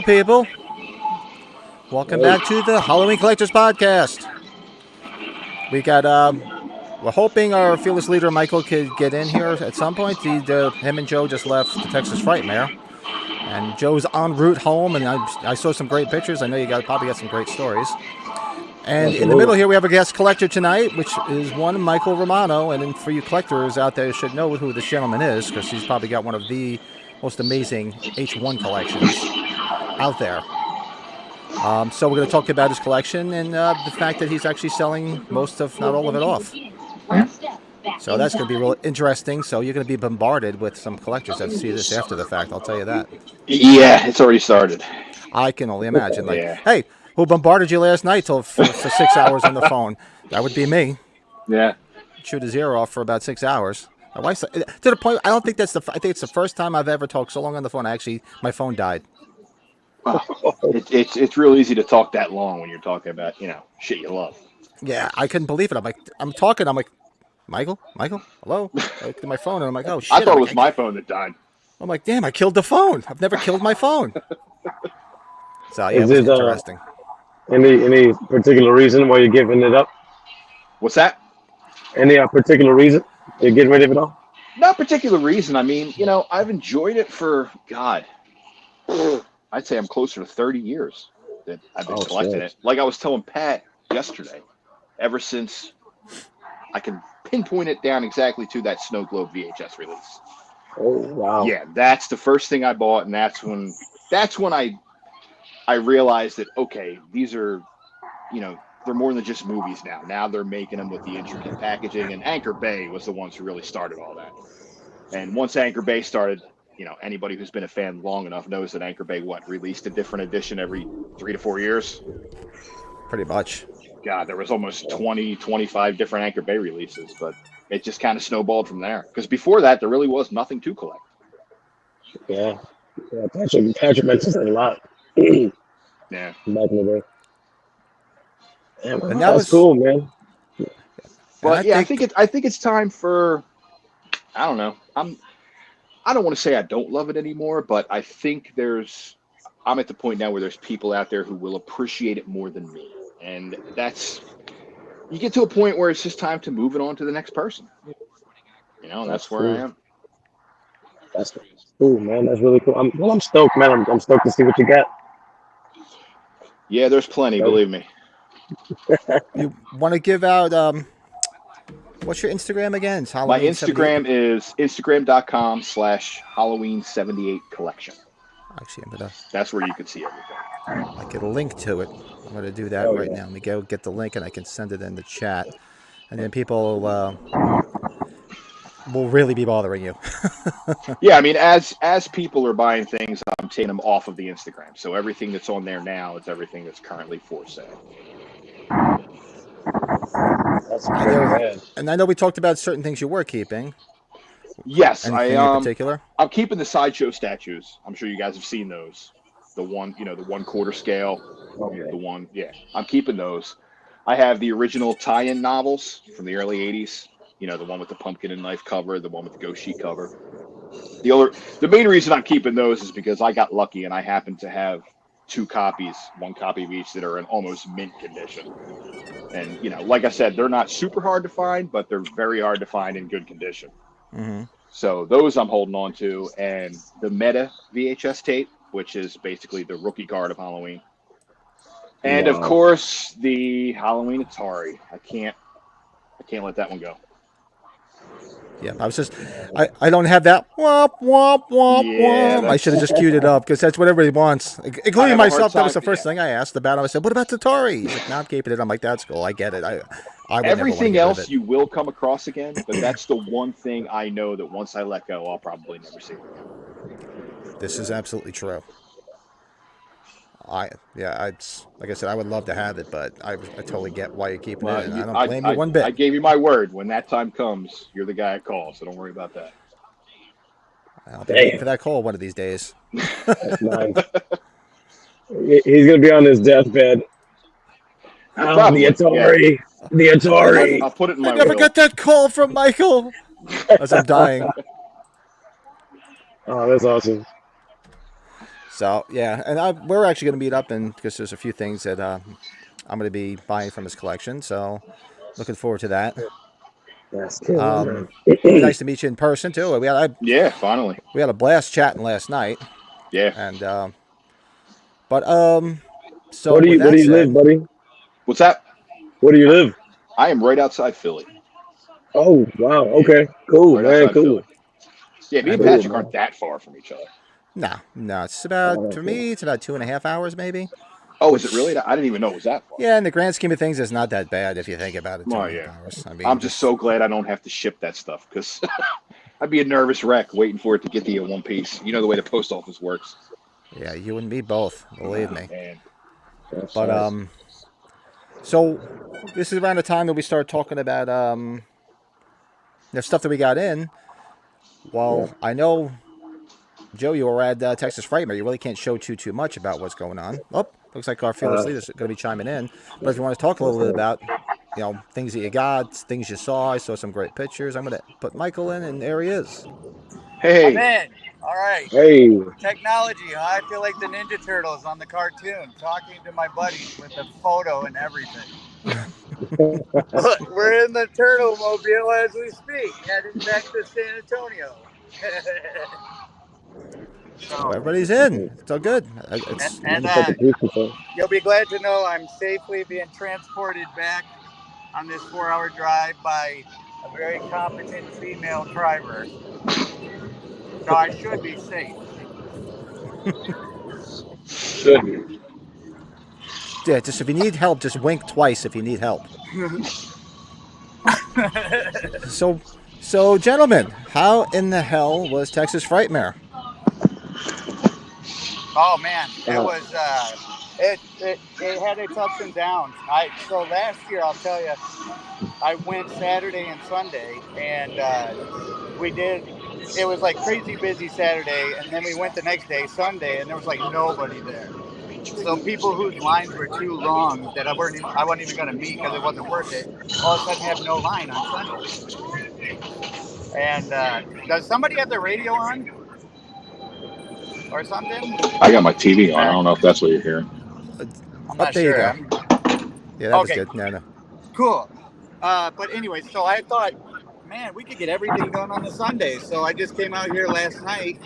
Hello, people. Welcome back to the Halloween Collectors Podcast. We got, we're hoping our fearless leader Michael could get in here at some point. Him and Joe just left the Texas Frightmare, and Joe's en route home. And I saw some great pictures. I know you probably got some great stories. And in the middle here, we have a guest collector tonight, which is one Michael Romano. And then for you collectors out there, you should know who this gentleman is because he's probably got one of the most amazing H1 collections out there. So we're going to talk about his collection and the fact that he's actually selling most of, not all of it off. So that's going to be real interesting. So you're going to be bombarded with some collectors that see this after the fact. I'll tell you that. Yeah, it's already started. I can only imagine. Like, hey, who bombarded you last night for 6 hours on the phone? That would be me. Yeah. Shoot a zero off for about 6 hours. My wife's to the point. I think it's the first time I've ever talked so long on the phone. My phone died. It's real easy to talk that long when you're talking about, shit you love. Yeah, I couldn't believe it. I'm talking. I'm like, Michael, hello. I looked at my phone and I'm like, oh shit. I thought it was my phone that died. I'm like, damn, I killed the phone. I've never killed my phone. So yeah, it was interesting. Any particular reason why you're giving it up? What's that? Any particular reason you're getting rid of it all? No particular reason. I mean, I've enjoyed it for, God, I'd say I'm closer to 30 years that I've been collecting it. Like I was telling Pat yesterday, ever since I can pinpoint it down exactly to that Snow Globe VHS release. Oh, wow. Yeah, that's the first thing I bought, and that's when I realized that, okay, these are, they're more than just movies now. Now they're making them with the intricate packaging, and Anchor Bay was the ones who really started all that. And once Anchor Bay started, anybody who's been a fan long enough knows that Anchor Bay, released a different edition every 3 to 4 years? Pretty much. God, there was almost 20, 25 different Anchor Bay releases, but it just kind of snowballed from there. Because before that, there really was nothing to collect. Yeah. Patrick mentions that a lot. Yeah. Back in the day. Yeah, man, and that's cool, man. But I think it's time for, I don't know. I don't want to say I don't love it anymore, but I think I'm at the point now where there's people out there who will appreciate it more than me. And you get to a point where it's just time to move it on to the next person. That's where I am. That's cool, man. That's really cool. I'm stoked, man. I'm stoked to see what you got. Yeah, there's plenty, believe me. You want to give out, what's your Instagram again? It's My Instagram is instagram.com/Halloween78collection. Actually, that's where you can see everything. I get a link to it. I'm going to do that right now. Let me go get the link and I can send it in the chat. And then people will really be bothering you. Yeah, I mean, as people are buying things, I'm taking them off of the Instagram. So everything that's on there now is everything that's currently for sale. And I know we talked about certain things you were keeping. Yes, Anything in particular? I'm keeping the sideshow statues. I'm sure you guys have seen those. The 1 1/4 scale. Okay. The one, yeah. I'm keeping those. I have the original tie-in novels from the early 80s. The one with the pumpkin and knife cover, the one with the ghost sheet cover. The main reason I'm keeping those is because I got lucky and I happen to have 2 copies, 1 copy of each that are in almost mint condition. And, like I said, they're not super hard to find, but they're very hard to find in good condition. Mm-hmm. So those I'm holding on to. And the Meta VHS tape, which is basically the rookie card of Halloween. And of course, the Halloween Atari. I can't let that one go. Yeah, I don't have that. Womp, womp, womp, womp. I should have just queued it up because that's what everybody wants, including myself. That was the first thing I asked about him. I said, what about Atari? He's like, no, I'm keeping it. I'm like, that's cool. I get it. I Everything else you will come across again, but that's the one thing I know that once I let go, I'll probably never see it again. This is absolutely true. Like I said, I would love to have it, but I totally get why you're keeping it. And I don't blame you one bit. I gave you my word. When that time comes, you're the guy I call, so don't worry about that. I'll be waiting for that call one of these days. That's nice. He's gonna be on his deathbed. The Atari. Yeah. The Atari. I'll put it in my will. I never got that call from Michael as I'm dying. Oh, that's awesome. So yeah, and we're actually going to meet up and because there's a few things that I'm going to be buying from his collection. So looking forward to that. That's cool, man. It'll be nice to meet you in person too. Yeah, finally. We had a blast chatting last night, Yeah. and but so Where do with you that live, said, buddy? What's that? Where do you live? I am right outside Philly. Oh, wow. Yeah, Okay. Cool, right man. outside Philly. Cool. Yeah, me and and Cool, Patrick man. aren't that far from each other. no, it's Oh, about that's for cool. me, it's about 2.5 hours maybe. Oh, is it really? Which I didn't even know it was that far. yeah, in the grand scheme of things, it's not that bad if you think about it. two Oh, and a half yeah. hours. I I'm mean, just just so glad I don't have to ship that stuff because I'd be a nervous wreck waiting for it to get to you in one piece. You know the way the post office works. yeah, you and me both, believe Oh, me. man. That's But nice. so this is around the time that we start talking about the stuff that we got in. Yeah. Well, I know Joe, you were at Texas Frightmare. You really can't show too much about what's going on. Oh, looks like our fearless Uh, leader's going to be chiming in. But if you want to talk a little bit about, things that you got, things you saw. I saw some great pictures. I'm going to put Michael in, and there he is. I'm Hey, in. All right. hey. Technology. Huh? I feel like the Ninja Turtles on the cartoon, talking to my buddies with a photo and everything. Look, we're in the Turtle Mobile as we speak, heading back to San Antonio. So so, everybody's in. It's all good. It's and Take a peek and say, you'll be glad to know I'm safely being transported back on this 4-hour drive by a very competent female driver. So I should be safe. should. yeah. Just if you need help, just wink twice if you need help. So, so gentlemen, how in the hell was Texas Frightmare? Oh man, it Uh, was it had its ups and downs. I so last year I'll tell you, I went Saturday and Sunday, and we did. It was like crazy busy Saturday, and then we went the next day Sunday, and there was like nobody there. So people whose lines were too long that I wasn't even going to meet because it wasn't worth it. All of a sudden have no line on Sunday. And does somebody have the radio on or something? I got my TV on. I Or, don't know if that's what you're hearing. I'm Oh, not there you sure. go. Yeah, that was Okay, good. No. cool. But anyway, so I thought, man, we could get everything done on the Sunday. So I just came out here last night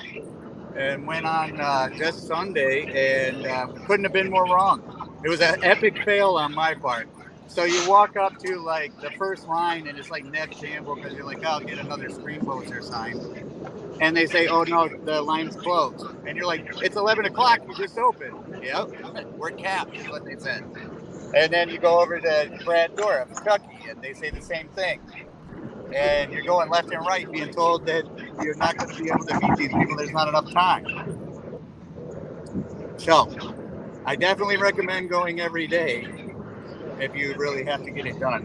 and went on just Sunday, and couldn't have been more wrong. It was an epic fail on my part. So you walk up to like the first line, and it's like Nev Campbell because you're like, oh, I'll get another screen poster sign, and they say, oh no, the line's closed, and you're like, it's 11 o'clock, you just opened. Yep, we're capped, is what they said. And then you go over to Brad Dora of Kentucky, and they say the same thing. And you're going left and right, being told that you're not going to be able to meet these people. There's not enough time. So, I definitely recommend going every day if you really have to get it done.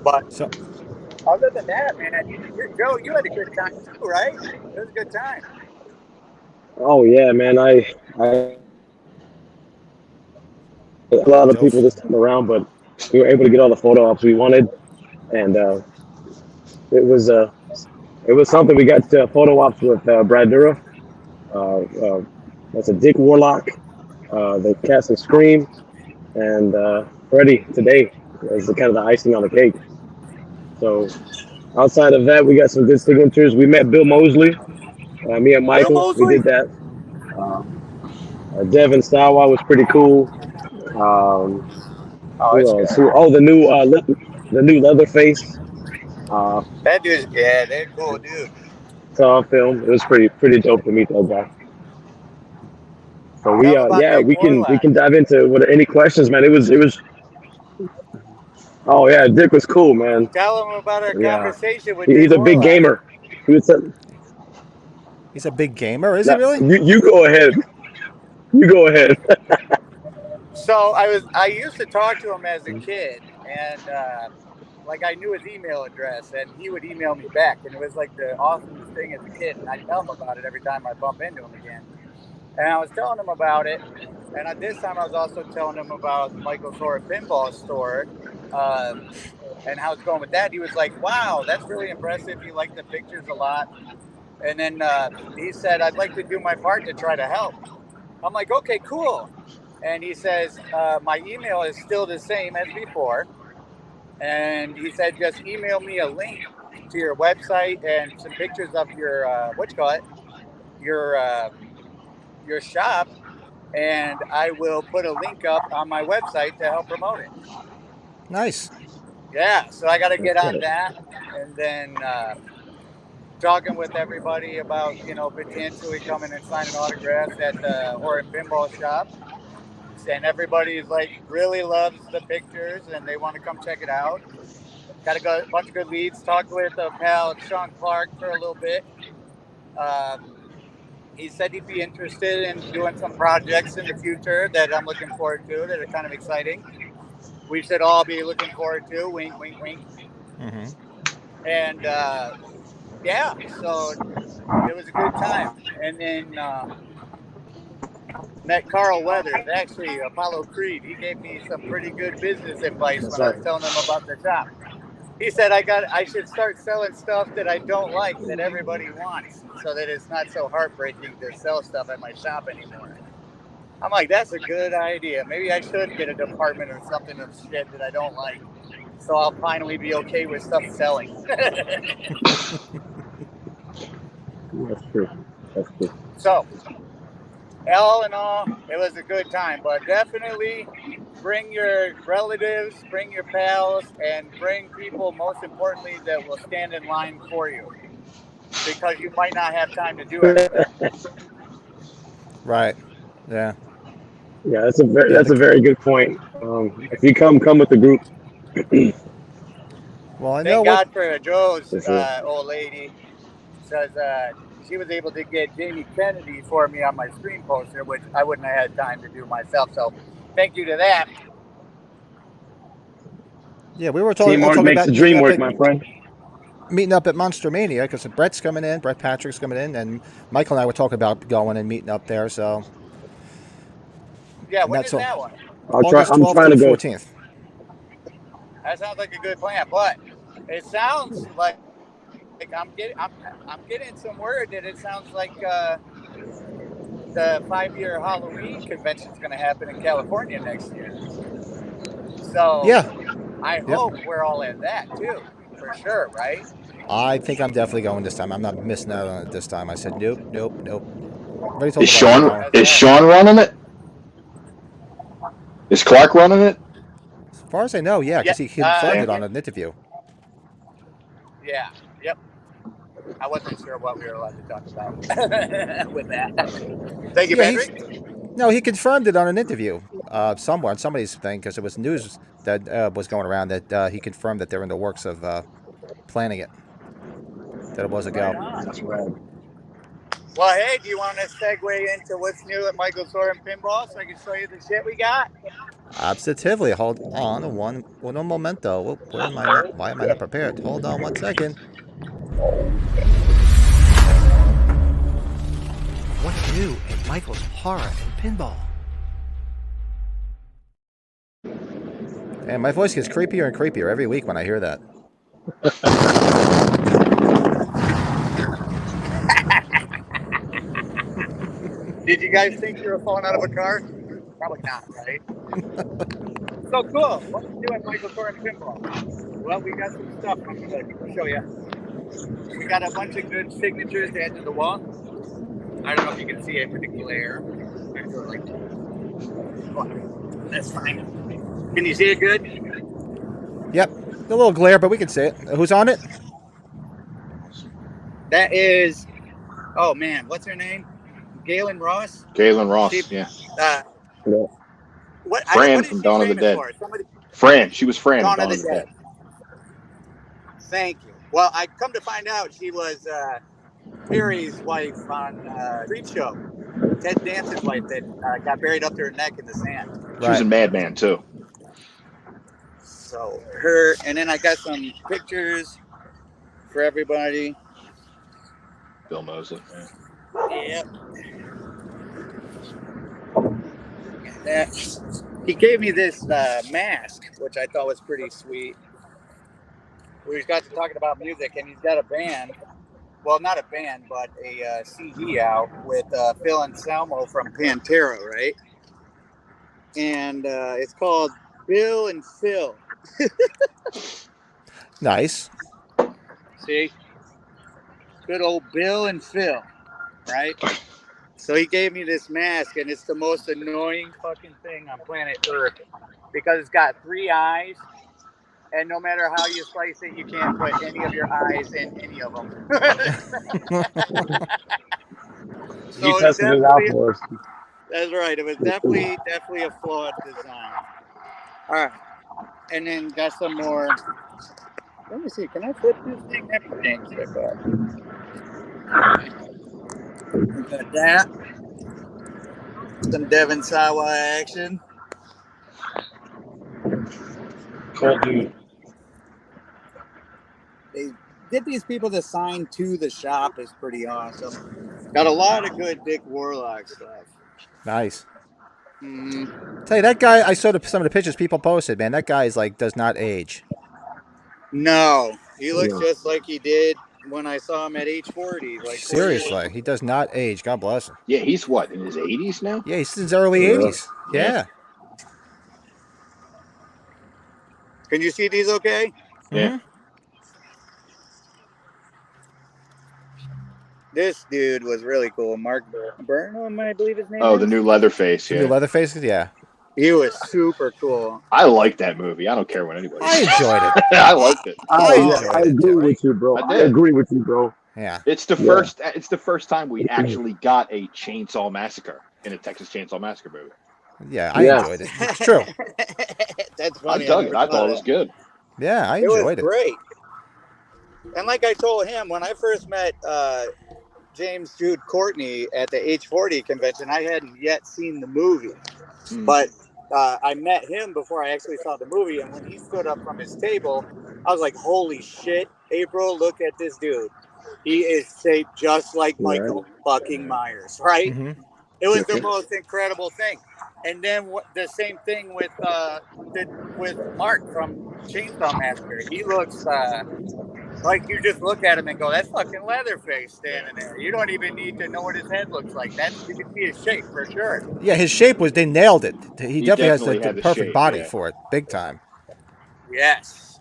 But So other than that, man, Joe, you had a good time too, right? It was a good time. oh yeah, man. I a lot of Joe, people this time around, but we were able to get all the photo ops we wanted, and it was uh it was something. We got photo ops with Brad Dura. Uh, uh, that's a Dick Warlock. The cast of Scream and Freddy today as the kind of the icing on the cake. So outside of that, we got some good signatures. We met Bill Mosley. Me and Bill Michael, we Mosley? did that. Uh, Devin Sawa was pretty cool. Um, Oh, who it's else? good. The new Leatherface. Uh, That dude's, yeah, they're cool, dude. saw a film. It was pretty dope to meet that guy. So Tell him about Dick we Warlock. can dive into any questions, man. It was oh yeah, Dick was cool, man. Tell him about our Yeah, conversation with Dick he's a big Warlock. gamer. He was he's a big gamer, is he now, really? you go ahead. You go ahead. So I used to talk to him as a kid, and like I knew his email address, and he would email me back, and it was like the awesomest thing as a kid. And I tell him about it every time I bump into him again. And I was telling him about it, and at this time I was also telling him about Michael's Horror Pinball Store, and how it's going with that. He was like, "Wow, that's really impressive. You like the pictures a lot." And then he said, I'd like to do my part to try to help. I'm like, okay, cool. And he says, my email is still the same as before. And he said, just email me a link to your website and some pictures of your, your, your shop. And I will put a link up on my website to help promote it. Nice. Yeah, so I got to get That's on it. that. And then talking with everybody about, potentially coming and signing autographs at the Horror and Pinball Shop. And everybody's like really loves the pictures and they want to come check it out. Got a bunch of good leads. Talked with a pal Sean Clark for a little bit. He said he'd be interested in doing some projects in the future that I'm looking forward to that are kind of exciting. We should all be looking forward to. Wink, wink, wink. Mm-hmm. And yeah, so it was a good time. And then met Carl Weathers, actually Apollo Creed. He gave me some pretty good business advice That's when I right. was telling him about the shop. He said I should start selling stuff that I don't like that everybody wants, so that it's not so heartbreaking to sell stuff at my shop anymore. I'm like, that's a good idea. Maybe I should get a department or something of shit that I don't like, so I'll finally be okay with stuff selling. That's true. That's true. So, all in all, it was a good time, but definitely bring your relatives, bring your pals, and bring people, most importantly, that will stand in line for you because you might not have time to do everything. Right. Yeah. Yeah, Yeah. that's a very good point. If you come with the group, Well, I know Thank what. God for Joe's for sure. old lady. Says she was able to get Jamie Kennedy for me on my screen poster, which I wouldn't have had time to do myself. So thank you to that. Yeah, we were all Teamwork talking makes the about dream work, my friend. meeting up at Monster Mania because Brett's coming in, Brett Patrick's coming in, and Michael and I were talking about going and meeting up there. So, Yeah, and when that's is all, that one? I'll try. August I'm 12th to trying the to go. 14th. That sounds like a good plan, but it sounds like I'm getting some word that it sounds like the 5-year Halloween convention is going to happen in California next year. So Yeah. I Yep. hope we're all at that too, for sure, right? I think I'm definitely going this time. I'm not missing out on it this time. I said nope, nope, nope. Already told Is the wife I'm Sean going. That's is right. Sean running it? Is Clark running it? As far as I know, yeah, Yeah. because he confirmed it Damn. on an interview. Yeah. Yep. I wasn't sure what we were allowed to talk about with that. Thank you, Yeah, Patrick. he confirmed it on an interview somewhere on somebody's thing because it was news that was going around that he confirmed that they're in the works of planning it. That it was a Right go. on. That's right. Well, hey, do you want to segue into what's new at Michael's Horror and Pinball so I can show you the shit we got? Absolutely. Hold on one momento. Where am I not? Why am I not prepared? Hold on 1 second. What's new at Michael's Horror and Pinball? And my voice gets creepier and creepier every week when I hear that. Did you guys think you were falling out of a car? Probably not, right? So cool. What's new at Michael's Horror and Pinball? Well, we got some stuff I'm going to show you. We got a bunch of good signatures to add to the wall. I don't know if you can see it with the glare. That's fine. Can you see it good? Yep. A little glare, but we can see it. Who's on it? That is, oh man, what's her name? Galen Ross. Galen Ross, She, yeah. Yeah. Fran what is from she Dawn of the famous Dead. for? Somebody. Fran. She was Fran in Dawn Dawn of the Dead. Thank you. Well, I come to find out she was Perry's wife on Creep Show. Ted Danson's wife that got buried up to her neck in the sand. She was in Madman too. So her, and then I got some pictures for everybody. Bill Mosley. Yep. That. He gave me this mask, which I thought was pretty sweet. We got to talking about music, and he's got a band. well, not a band, but a CD out with Phil Anselmo from Pantera, right? And it's called Bill and Phil. Nice. See, good old Bill and Phil, right? So he gave me this mask, and it's the most annoying fucking thing on planet Earth because it's got 3 eyes, and no matter how you slice it, you can't put any of your eyes in any of them. You So it's tested it out definitely, for us. that's right. It was definitely a flawed design. All right, and then got some more. Let me see. Can I flip this thing? Everything's flip up. We got that. Some Devon Sawa action. Cool dude. They get these people to sign to the shop is pretty awesome. Got a lot of good Dick Warlock stuff. Nice. Mm, Tell you that guy. I saw some of the pictures people posted. Man, that guy is like does not age. no, he looks No. just like he did when I saw him at age 40, like 4 years ago. Seriously, he does not age. God bless him. Yeah, he's what, in his 80s now? Yeah, he's since early Yeah. '80s. Yeah. Can you see these okay? Yeah. Mm-hmm. This dude was really cool. Mark Burnham, I believe his name Oh, is. the new Leatherface. The new Yeah, Leatherface. Yeah, He was super cool. I like that movie. I don't care what anybody I says. enjoyed it. I liked it. I Yeah, enjoyed I it agree too. with you, bro. I I did. agree with you, bro. Yeah. It's the Yeah. first. It's the first time we actually got a Chainsaw Massacre in a Texas Chainsaw Massacre movie. Yeah, I Yeah. enjoyed it. It's true. That's I funny. dug it. never I saw thought it was that. good. Yeah, I It was enjoyed it. great. And like I told him, when I first met James Jude Courtney at the H40 convention, I hadn't yet seen the movie. But I met him before I actually saw the movie. And when he stood up from his table, I was like, holy shit, April, look at this dude. He is shaped just like Michael fucking Myers, right? Mm-hmm. It was the most incredible thing. And then the same thing with Mark from Chainsaw Massacre. He looks like you just look at him and go, that's fucking Leatherface standing there. You don't even need to know what his head looks like. You can see his shape for sure. Yeah, his shape was. They nailed it. He definitely has definitely the had the perfect shape, body yeah. for it, big time. Yes.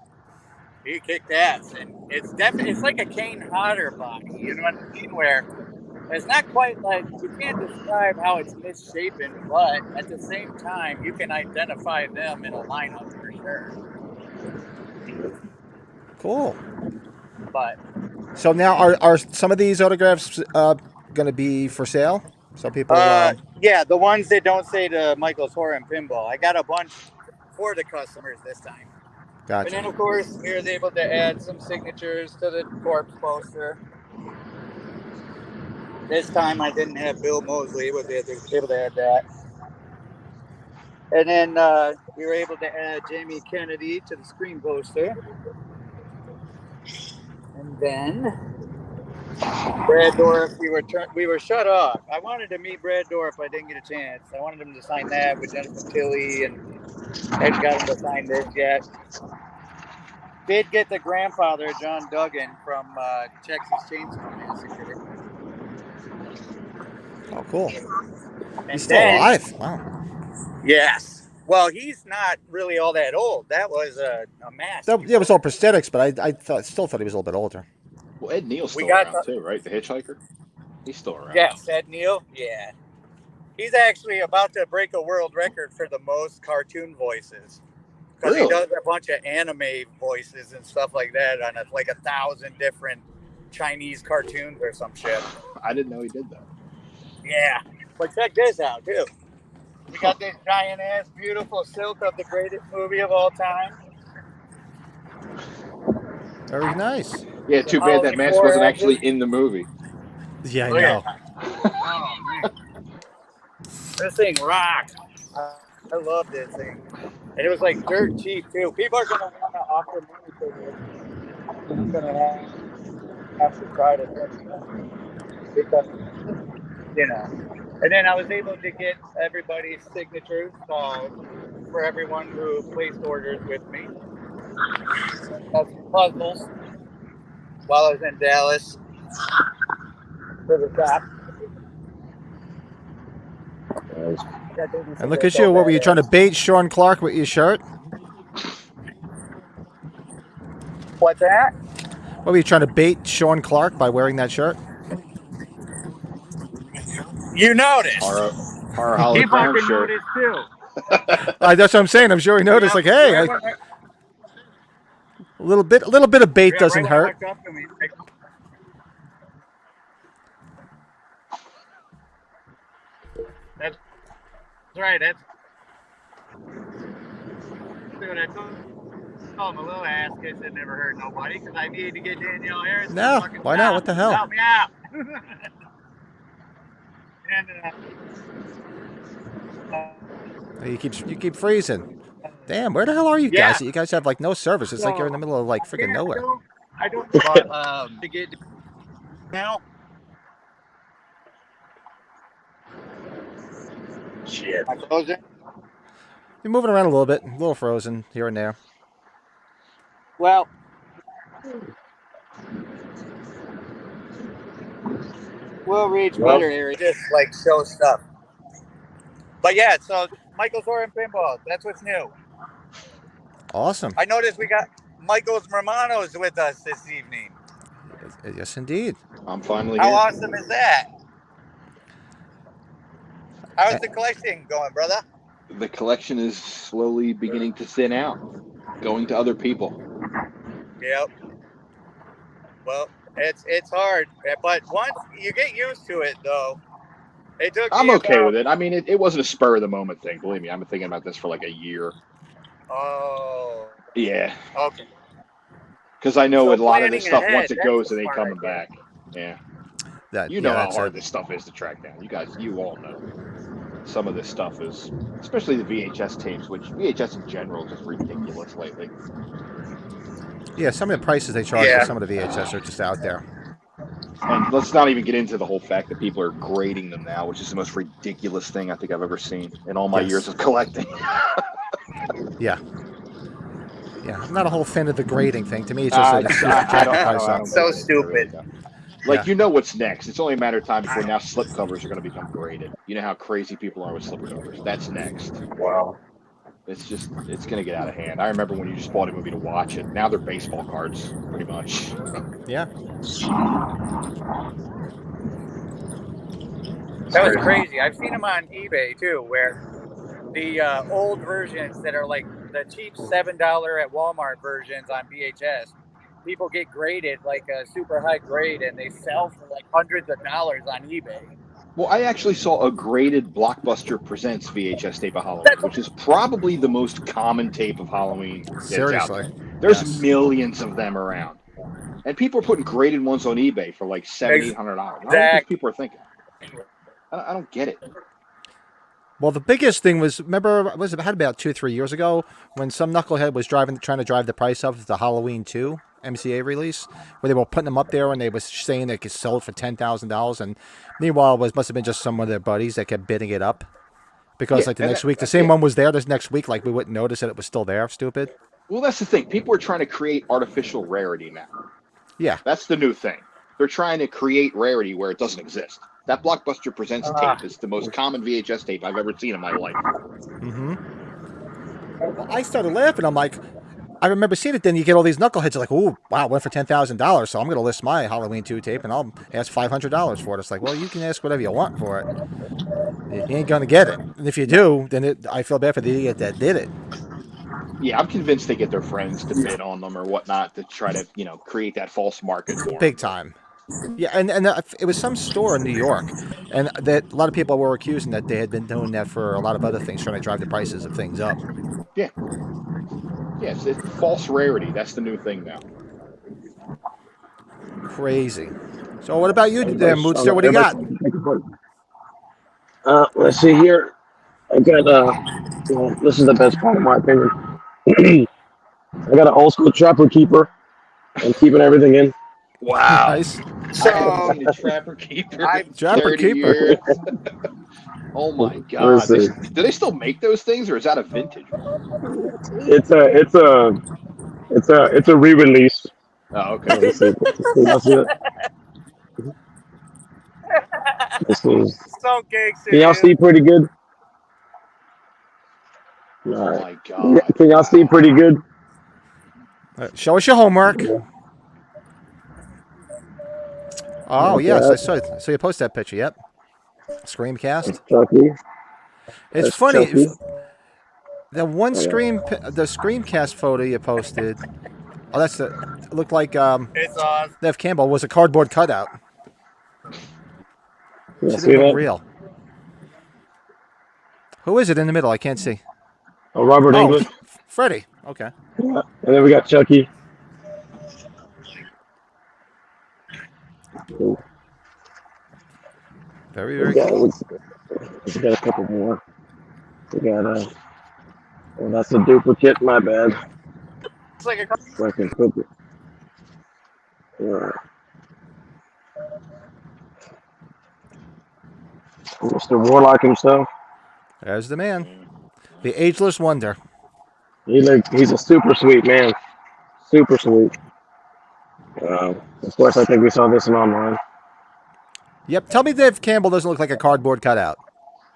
He kicked ass. And it's like a Kane Hodder body. You know what I mean? Where it's not quite like, you can't describe how it's misshapen, but at the same time, you can identify them in a lineup for sure. Cool. But So now, are some of these autographs going to be for sale? So people. yeah, the ones that don't say to Michael's Horror and Pinball. I got a bunch for the customers this time. And then, Gotcha. of course, we were able to add some signatures to the corpse poster. This time I didn't have Bill Mosley, was able to add that. And then we were able to add Jamie Kennedy to the screen poster. And then Brad Dourif, we were shut off. I wanted to meet Brad Dourif, I didn't get a chance. I wanted him to sign that with Jennifer Tilly, and hadn't got him to sign this yet. Did get the grandfather, John Duggan, from Texas Chainsaw Massacre. Oh, cool. And He's still then, alive. Wow. yes. Well, he's not really all that old. That was a mask. Yeah, it was all prosthetics, but I still thought he was a little bit older. Well, Ed Neal's We still got around too, right? The hitchhiker. He's still around. Yes, Ed Neal. Yeah. He's actually about to break a world record for the most cartoon voices. Because Really? he does a bunch of anime voices and stuff like that on like 1,000 different Chinese cartoons or some shit. I didn't know he did that. Yeah. But check this out, too. We got this giant ass, beautiful silk of the greatest movie of all time. Very nice. Yeah, too bad that mask wasn't actually in the movie. Yeah, I Look know. at that. Oh, man. This thing rocks. I love this thing. And it was like dirt cheap, too. People are going to want to offer money for this. I'm going to have to try to because, you know. And then I was able to get everybody's signatures for everyone who placed orders with me. That's puzzles while I was in Dallas. For the shop. And look at you. What were you trying to bait Sean Clark with your shirt? What's that? What were you trying to bait Sean Clark by wearing that shirt? You noticed. Our Hollow He Crown fucking shirt. noticed too. That's what I'm saying. I'm sure he noticed. Like, hey, a little bit of bait doesn't hurt. That's right. That's what I told him. A little ass kiss that never hurt nobody because I needed to get Danielle Harris. No, why not? What the hell? Help me out. And You keep freezing. Damn, where the hell are you guys? You guys have like no service. It's like you're in the middle of like freaking nowhere. I don't to get now. Shit. I'm frozen. You're moving around a little bit, a little frozen here and there. Well, we'll reach better areas. Just like show stuff. But yeah, so Michael's Oren Pinball. That's what's new. Awesome. I noticed we got Michael's Romano's with us this evening. Yes, indeed. I'm finally How here. awesome is that? How's the collection going, brother? The collection is slowly beginning to thin out, going to other people. Yep. Well, it's hard, but once you get used to it, though, it took. I'm okay with it. I mean, it wasn't a spur of the moment thing. Believe me, I've been thinking about this for like a year. Oh. Yeah. Okay. Because I know So a lot of this planning stuff, ahead, once it that's goes, a it ain't smart coming idea. back. Yeah. That You know how that's hard it. this stuff is to track down. You all know. Some of this stuff is, especially the VHS tapes, which VHS in general is just ridiculous lately. Yeah, some of the prices they charge Yeah. for some of the VHS are just out there. And let's not even get into the whole fact that people are grading them now, which is the most ridiculous thing I think I've ever seen in all my Yes. years of collecting. Yeah. Yeah, I'm not a whole fan of the grading thing. To me, it's just I jack the don't price know. up. So get it. I really stupid. don't. Like, Yeah. you know what's next. It's only a matter of time before now slipcovers are going to become graded. You know how crazy people are with slipcovers. That's next. Wow. It's going to get out of hand. I remember when you just bought a movie to watch it. Now they're baseball cards, pretty much. Yeah. That was crazy. I've seen them on eBay too, where the old versions that are like the cheap $7 at Walmart versions on VHS, people get graded like a super high grade, and they sell for like hundreds of dollars on eBay. Well, I actually saw a graded Blockbuster Presents VHS tape of Halloween, which is probably the most common tape of Halloween that's out Seriously. there. There's Yes. millions of them around. And people are putting graded ones on eBay for like $700, $800. I don't know what these people are thinking. I don't get it. Well, the biggest thing was, remember, it had about 2-3 years ago when some knucklehead was trying to drive the price up of the Halloween 2 MCA release, where they were putting them up there and they was saying they could sell it for $10,000, and meanwhile it must have been just some of their buddies that kept bidding it up, because Yeah, like the and next that- week the same yeah. one was there. This next week, like we wouldn't notice that it was still there. Stupid. Well, that's the thing. People are trying to create artificial rarity now. Yeah. That's the new thing. They're trying to create rarity where it doesn't exist. That Blockbuster Presents tape is the most common VHS tape I've ever seen in my life. Mm-hmm. Well, I started laughing. I'm like, I remember seeing it. Then you get all these knuckleheads like, oh, wow, went for $10,000. So I'm going to list my Halloween 2 tape and I'll ask $500 for it. It's like, well, you can ask whatever you want for it. You ain't going to get it. And if you do, then I feel bad for the idiot that did it. Yeah, I'm convinced they get their friends to bid on them or whatnot to try to, create that false market for them. Big time. Yeah, and it was some store in New York, and that a lot of people were accusing that they had been doing that for a lot of other things, trying to drive the prices of things up. Yeah. Yes, it's false rarity. That's the new thing now. Crazy. So what about you there, Moodster? What do you got? Let's see here. I got well, this is the best part in my opinion. I got an old school Trapper Keeper. I'm keeping everything in. Wow. Nice. So the Trapper Keeper. Trapper 30 Keeper. years. Oh my God. Do they still make those things, or is that a vintage one? It's a re-release. Oh, okay. Let's see. This is. So gangster. Can y'all Dude. see pretty good? All Oh right. my god! Can y'all see pretty good? Show us your homework. Oh, Like yes, I that. saw it. So you post that picture, yep. Screamcast. That's Chucky. It's That's funny. Chucky. The one Oh, yeah. the Screamcast photo you posted. Oh, that's the. It looked like It's Nev Campbell was a cardboard cutout. Can She y'all see didn't look that? real. Who is it in the middle? I can't see. Oh, Robert Oh, English. Freddy. Okay. Yeah. And then we got Chucky. Cool. Very, We very got, cool. we got a couple more. We got oh, that's a duplicate. My bad. like a. So I can put it. All right. Mr. Warlock himself. There's the man. The ageless wonder. He's a super sweet man. Super sweet. Of course, I think we saw this one online. Yep. Tell me Nev Campbell doesn't look like a cardboard cutout.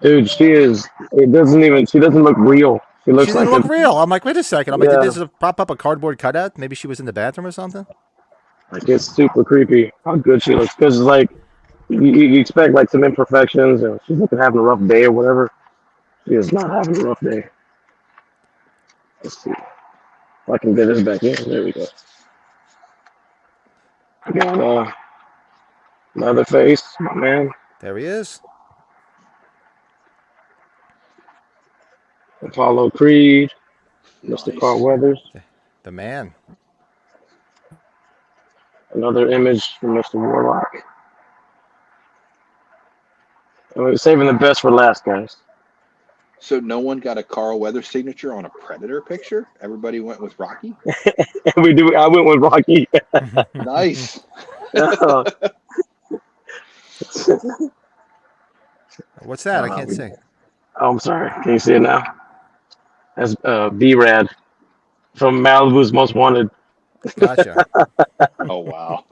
Dude, she is. It doesn't even. She doesn't look real. She She looks didn't like look a. real. I'm like, wait a second. I'm like, did Yeah. this prop up a cardboard cutout? Maybe she was in the bathroom or something? Like it's super creepy how good she looks. Because like you expect like some imperfections, and she's looking having a rough day or whatever. She is not having a rough day. Let's see. If I can get this back in. There we go. Got another face, my man. There he is. Apollo Creed, Mr. Nice. Carl Weathers. The man. Another image from Mr. Warlock. And we're saving the best for last, guys. So no one got a Carl Weathers signature on a Predator picture. Everybody went with Rocky. And we do. I went with Rocky. Nice. What's that? I can't see. Oh, I'm sorry. Can you see it now? That's B-Rad from Malibu's Most Wanted. Gotcha. Oh wow.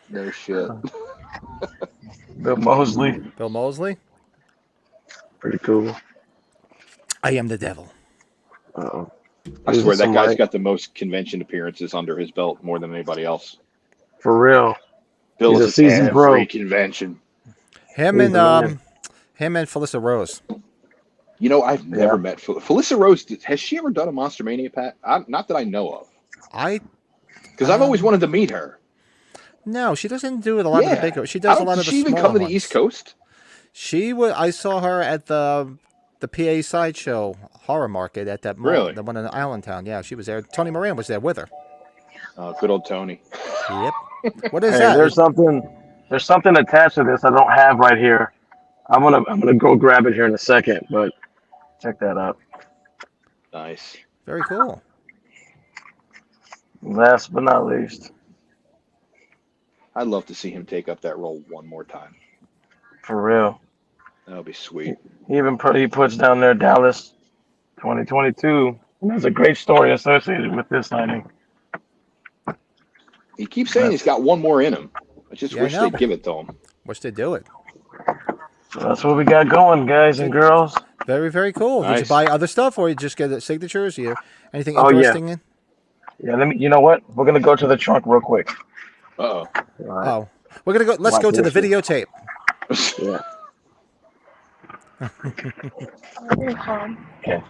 No shit. Bill Mosley. Bill Mosley. Pretty cool. I am the devil. Uh-oh. I swear that Some guy's light. got the most convention appearances under his belt more than anybody else. For real. Bill He's a is at seasoned every pro. convention. Him He's and the man. him and Felissa Rose. You know, I've never Yeah. met Felissa Rose. Has she ever done a Monster Mania, Pat? Not that I know of. I Because I've always wanted to meet her. no, she doesn't do it a lot of the bigger. She does a lot Did of the she even smaller come to the ones. East Coast? She was. I saw her at the PA Sideshow Horror Market at that mall, Really? the one in Islandtown. Yeah, she was there. Tony Moran was there with her. Oh, good old Tony. Yep. What is Hey, that? there's something attached to this I don't have right here. I'm gonna go grab it here in a second, but check that out. Nice. Very cool. Last but not least, I'd love to see him take up that role one more time. for real. That would be sweet. He puts down there Dallas 2022. And there's a great story associated with this signing. He keeps saying he's got one more in him. I just Yeah, I wish know. they'd give it to him. Wish they do it. So that's what we got going, guys and girls. Very, very cool. Did you Nice. buy other stuff, or you just get the signatures? You anything Oh, yeah. interesting in? Yeah, you know what? We're gonna go to the trunk real quick. Uh-oh. All right. Oh, we're gonna go. Let's Watch go to the this. videotape. Yeah. Okay.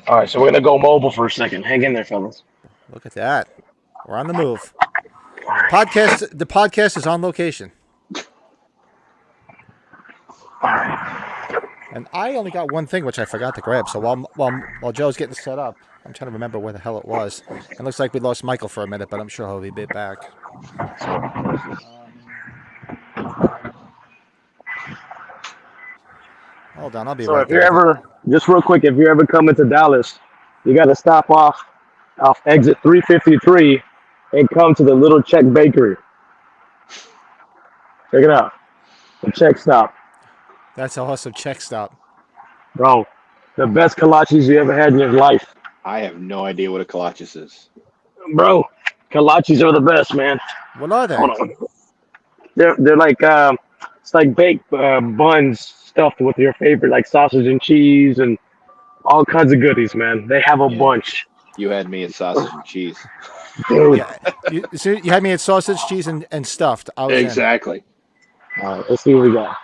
All right, so we're gonna go mobile for a second. Hang in there, fellas. Look at that. We're on the move. Podcast. The podcast is on location, All right. and I only got one thing which I forgot to grab. So while Joe's getting set up, I'm trying to remember where the hell it was. It looks like we lost Michael for a minute, but I'm sure he'll be back. Hold on, I'll be So right if you're there. ever, just real quick, if you're ever coming to Dallas, you got to stop off exit 353 and come to the Little Czech Bakery. Check it out. The Czech stop. That's a awesome check stop. Bro, the best kolaches you ever had in your life. I have no idea what a kolaches is. Bro, kolaches are the best, man. What are they? Hold on. They're like It's like baked buns stuffed with your favorite, like sausage and cheese and all kinds of goodies, man. They have a Yeah. bunch, You had me at sausage and cheese. dude. Yeah, you had me at sausage, cheese, and stuffed. I was in. Exactly. All right, let's see what we got.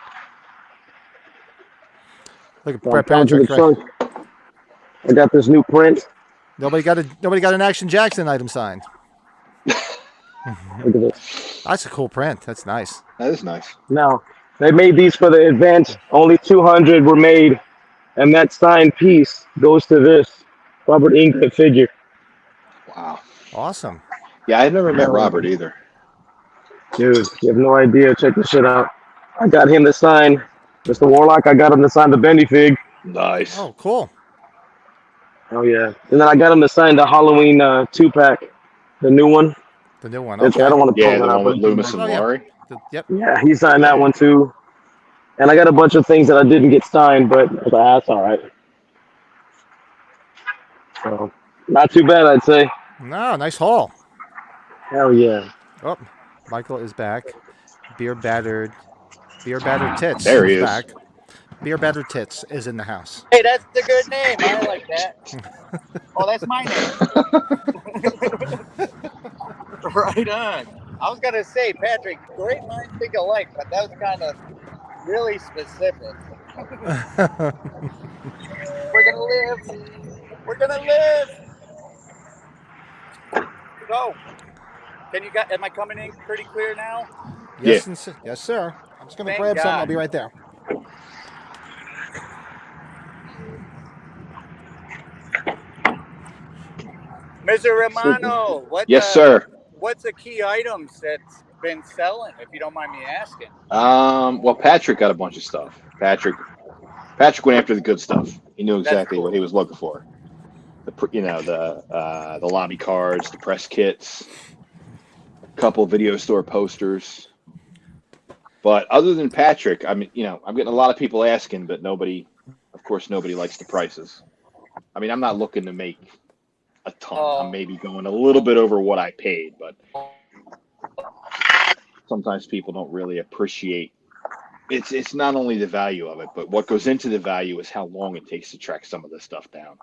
Look at So I'm coming to Patrick. the trunk. I got this new print. Nobody got an Action Jackson item signed. Look at this. That's a cool print. That's nice. That is nice. Now, they made these for the event. Only 200 were made, and that signed piece goes to this Robert Ingrid figure. Wow. Awesome. Yeah, I've never met Robert either. Dude, you have no idea. Check this shit out. I got him to sign Mr. Warlock. I got him to sign the Bendy fig. Nice. Oh, cool. Oh, yeah. And then I got him to sign the Halloween 2-pack, the new one. The new one. Okay. Okay. I don't want to pull Yeah, that the out. one with but- Loomis and Oh, yeah. Laurie. Yep. Yeah, he signed that one too. And I got a bunch of things that I didn't get signed, but that's all right. So, not too bad, I'd say. No, nice haul. Hell yeah. Oh, Michael is back. Beer battered tits. There he is. Back. Beer battered tits is in the house. Hey, that's the good name. I like that. Oh, that's my name. Right on. I was gonna say, Patrick, great minds think alike, but that was kind of really specific. We're gonna live. We're gonna live. So, am I coming in pretty clear now? Yes, yes, sir. I'm just gonna Thank grab something. God. I'll be right there. Mr. Romano, Yes, sir. What's the key items that's been selling, if you don't mind me asking? Well, Patrick got a bunch of stuff. Patrick went after the good stuff. He knew exactly cool. what he was looking for. The lobby cards, the press kits, a couple of video store posters. But other than Patrick, I'm getting a lot of people asking, but nobody likes the prices. I mean, I'm not looking to make a ton. I'm maybe going a little bit over what I paid, but sometimes people don't really appreciate. It's not only the value of it, but what goes into the value is how long it takes to track some of this stuff down.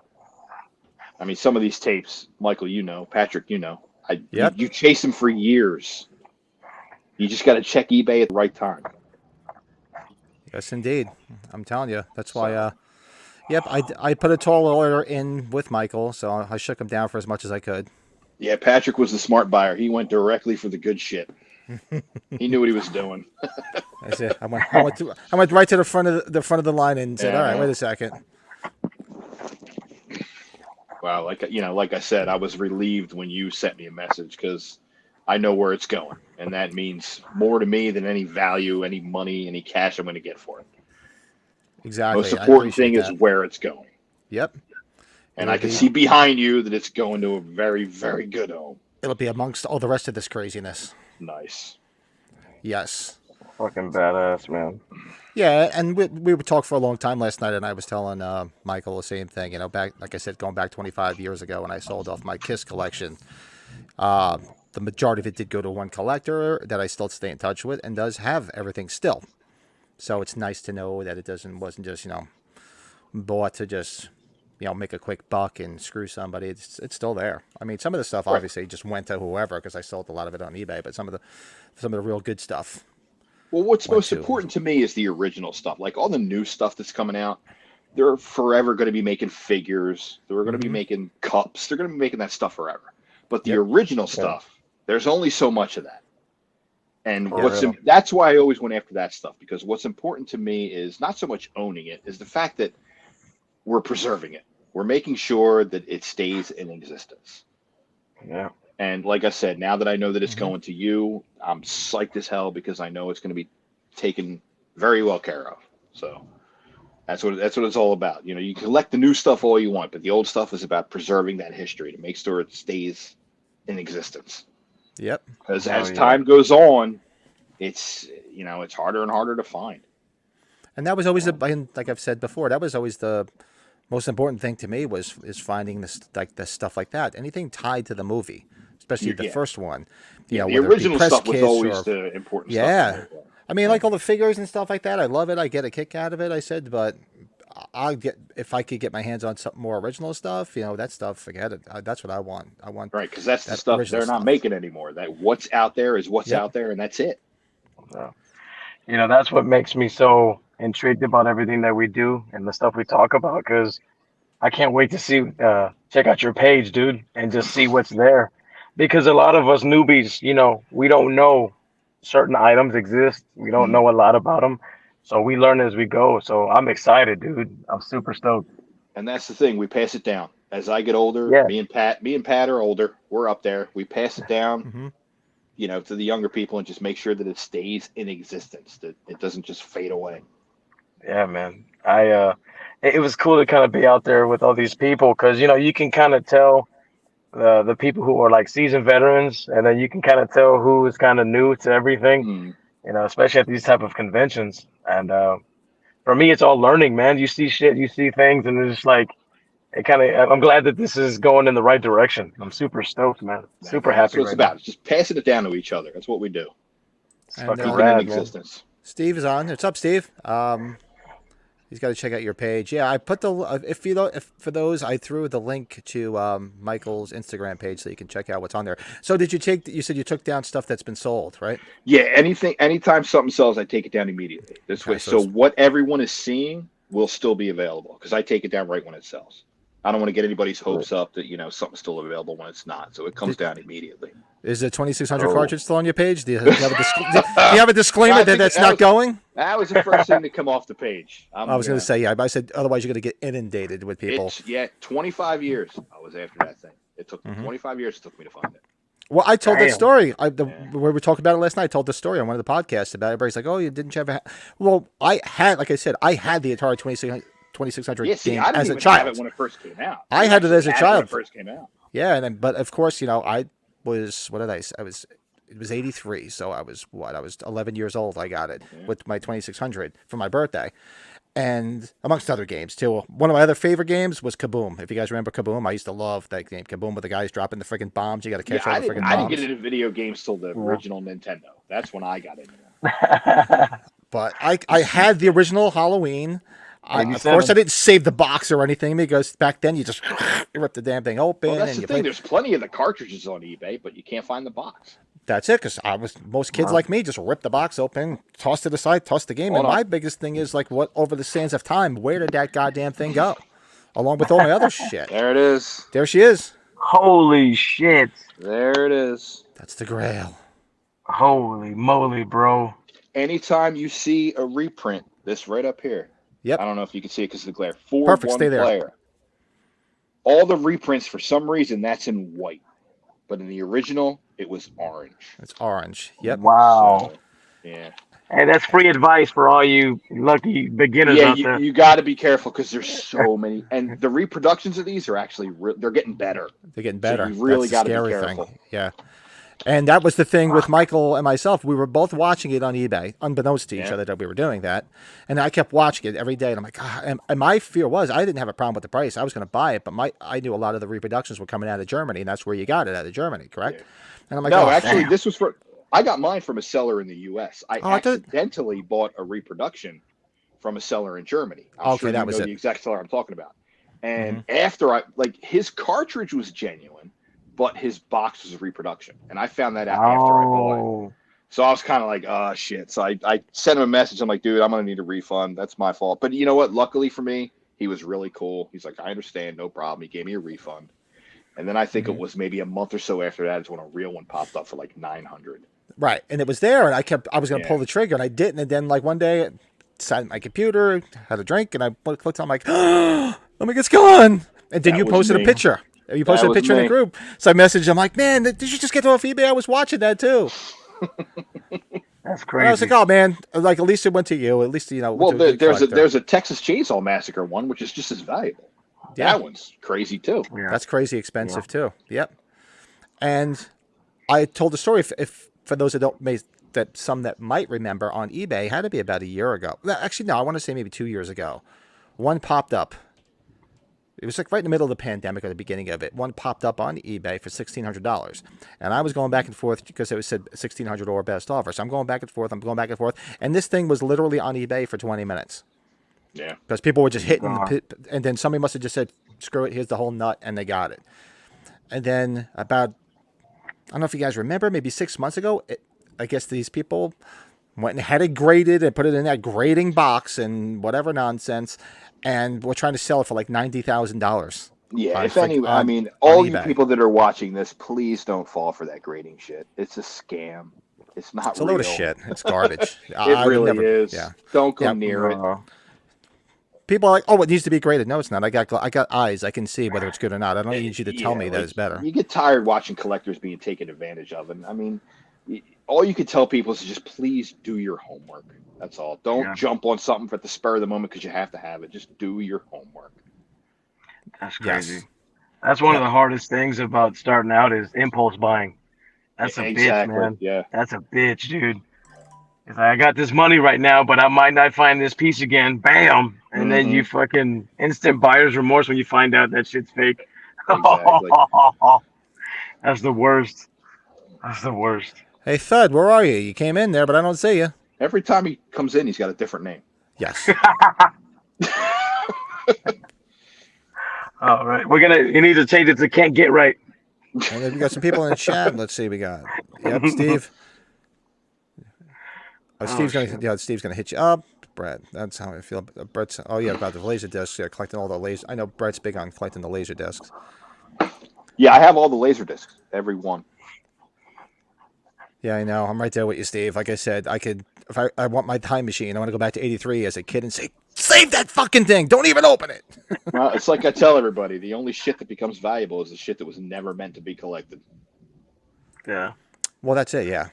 I mean, some of these tapes, Michael, Patrick, Yep. you chase them for years. You just got to check eBay at the right time. Yes, indeed. I'm telling you. That's why. Yep. I put a tall order in with Michael, so I shook him down for as much as I could. Yeah, Patrick was the smart buyer. He went directly for the good shit. He knew what he was doing. That's it. I went right to the front of the line and said, Yeah. "All right, wait a second." Wow, like I said, I was relieved when you sent me a message because I know where it's going, and that means more to me than any value, any money, any cash I'm going to get for it. Exactly. Most important thing is that. where it's going. Yep. And I can see behind you that it's going to a very, very good home. It'll be amongst all the rest of this craziness. Nice. Yes. Fucking badass, man. Yeah, and we were talking for a long time last night, and I was telling Michael the same thing. Back, like I said, going back 25 years ago when I sold off my Kiss collection, the majority of it did go to one collector that I still stay in touch with and does have everything still. So it's nice to know that it wasn't just bought to just make a quick buck and screw somebody. It's still there. I mean, some of the stuff obviously just went to whoever because I sold a lot of it on eBay, but some of the real good stuff. Well, what's most important to me is the original stuff. Like all the new stuff that's coming out, they're forever going to be making figures. They're going to be making cups. They're going to be making that stuff forever. But the original stuff, there's only so much of that. And that's why I always went after that stuff, because what's important to me is not so much owning it, is the fact that we're preserving it. We're making sure that it stays in existence. Yeah. And like I said, now that I know that it's going to you, I'm psyched as hell because I know it's going to be taken very well care of. So that's what it's all about. You collect the new stuff all you want, but the old stuff is about preserving that history to make sure it stays in existence. Yep. Because as time goes on, it's harder and harder to find. And that was always like I've said before, that was always the most important thing to me is finding this stuff like that. Anything tied to the movie, especially the first one. The original stuff was always the important stuff. I mean, like all the figures and stuff like that. I love it. I get a kick out of it. I said, but I'll get if I could get my hands on some more original stuff. That stuff. Forget it. That's what I want. I want Right, because that's the that stuff original they're not stuff. making anymore. That what's out there is what's Yep. out there, and that's it. So, that's what makes me so intrigued about everything that we do and the stuff we talk about. Because I can't wait to see, check out your page, dude, and just see what's there. Because a lot of us newbies, we don't know certain items exist. We don't Mhm. know a lot about them. So we learn as we go. So I'm excited, dude. I'm super stoked. And that's the thing. We pass it down. As I get older, Yeah. me and Pat are older. We're up there. We pass it down, Hmm. to the younger people and just make sure that it stays in existence, that it doesn't just fade away. Yeah, man. It was cool to kind of be out there with all these people because, you can kind of tell the people who are like seasoned veterans, and then you can kind of tell who is kind of new to everything, Mm. especially at these type of conventions. And for me, it's all learning, man. You see shit, you see things, and it's just like it kind of. I'm glad that this is going in the right direction. I'm super stoked, man. Super That's happy what it's right now. about. It's just passing it down to each other. That's what we do. It's And fucking Keep it in rad, man. existence. Steve is on. What's up, Steve? He's got to check out your page. Yeah, I put the if for those I threw the link to Michael's Instagram page so you can check out what's on there. So did you take? You said you took down stuff that's been sold, right? Yeah, anytime something sells, I take it down immediately. This Okay, way, so so it's- what everyone is seeing will still be available because I take it down right when it sells. I don't want to get anybody's hopes up that something's still available when it's not. So it comes down immediately. Is the 2600 Oh. cartridge still on your page? Do you have a disclaimer I that think that's that not was- going? That was the first thing to come off the page. I was going to say, yeah. I said, otherwise you're going to get inundated with people. 25 years I was after that thing. It took Mhm. 25 years it took me to find it. Well, I told that Damn. story. Where we talked about it last night. I told the story on one of the podcasts about it. Everybody's like, oh, you didn't you have a... Well, I had the Atari 2600 Yeah, see, game I didn't as a even have it child. when it first came out. I had it as a When child. it first came out. Yeah, but of course, I was, what did I say? It was 83, so I was 11 years old. I got it with my 2600 for my birthday. And amongst other games, too. One of my other favorite games was Kaboom. If you guys remember Kaboom, I used to love that game. Kaboom, with the guys dropping the freaking bombs. You got to catch all the freaking bombs. I didn't get into video games till the original Nintendo. That's when I got into them. But I had the original Halloween. Of course, I didn't save the box or anything because back then you just rip the damn thing open. Well, that's and the you thing. play. There's plenty of the cartridges on eBay, but you can't find the box. That's it, because most kids like me just rip the box open, toss it aside, toss the game. Hold and on. my biggest thing is like, what over the sands of time, where did that goddamn thing go? Along with all my other shit. There it is. There she is. Holy shit. There it is. That's the Grail. Holy moly, bro. Anytime you see a reprint, this right up here. Yep. I don't know if you can see it because of the glare. Ford Perfect, One stay there. Player. All the reprints, for some reason, that's in white. But in the original, it was orange. It's orange. Yep. Wow. So, yeah. Hey, that's free advice for all you lucky beginners Yeah, out there. you got to be careful because there's so many. And the reproductions of these are actually, they're getting better. They're getting better. you really That's the gotta be scary careful. thing. Yeah. And that was the thing with Michael and myself. We were both watching it on eBay, unbeknownst to each Yeah. other that we were doing that. And I kept watching it every day. And I'm like, and my fear was I didn't have a problem with the price. I was going to buy it, but I knew a lot of the reproductions were coming out of Germany, and that's where you got it, out of Germany, correct? Yeah. And I'm like, No, oh, actually, damn. this was I got mine from a seller in the U.S. I Oh, I thought- accidentally bought a reproduction from a seller in Germany. I'm Okay, sure that you was know it. the exact seller I'm talking about. And after his cartridge was genuine, but his box was a reproduction. And I found that out after I bought it. Oh, So I was kind of like, oh, shit. So I sent him a message. I'm like, dude, I'm going to need a refund. That's my fault. But you know what? Luckily for me, he was really cool. He's like, I understand. No problem. He gave me a refund. And then I think it was maybe a month or so after that is when a real one popped up for like $900. Right. And it was there, and I was going to pull Yeah. the trigger, and I didn't. And then, like, one day, I sat at my computer, had a drink, and I clicked on, I'm like, oh, let me get gone. And then That you was posted me. a picture. You posted a was picture in the me. group. So I messaged him, like, man, did you just get off eBay? I was watching that, too. that's And crazy. I was like, oh, man, like, at least it went to you. At least, Well, to the collector. there's a Texas Chainsaw Massacre one, which is just as valuable. Yeah. That one's crazy, too. Yeah. That's crazy expensive, too. Yep. And I told the story, if for those that some that might remember, on eBay, had to be about a year ago. Actually, no, I want to say maybe 2 years ago. One popped up. It was like right in the middle of the pandemic or the beginning of it. One popped up on eBay for $1,600, and I was going back and forth because it was said 1,600 or best offer. So I'm going back and forth. And this thing was literally on eBay for 20 minutes. Yeah. Because people were just hitting the pit, and then somebody must have just said, "Screw it, here's the whole nut," and they got it. And then about, I don't know if you guys remember, maybe 6 months ago, I guess these people went and had it graded and put it in that grading box and whatever nonsense, and we're trying to sell it for like $90,000. Yeah, on if frick- any, I on- mean, on all you eBay. people that are watching this, please don't fall for that grading shit. It's a scam. It's not It's a real. load of shit. It's garbage. It I would really never- is. Yeah. Don't go Yeah. near it. People are like, "Oh, it needs to be graded." No, it's not. I got eyes. I can see whether it's good or not. I don't need you to tell me that it's better. You get tired watching collectors being taken advantage of, and I mean, all you can tell people is just please do your homework. That's all. Don't jump on something at the spur of the moment because you have to have it. Just do your homework. That's crazy. Yes. That's one of the hardest things about starting out is impulse buying. That's a Exactly. bitch, man. Yeah. That's a bitch, dude. It's like, I got this money right now, but I might not find this piece again. Bam! And then you fucking instant buyer's remorse when you find out that shit's fake. Exactly. That's the worst. That's the worst. Hey, Thud, where are you? You came in there, but I don't see you. Every time he comes in, he's got a different name. Yes. All right, you need to change it to can't get right. And then we got some people in the chat. Let's see. We got. Yep, Steve. Steve's gonna hit you up, Brett. That's how I feel. Brett's. Oh yeah, about the laser discs. Yeah, collecting all the laser. I know Brett's big on collecting the laser discs. Yeah, I have all the laser discs, every one. Yeah, I know. I'm right there with you, Steve. Like I said, I could if I want my time machine. I want to go back to '83 as a kid and say, "Save that fucking thing! Don't even open it." Well, it's like I tell everybody: the only shit that becomes valuable is the shit that was never meant to be collected. Yeah. Well, that's it. Yeah.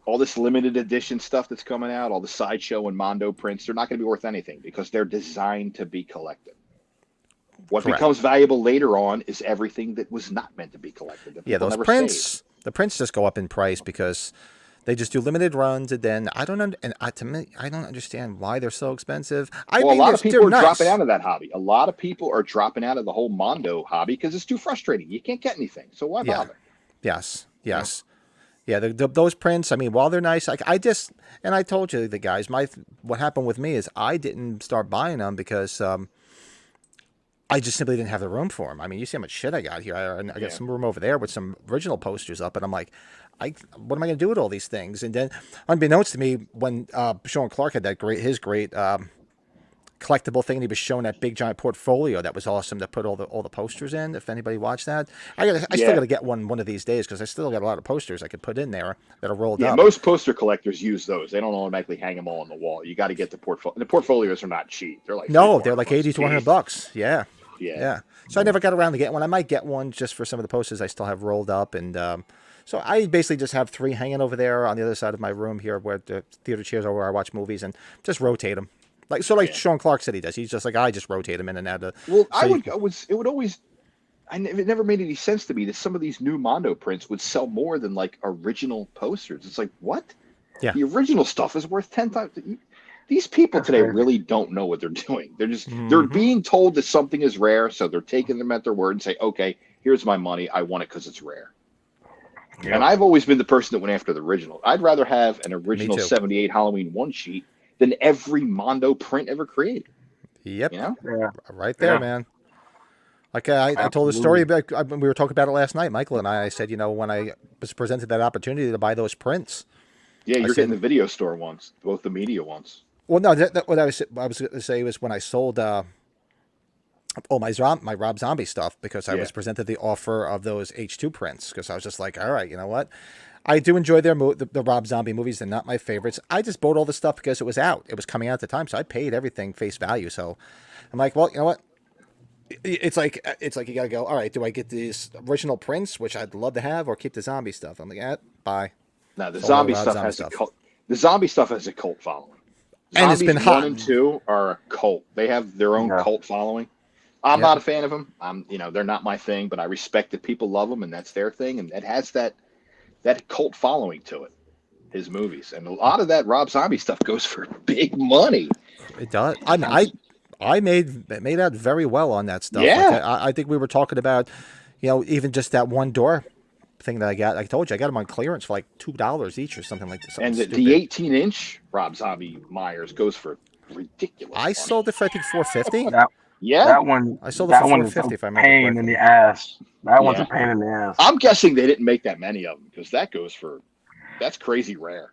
All this limited edition stuff that's coming out, all the Sideshow and Mondo prints, they're not going to be worth anything because they're designed to be collected. What Correct. becomes valuable later on is everything that was not meant to be collected. That Yeah, people those never prints. saved. The prints just go up in price because they just do limited runs, and then I don't understand why they're so expensive. A lot of people are dropping out of that hobby. A lot of people are dropping out of the whole Mondo hobby because it's too frustrating. You can't get anything, so why bother? Yes. Yeah, those prints. I mean, while they're nice, I told you the guys. What happened with me is I didn't start buying them because I just simply didn't have the room for them. I mean, you see how much shit I got here. I got some room over there with some original posters up, and I'm like, what am I going to do with all these things? And then, unbeknownst to me, when Sean Clark had his great collectible thing, and he was showing that big giant portfolio that was awesome to put all the posters in. If anybody watched that, I still got to get one of these days because I still got a lot of posters I could put in there that are rolled up. Most poster collectors use those. They don't automatically hang them all on the wall. You got to get the portfolio. The portfolios are not cheap. They're like they're like $80 to $100. Yeah. So I never got around to get one. I might get one just for some of the posters I still have rolled up, and so I basically just have 3 hanging over there on the other side of my room here, where the theater chairs are where I watch movies, and just rotate them. Like Sean Clark said he does. He's just like, I just rotate them in and out of. Well, it never made any sense to me that some of these new Mondo prints would sell more than like original posters. It's like, what? Yeah. The original stuff is worth 10 times. These people today really don't know what they're doing. They're just they're being told that something is rare, so they're taking them at their word and say, okay, here's my money. I want it because it's rare. Yep. And I've always been the person that went after the original. I'd rather have an original 78 Halloween one sheet than every Mondo print ever created. Yep. You know? Yeah. Right there, man. Like I told the story about, we were talking about it last night, Michael and I said, when I was presented that opportunity to buy those prints. Yeah, you're getting the video store ones, both the media ones. Well, no, what I was going to say was when I sold my Rob Zombie stuff, because I was presented the offer of those H2 prints, because I was just like, all right, you know what? I do enjoy the Rob Zombie movies. They're not my favorites. I just bought all the stuff because it was out. It was coming out at the time, so I paid everything face value. So I'm like, well, you know what? It's like you got to go, all right, do I get these original prints, which I'd love to have, or keep the zombie stuff? I'm like, bye. No, the zombie stuff has a cult. The zombie stuff has a cult following. And it's been hot. 1 and 2 are a cult. They have their own cult following. I'm not a fan of them. They're not my thing, but I respect that people love them, and that's their thing, and it has that cult following to it. His movies, and a lot of that Rob Zombie stuff goes for big money. It does. I I made out very well on that stuff. Like Yeah. I think we were talking about, even just that one door thing that I got. I told you I got them on clearance for like $2 each or something like that. Something And the stupid. 18-inch Rob Zombie Myers goes for ridiculous I money. sold it for I think $450. Yeah. That one, I sold it that for one is $450 a if I remember pain in correctly. the ass. That one's Yeah. a pain in the ass. I'm guessing they didn't make that many of them because that's crazy rare.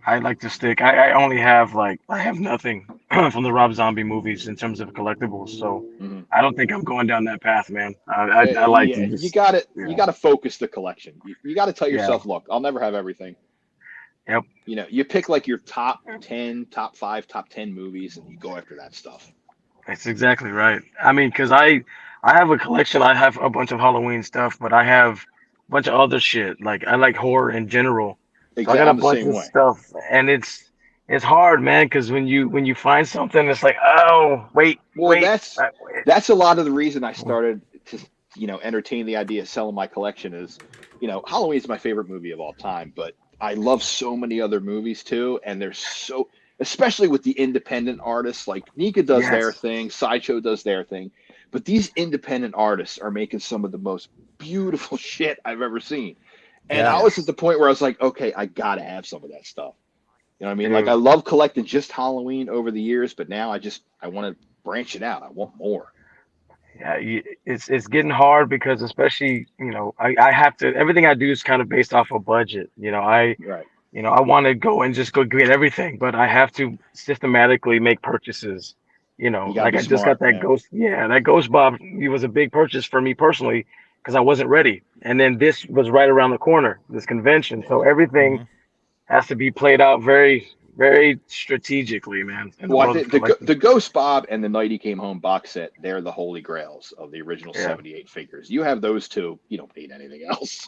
I like to stick. I only have I have nothing from the Rob Zombie movies in terms of collectibles, so hmm I don't think I'm going down that path, man. I like Yeah, to you just got it. yeah You got to focus the collection. You got to tell yeah yourself, look, I'll never have everything. yep. You pick like your top 10, top 5, top 10 movies, and you go after that stuff. That's exactly right. I mean, because I have a collection. I have a bunch of Halloween stuff, but I have a bunch of other shit. Like I like horror in general, so I Exactly. got a I'm the bunch same of way. stuff, and it's hard, man. Because when you find something, it's like, oh wait Well, wait. that's a lot of the reason I started to entertain the idea of selling my collection. Is Halloween is my favorite movie of all time, but I love so many other movies too, and there's so especially with the independent artists like Nika does their Yes. thing, Sideshow does their thing, but these independent artists are making some of the most beautiful shit I've ever seen. And Yeah. I was at Yes. the point where I was like, okay, I gotta have some of that stuff. You know what I mean? Like I Dude. love collecting just Halloween over the years, but now I want to branch it out. I want more. Yeah, it's getting hard because especially, I have to everything I do is kind of based off a budget. Right. I want to go and just go get everything, but I have to systematically make purchases. You got to Like be I just got smart. that Yeah. ghost. Yeah, that ghost Bob. It was a big purchase for me personally because I wasn't ready. And then this was right around the corner, this convention. So everything Hmm. has to be played out very, very strategically, man, in the Well, I world of think collecting. the Ghost Bob and the Night He Came Home box set, they're the holy grails of the original Yeah. 78 figures. You have those two, you don't need anything else.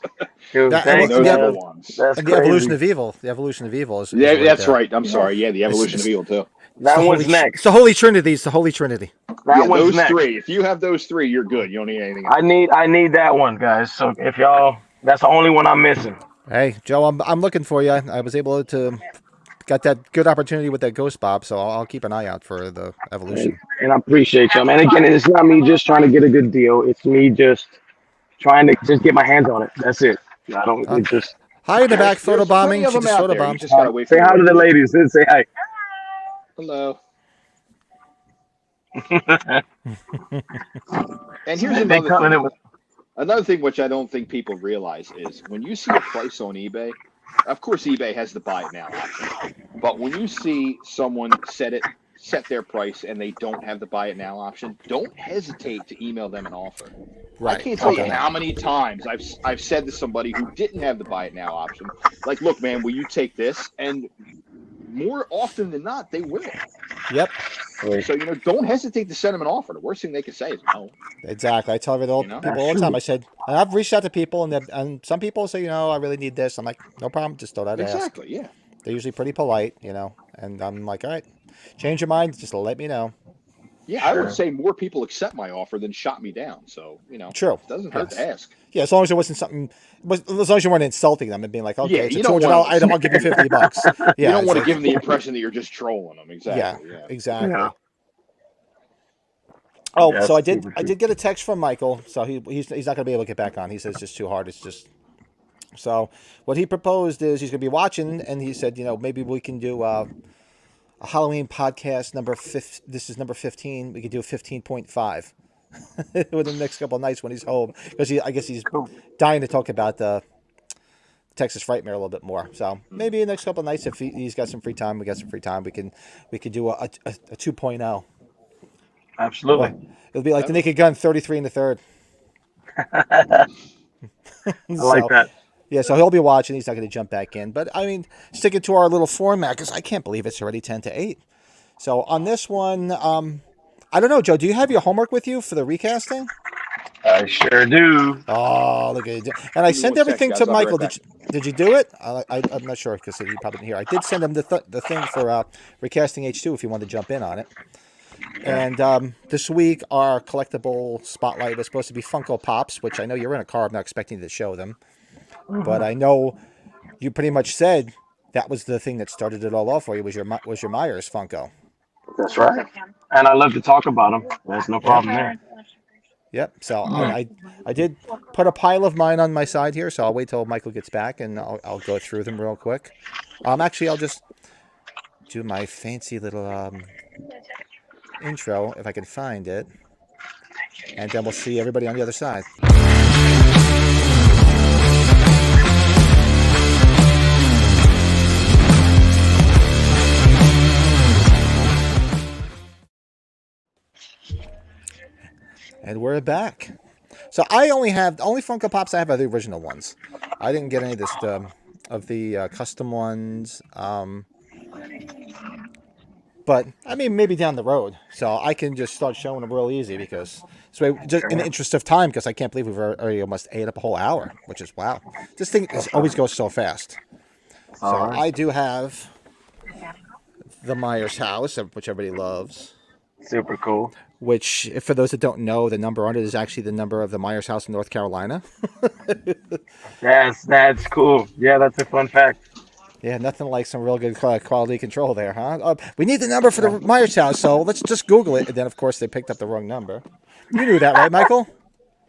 Dude, That and, I mean, well, thanks, those are the man. ones. That's and the evolution crazy. of evil. The evolution of evil is Yeah, right that's there. right. I'm Yeah. sorry. Yeah, the It's, Evolution of it's, Evil too. it's That the one's it's next. the holy trinity. It's the holy trinity. That Yeah, one's those next. three. If you have those three, you're good. You don't need anything else. I need that one, guys. So if y'all, that's the only one I'm missing. Hey, Joe, I'm looking for you. I was able to got that good opportunity with that ghost Bob, so I'll keep an eye out for the And, evolution. and I appreciate y'all, man. Again, it's not me just trying to get a good deal. It's me just trying to just get my hands on it. That's it. I don't. Uh, It just Hi in the back, There's plenty photobombing. of She them just out there. You photobombed. just gotta wait for say the hi to right the one. ladies. Then say hi. Hello. And here's They another coming thing. in with. Another thing which I don't think people realize is when you see a price on eBay, of course eBay has the buy it now option. But when you see someone set their price and they don't have the buy it now option, don't hesitate to email them an offer. I Right, can't tell I've you done how that. many times I've said to somebody who didn't have the buy it now option, like, look, man, will you take this? And more often than not, they will. Yep, So, don't hesitate to send them an offer. The worst thing they can say is no, exactly. I tell you know? people all the time. I said, and I've reached out to people, and some people say, I really need this. I'm like, no problem, just thought I'd ask. Exactly, yeah. They're usually pretty polite, and I'm like, all right, change your mind, just let me know. Yeah, I would Sure. say more people accept my offer than shot me down. So, True. it doesn't hurt to Yes. ask. Yeah, as long as it wasn't something, as long as you weren't insulting them and being like, Yeah, okay, it's a you two don't hundred want dollar to item, I'll give you $50. you Yeah, don't it's want to like, give them the impression that you're just trolling them. yeah, Exactly, yeah. exactly. Yeah. Oh, so That's I did. super I true. did get a text from Michael. So he's not going to be able to get back on. He says it's just too hard. It's just so. What he proposed is he's going to be watching, and he said, maybe we can do a Halloween podcast number 5. This is number 15. We could do 15.5 within the next couple of nights when he's home, because I guess he's Cool. dying to talk about the Texas Frightmare a little bit more. So Mm. maybe the next couple of nights, if he's got some free time, we got some free time, we could do a 2.0. Absolutely. Well, it'll be like the That would- Naked Gun 33 in the third. I like So that. yeah, so he'll be watching. He's not going to jump back in, but I mean, sticking to our little format, because I can't believe it's already 10 to 8. So on this one, I don't know, Joe. Do you have your homework with you for the recasting? I sure do. Oh, look at it! And I Give me sent 1 second, everything to guys. I'll be Michael. right back. Did you do it? I'm not sure because he probably didn't hear. I did send him the thing for recasting H2 if you wanted to jump in on it. And this week, our collectible spotlight was supposed to be Funko Pops, which I know you're in a car. I'm not expecting you to show them, but I know you pretty much said that was the thing that started it all off for you. Was your Myers Funko? That's right. And I love to talk about them. There's no problem there. Yep. So I did put a pile of mine on my side here. So I'll wait till Michael gets back and I'll go through them real quick. Actually, I'll just do my fancy little intro if I can find it, and then we'll see everybody on the other side. And we're back. So I only have, the only Funko Pops I have are the original ones. I didn't get any of this of the custom ones. But I mean, maybe down the road, so I can just start showing them real easy because so just in the interest of time, because I can't believe we've already almost ate up a whole hour, which is wow. This thing always goes so fast. So I do have the Myers house, which everybody loves. Super cool. Which, for those that don't know, the number on it is actually the number of the Myers house in North Carolina. That's cool. Yeah, that's a fun fact. Yeah, nothing like some real good quality control there, huh? We need the number for the Myers house, so let's just Google it. And then, of course, they picked up the wrong number. You knew that, right, Michael?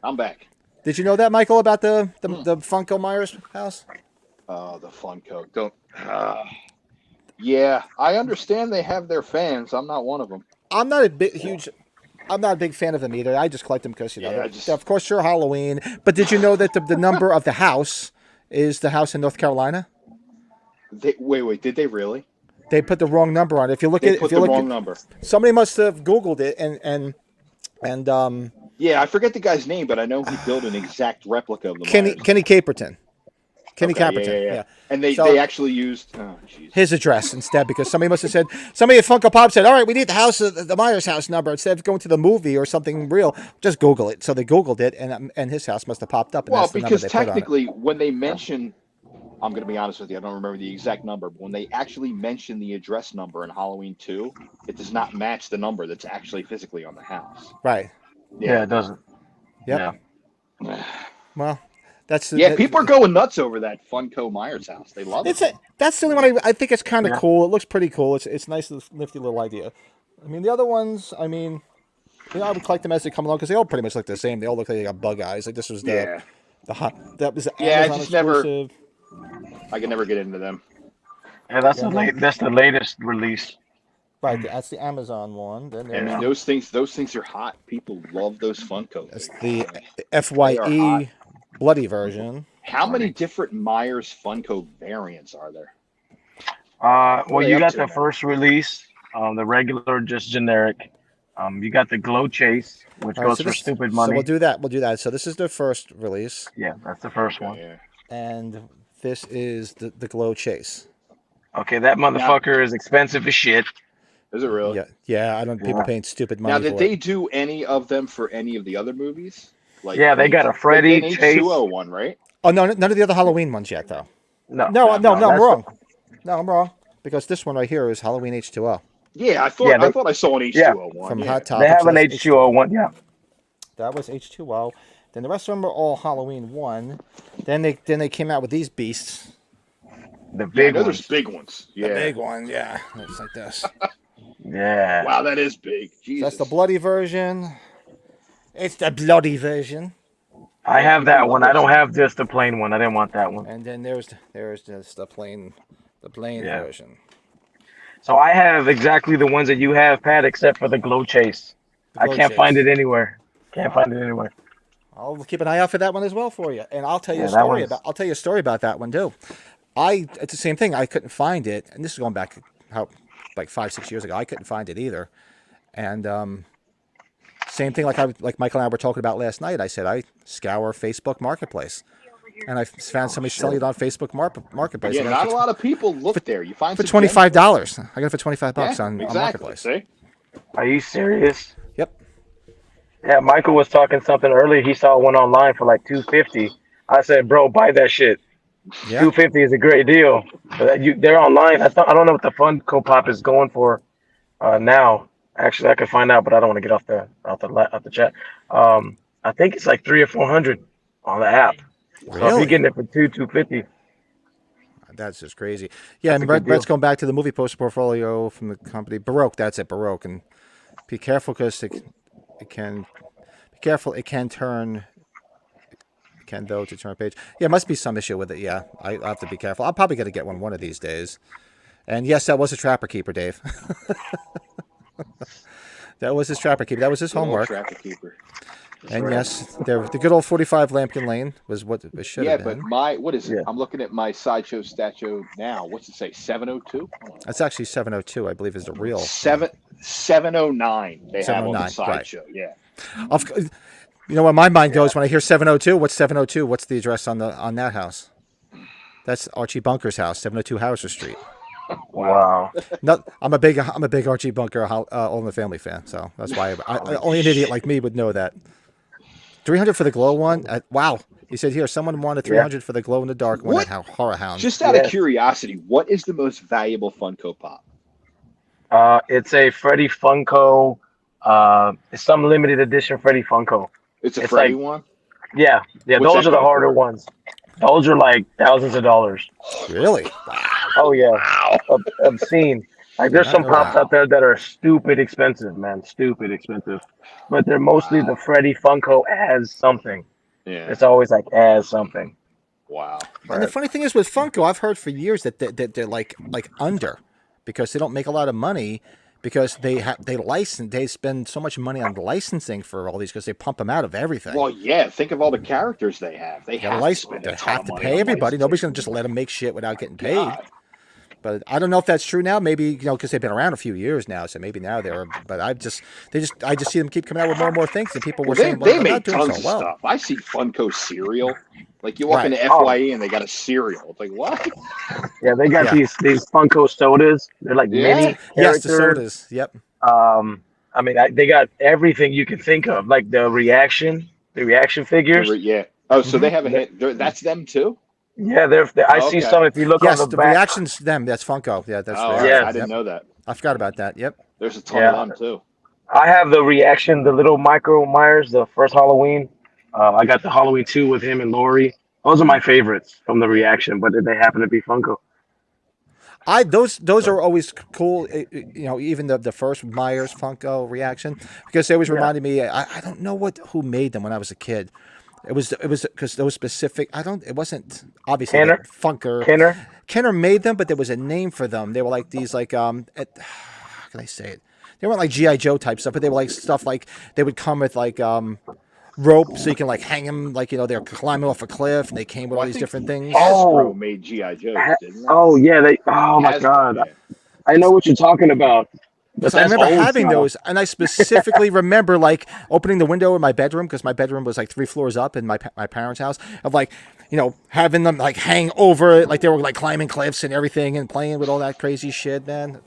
I'm back. Did you know that, Michael, about the Funko Myers house? Oh, the Funko. Don't. Yeah, I understand they have their fans. I'm not one of them. I'm not a big fan of them either. I just collect them because, of course, sure, Halloween. But did you know that the number of the house is the house in North Carolina? Wait, did they really? They put the wrong number on it. If you look they at put the wrong number. Somebody must have Googled it and yeah, I forget the guy's name, but I know he built an exact replica of the Kenny Caperton. Kenny okay, Caperton. Yeah. And they actually used his address instead, because somebody must have said, somebody at Funko Pop said, all right, we need the Myers house number. Instead of going to the movie or something real, just Google it. So they Googled it, and his house must have popped up. And well, that's the because number they technically, when they mention, I'm going to be honest with you, I don't remember the exact number, but when they actually mention the address number in Halloween 2, it does not match the number that's actually physically on the house. Right. Yeah, it doesn't. Yep. Yeah. Well, people are going nuts over that Funko Myers house. They love it. That's the only one I think it's kind of cool. It looks pretty cool. It's nice, nifty little idea. I mean, the other ones, I mean, I would collect them as they come along because they all pretty much look the same. They all look like they got bug eyes. Like this was that was the Amazon exclusive. I can never get into them. Yeah, that's the latest release. Right, that's the Amazon one. Then those things are hot. People love those Funkos. That's the FYE bloody version. How many different Myers Funko variants are there? Well, you got the first release, the regular, just generic. You got the Glow Chase, which goes for stupid money. So we'll do that. So this is the first release. Yeah, that's the first one. Yeah. And this is the Glow Chase. Okay, that motherfucker is expensive as shit. Is it really? Yeah. I don't. People paying stupid money. Now, did they do any of them for any of the other movies? Like, they got a Freddy Chase H2O1, right? Oh no, none of the other Halloween ones yet, though. No, I'm wrong. No, I'm wrong because this one right here is Halloween H2O. Yeah, I thought I saw an H2O1 from Hot Topics. They have an H2O1, yeah. That was H2O. Then the rest of them are all Halloween 1. Then they came out with these beasts. The big ones. There's big ones. Yeah. The big one, yeah. It's like this. Yeah. Wow, that is big. Jesus. That's the bloody version. It's the bloody version. I have that one. I don't have just the plain one. I didn't want that one. And then there's just the plain version. So I have exactly the ones that you have, Pat, except for the Glow Chase. I can't find it anywhere. I'll keep an eye out for that one as well for you, and I'll tell you a story about that one too. It's the same thing. I couldn't find it, and this is going back like 5-6 years ago. I couldn't find it either, and same thing like Michael and I were talking about last night. I said I scour Facebook Marketplace, and I found somebody selling it on Facebook Marketplace. Yeah, not a lot of people look there. You find for $25. I got it for $25 on Marketplace. See? Are you serious? Yep. Yeah, Michael was talking something earlier. He saw one online for like $250. I said, bro, buy that shit. Yeah. $250 is a great deal. But they're online. I don't know what the Funko Pop is going for now. Actually, I could find out, but I don't want to get off the chat. I think it's like $300 or $400 on the app. Really? So if you're getting it for $250. That's just crazy. Yeah, That's and a good Brett's deal. going back to the movie poster portfolio from the company Baroque. That's it, Baroque. And be careful because it can be careful. It can turn. It can though to turn a page. Yeah, must be some issue with it. Yeah, I have to be careful. I'm probably gonna get one of these days. And yes, that was a Trapper Keeper, Dave. That was his Trapper Keeper. That was his Good old homework. traffic keeper. That's And right. yes, the good old 45 Lambkin Lane was what it should Yeah, have but been. what is it? Yeah. I'm looking at my sideshow statue now. What's it say? 702? That's actually 702, I believe, is the real. 709 they have on the 709, right. sideshow. Yeah. Of, you know where my mind goes when I hear 702. What's 702? What's the address on that house? That's Archie Bunker's house, 702 Hauser Street. Wow. I'm a big Archie Bunker All in the Family fan, so that's why only an idiot like me would know that. 300 for the glow one. Wow, he said here someone wanted 300 for the glow in the dark one What? at Horror Hound. Just out of Yeah. curiosity, what is the most valuable Funko Pop? It's a Freddy Funko. It's some limited edition Freddy Funko. It's a It's Freddy like- one? Yeah, What's those that are the go harder for? ones. Those are like thousands of dollars. Really? Oh yeah, Wow. obscene. Like there's some Not know pops that. out there that are stupid expensive, man. Stupid expensive. But they're mostly the Freddy Funko as something. Yeah. It's always like as something. Wow. And the funny thing is with Funko, I've heard for years that they're like under because they don't make a lot of money because they spend so much money on licensing for all these because they pump them out of everything. Well, yeah. Think of all the characters they have. They Gotta have to spend they a ton have of to money pay on everybody. Nobody's licensing. gonna just let them make shit without getting paid. God. But I don't know if that's true now. Maybe because they've been around a few years now, so maybe now they're. But I just see them keep coming out with more and more things, and people were Well, saying, they "Well, they're make not doing tons so of well." stuff. I see Funko cereal. Like you walk Right. into FYE and they got a cereal. It's like what? Yeah, they got Yeah. these Funko sodas. They're like Yeah. mini Yes, the characters. sodas. Yep. I mean, they got everything you can think of, like the reaction figures. Yeah. Oh, so they Mhm. have a hit. That's them too. Yeah, I Oh, see okay. some. If you look Yes, on the the back, reactions to them. That's Funko. Yeah, that's Oh, all theirs. right. Yeah. I didn't Yep. know that. I forgot about that. Yep. There's a ton Yeah. of them too. I have the reaction, the little Michael Myers, the first Halloween. I got the Halloween 2 with him and Laurie. Those are my favorites from the reaction, but they happen to be Funko. Those are always cool. You know, even the first Myers Funko reaction because they always Yeah. reminded me. I don't know who made them when I was a kid. It was because those specific. It wasn't obviously Kenner? Funker. Kenner? Kenner made them, but there was a name for them. They were like these how can I say it? They weren't like GI Joe type stuff, but they were like stuff like they would come with like rope so you can like hang them like they're climbing off a cliff and they came with all I these think different things. Hasbro Oh. made GI Joes, didn't they? Oh yeah, oh my Hasbro, God, yeah. I know what you're talking about. But Because I that's remember old having style. those, and I specifically remember like opening the window in my bedroom because my bedroom was like 3 floors up in my parents' house. Of like, having them like hang over it, like they were like climbing cliffs and everything, and playing with all that crazy shit, man.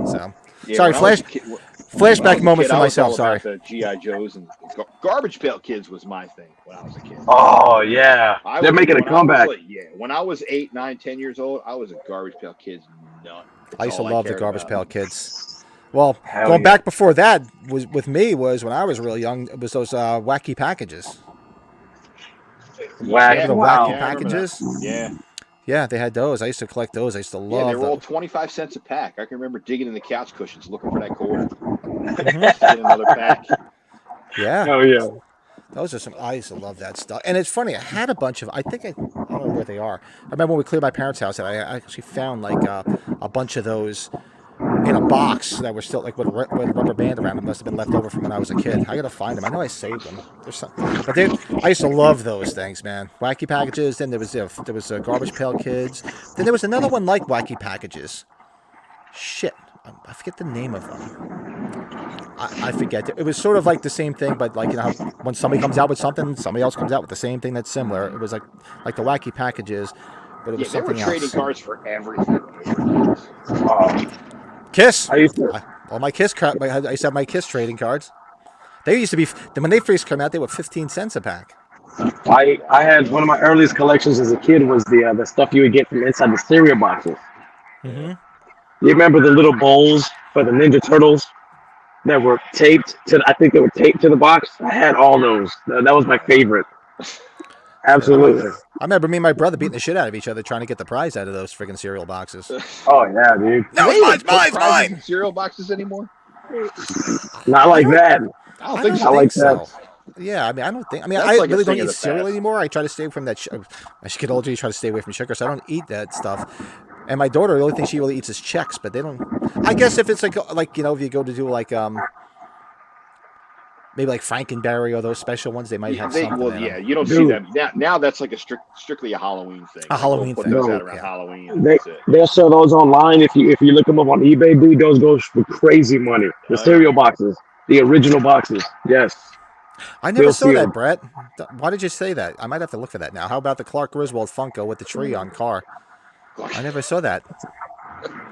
So, Yeah, sorry, when I was a kid- when I was flashback a moment kid, for I was myself. all Sorry. about the GI Joes and Garbage Pail Kids was my thing when I was a kid. Oh yeah, they're making a when I was, comeback. like, when I was 8, 9, 10 years old, I was a Garbage Pail Kids nut. That's I used to all love the cared Garbage about. Pail Kids. Well, Hell going yeah. back before that was with me was when I was real young. It was those wacky packages. Whack, Remember the wow. wacky Yeah, I remember packages? that. Yeah. Yeah, they had those. I used to collect those. I used to Yeah, love they were all those. 25 cents a pack. I can remember digging in the couch cushions looking for that quarter. Mhm. Get another pack. Yeah. Oh yeah. Those are some. I used to love that stuff, and it's funny. I had a bunch of. I don't know where they are. I remember when we cleared my parents' house, and I actually found like a bunch of those in a box that were still like with rubber band around them. Must have been left over from when I was a kid. I gotta find them. I know I saved them. There's some, but I used to love those things, man. Wacky packages. Then there was Garbage Pail Kids. Then there was another one like Wacky Packages. Shit, I forget the name of them. I forget. It was sort of like the same thing, but like how when somebody comes out with something, somebody else comes out with the same thing that's similar. It was like the Wacky Packages, but it was Yeah, they were something trading else. cards for everything when we were kids. Kiss. I used to. All my Kiss card. I used to have my Kiss trading cards. They used to be when they first came out. They were 15 cents a pack. I had one of my earliest collections as a kid was the stuff you would get from inside the cereal boxes. Mm-hmm. You remember the little bowls for the Ninja Turtles that were taped to? I think they were taped to the box. I had all those. That was my favorite. Absolutely. I remember me and my brother beating the shit out of each other trying to get the prize out of those freaking cereal boxes. Oh yeah, dude. No, Do it's they mine, even put prizes mine. in cereal boxes anymore? Not like that. I don't I think don't so. Not think like so. that. Yeah, I mean, I don't think. I mean, That's I like a really don't thing of eat the cereal past. anymore. I try to stay from that. As you get older, you try to stay away from sugar. So I don't eat that stuff. And my daughter, the only thing she really eats is Chex. But they don't. I guess if it's like if you go to do maybe like Frankenberry or those special ones, they might have something in them. You don't see Dude. them now. That's like a strictly a Halloween thing. A Like, Halloween we'll put thing. those No. out around Yeah. Halloween. And They that's it. they'll sell those online if you look them up on eBay, dude. Those go for crazy money. The Oh, cereal boxes, the original boxes. Yes, I never still saw that, sealed. Brett. Why did you say that? I might have to look for that now. How about the Clark Griswold Funko with the tree on car? I never saw that.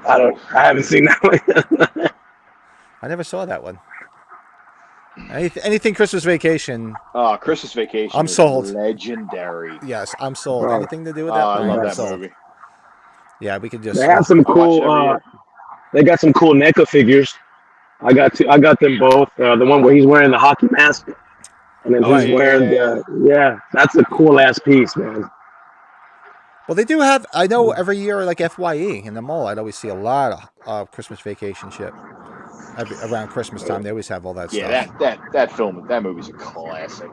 I haven't seen that one. I never saw that one. Anything Christmas Vacation? Christmas Vacation. I'm is sold. Legendary. Yes, I'm sold. Bro. Anything to do with Oh, that? I love I'm that sold. movie. Yeah, we could just. They have some I watch it every cool. year. They got some cool NECA figures. I got them both. The one where he's wearing the hockey mask, and then Oh, he's yeah, wearing yeah, the that's a cool ass piece, man. Well, they do have. I know every year, like FYE in the mall, I'd always see a lot of Christmas Vacation shit. Around Christmas time, they always have all that Yeah, stuff. that movie's a classic.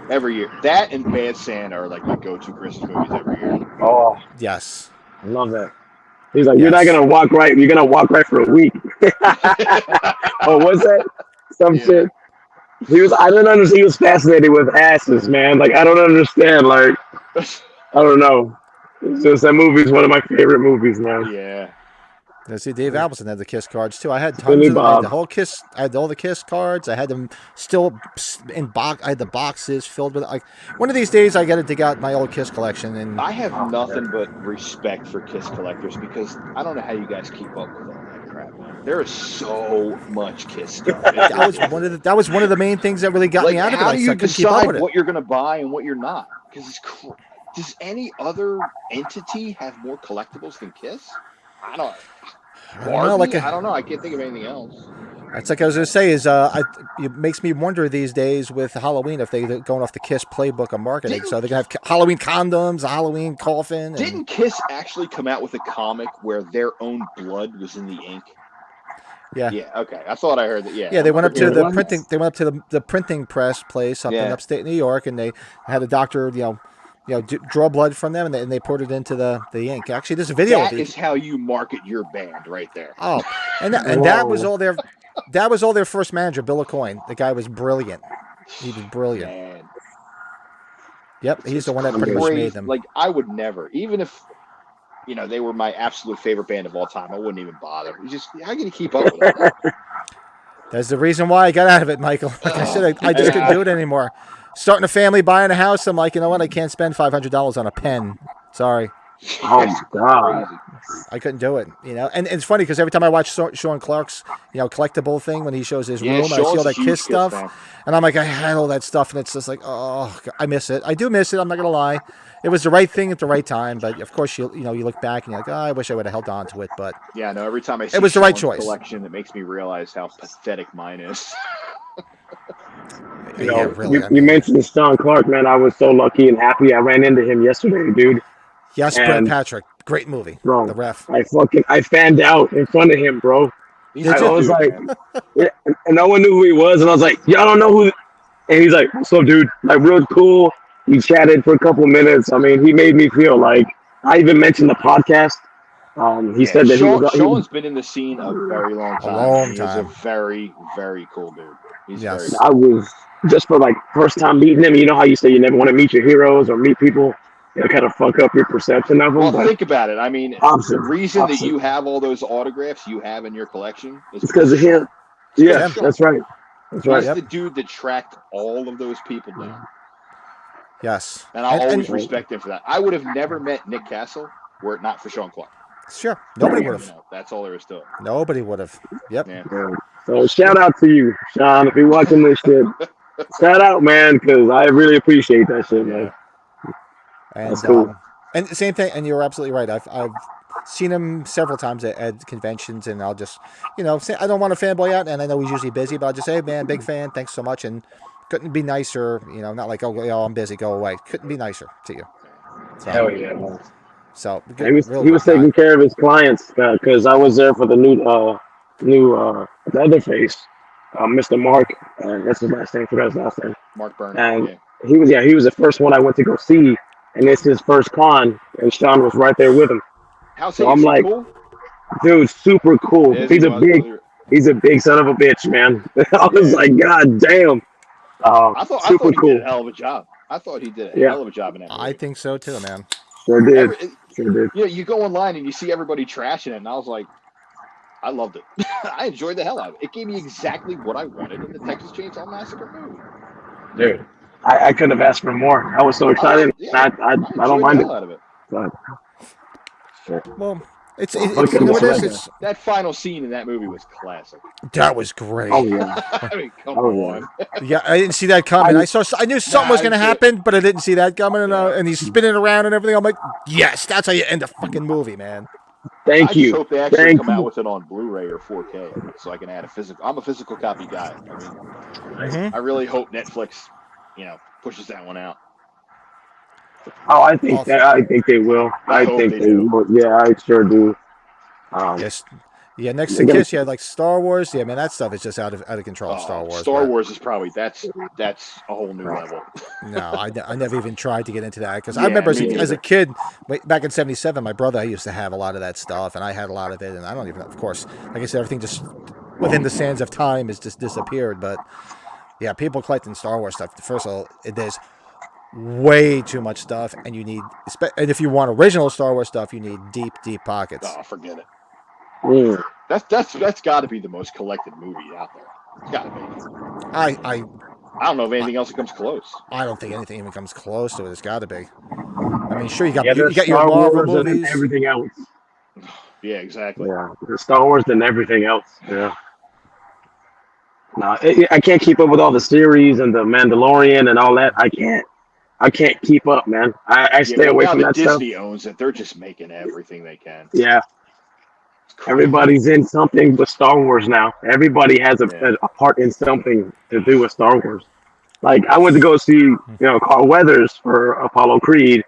Every year, that and Bad Santa are like my go-to Christmas movies every year. Oh, Yes. I love that. He's like, you're not Yes. gonna walk right. You're gonna walk right for a week. Oh, what's that? Some Yeah. shit. I don't understand. He was fascinated with asses, man. Like, I don't understand. Like, I don't know. It's just that movie is one of my favorite movies, man. Yeah. Let's see, Dave Albertson had the Kiss cards too. I had tons Billy of them. I had Bob. the whole Kiss. I had all the Kiss cards. I had them still in box. I had the boxes filled with. Like one of these days, I got to dig out my old Kiss collection. And I have nothing but respect for Kiss collectors because I don't know how you guys keep up with all that crap, man. There is so much Kiss stuff. that was one of the main things that really got me out of it. How I do you couldn't keep up decide with it. what you're going to buy and what you're not? Because does any other entity have more collectibles than Kiss? I don't know. I don't know. I can't think of anything else. It's like I was going to say is it makes me wonder these days with Halloween if they're going off the Kiss playbook of marketing. So they're going to have Halloween condoms, a Halloween coffin. And, Didn't Kiss actually come out with a comic where their own blood was in the ink? Yeah. Yeah. Okay. I thought I heard that. Yeah. Yeah, they went up to the What? printing. They went up to the printing press place up in Yeah. upstate New York, and they had a doctor, draw blood from them, and they poured it into the ink. Actually, there's a video That of it. is how you market your band, right there. Oh, and that was all their. That was all their first manager, Bill Aucoin. The guy was brilliant. He was brilliant. Man. Yep, he's the one that pretty much Crazy. made them. Like I would never, even if they were my absolute favorite band of all time, I wouldn't even bother. It's just how can you keep up with it? That's the reason why I got out of it, Michael. Like I said, I just couldn't do it anymore. Starting a family, buying a house, I'm like, you know what? I can't spend $500 on a pen. Sorry. Oh my god. Crazy. I couldn't do it, And it's funny because every time I watch Sean Clark's, collectible thing when he shows his room, I see all Sean's a that huge Kiss stuff, fan. and I'm like, I had all that stuff, and it's just like, oh, I miss it. I do miss it. I'm not gonna lie. It was the right thing at the right time, but of course, you look back and you're like, oh, I wish I would have held on to it, but Yeah, no. Every time I see was the right Sean's choice. collection, it makes me realize how pathetic mine is. You know, yeah, really. you mentioned Sean Clark, man. I was so lucky and happy. I ran into him yesterday, dude. Yes, Brett and- Patrick, great movie, Bro, The Ref. I fanned out in front of him, bro. He's Did a you? I was dude, like, man. yeah, and no one knew who he was, and I was like, y'all don't know who. And he's like, what's up, dude? Like, real cool. We chatted for a couple of minutes. I mean, he made me feel like I even mentioned the podcast. He said that Sean's been in the scene a very long time. long He's time. a very, very cool dude. He's Yes. very I was just for like first time meeting him. You know how you say you never want to meet your heroes or meet people that kind of fuck up your perception of them. Well, but think about it. I mean, Opposite. the reason that Opposite. you have all those autographs you have in your collection is it's because of him. Yeah, Sean. that's right. That's right. He's Yep. the dude that tracked all of those people down. Yes, And I'll always and- respect him for that. I would have never met Nick Castle were it not for Sean Clark. sure. Nobody would have. That's all there is to it. Nobody would have. Yep. Yeah. Yeah. So shout out to you, Sean, if you're watching this shit. Shout out, man, because I really appreciate that shit, man. And That's cool. and the same thing. And you're absolutely right. I've seen him several times at conventions, and I'll just say I don't want to fanboy out, and I know he's usually busy, but I'll just say, hey, man, big fan, thanks so much, and couldn't be nicer. Not like, oh, I'm busy, go away. Couldn't be nicer to you. So, Hell yeah, man. so He good, was real he was good guy. taking care of his clients because I was there for the new Leatherface, Mr. Mark. That's his last name. Forgot his last name. Mark Burney. And Yeah. he was the first one I went to go see, and it's his first con, and Sean was right there with him. How's So he? I'm Is he like, cool? dude, super cool. Is he? He's a big son of a bitch, man. I was Yeah. like, God damn, I super thought he did cool. a hell of a job. I thought he did a Yeah, hell of a job in that I movie. think so too, man. sure did, Every, sure did. you go online and you see everybody trashing it, and I was like, I loved it. I enjoyed the hell out of it. It gave me exactly what I wanted in the Texas Chainsaw Massacre movie. Dude, I couldn't have asked for more. I was so excited. I don't Enjoyed the mind it. hell out of it. But, shit. Well, it's What it's could you know have what it is. said? It's That final scene in that movie was classic. that was great. Oh yeah, I mean, come oh yeah. on. Yeah, I didn't see that coming. I I knew something was going to Nah, happen, but I didn't see that coming. Yeah. And he's spinning around and everything. I'm like, yes, that's how you end a fucking movie, man. thank I just you, hope they actually thank come out you. with it on Blu-ray or 4K, so I can add a physical. I'm a physical copy guy. I mean, Mhm. I really hope Netflix, pushes that one out. Oh, Also, I think they will. I I hope think they they do. will. Yeah, I sure do. yes, yeah. Next They to gotta, Kiss, you had like Star Wars. Yeah, man, that stuff is just out of control. Star Oh, Wars. Star But Wars is probably that's a whole new level. no, I never even tried to get into that because I Yeah, remember me as a neither. kid back in '77, my brother used to have a lot of that stuff, and I had a lot of it, and I don't even, of course, like I said, everything just within the sands of time has just disappeared. But yeah, people collecting Star Wars stuff. First of all, there's way too much stuff, and and if you want original Star Wars stuff, you need deep, deep pockets. Oh, forget it. mm, That's got to be the most collected movie out there. It's got to be. I, I, I don't know of anything else that comes close. I don't think anything even comes close to it. It's got to be. I mean, sure, you got yeah, you, there's you got your Star Marvel Wars and then movies. everything else. Yeah, exactly. Yeah, there's Star Wars and everything else. Yeah. No, I can't keep up with all the series and the Mandalorian and all that. I can't keep up, man. I Yeah, stay well, away now from that that stuff. Disney owns it, they're just making everything they can. Yeah, It's crazy. everybody's in something with Star Wars now. Everybody has Yeah. a part in something to do with Star Wars. Like I went to go see, Carl Weathers for Apollo Creed,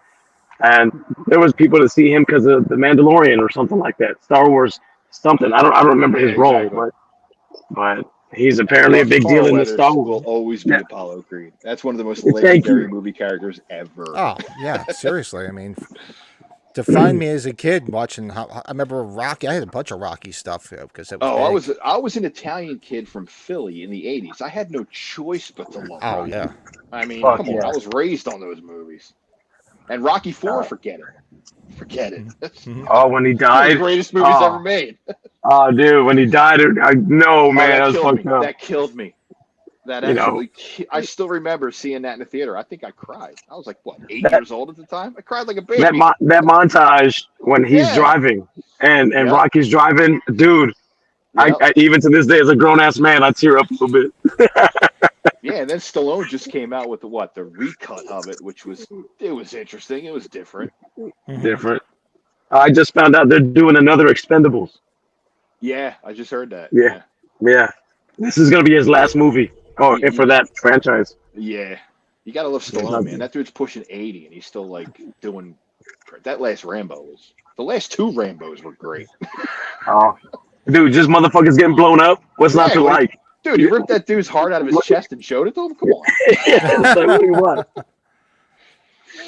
and there was people to see him because of the Mandalorian or something like that. Star Wars something. I don't remember Yeah, his role, exactly. but he's apparently a Well, big deal Carl in the Star Weathers will Wars. always be Yeah, Apollo Creed. That's one of the most thank legendary you. movie characters ever. Oh yeah, seriously. I mean, to find me as a kid watching, I remember Rocky. I had a bunch of Rocky stuff because it was Oh, big. I was an Italian kid from Philly in the '80s. I had no choice but to love Oh Rocky. yeah. I mean, Fuck come on, yeah. I was raised on those movies. And Rocky Four, Uh, forget it. Forget it. That's Mhm. oh, when he one of the died. greatest movies ever Oh, made. oh, dude, when he died, I no Oh, man, that that was killed me. fucked up. That killed me. That You know absolutely. I still remember seeing that in the theater. I think I cried. I was like, what, 8 that years old at the time? I cried like a baby. that montage when he's Yeah. driving and Yep. Rocky's driving, dude. Yep. I even to this day, as a grown ass man, I tear up a little bit. Yeah, and then Stallone just came out with the recut of it, which was interesting. It was different. Mhm. Different. I just found out they're doing another Expendables. Yeah, I just heard that. Yeah, yeah. This is gonna be his last movie. Oh, He- and for he- that franchise. Yeah. You gotta love There's Stallone, nothing. man. That dude's pushing 80 and he's still like doing that last Rambo was the last two Rambos were great. Oh, dude, just motherfuckers getting blown up. What's not Yeah, to when like? Dude, he ripped that dude's heart out of his chest and showed it to him? Come on. It's like, what do you want?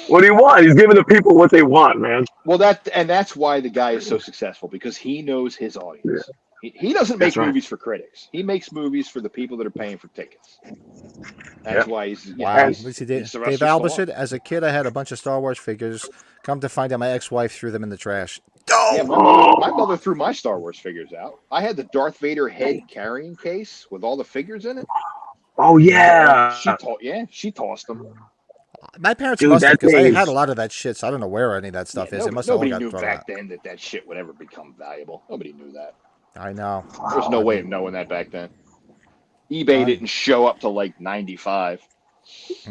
What do you want? He's giving the people what they want, man. Well, that's why the guy is so successful because he knows his audience. He doesn't make That's right. movies for critics. He makes movies for the people that are paying for tickets. That's Yep. why he's Wow. At he's, least he did. he's Sylvester Dave Albert. Stallone. As a kid, I had a bunch of Star Wars figures. Come to find out, my ex-wife threw them in the trash. Yeah, my mother threw my Star Wars figures out. I had the Darth Vader head carrying case with all the figures in it. Oh yeah. She tossed them. My parents Dude, must have that because I thing had is- a lot of that shit, so I don't know where any of that stuff Yeah, is. It must have all nobody got knew thrown back out. then that shit would ever become valuable. Nobody knew that. I know. There's no way of knowing that back then. eBay didn't show up till like 95.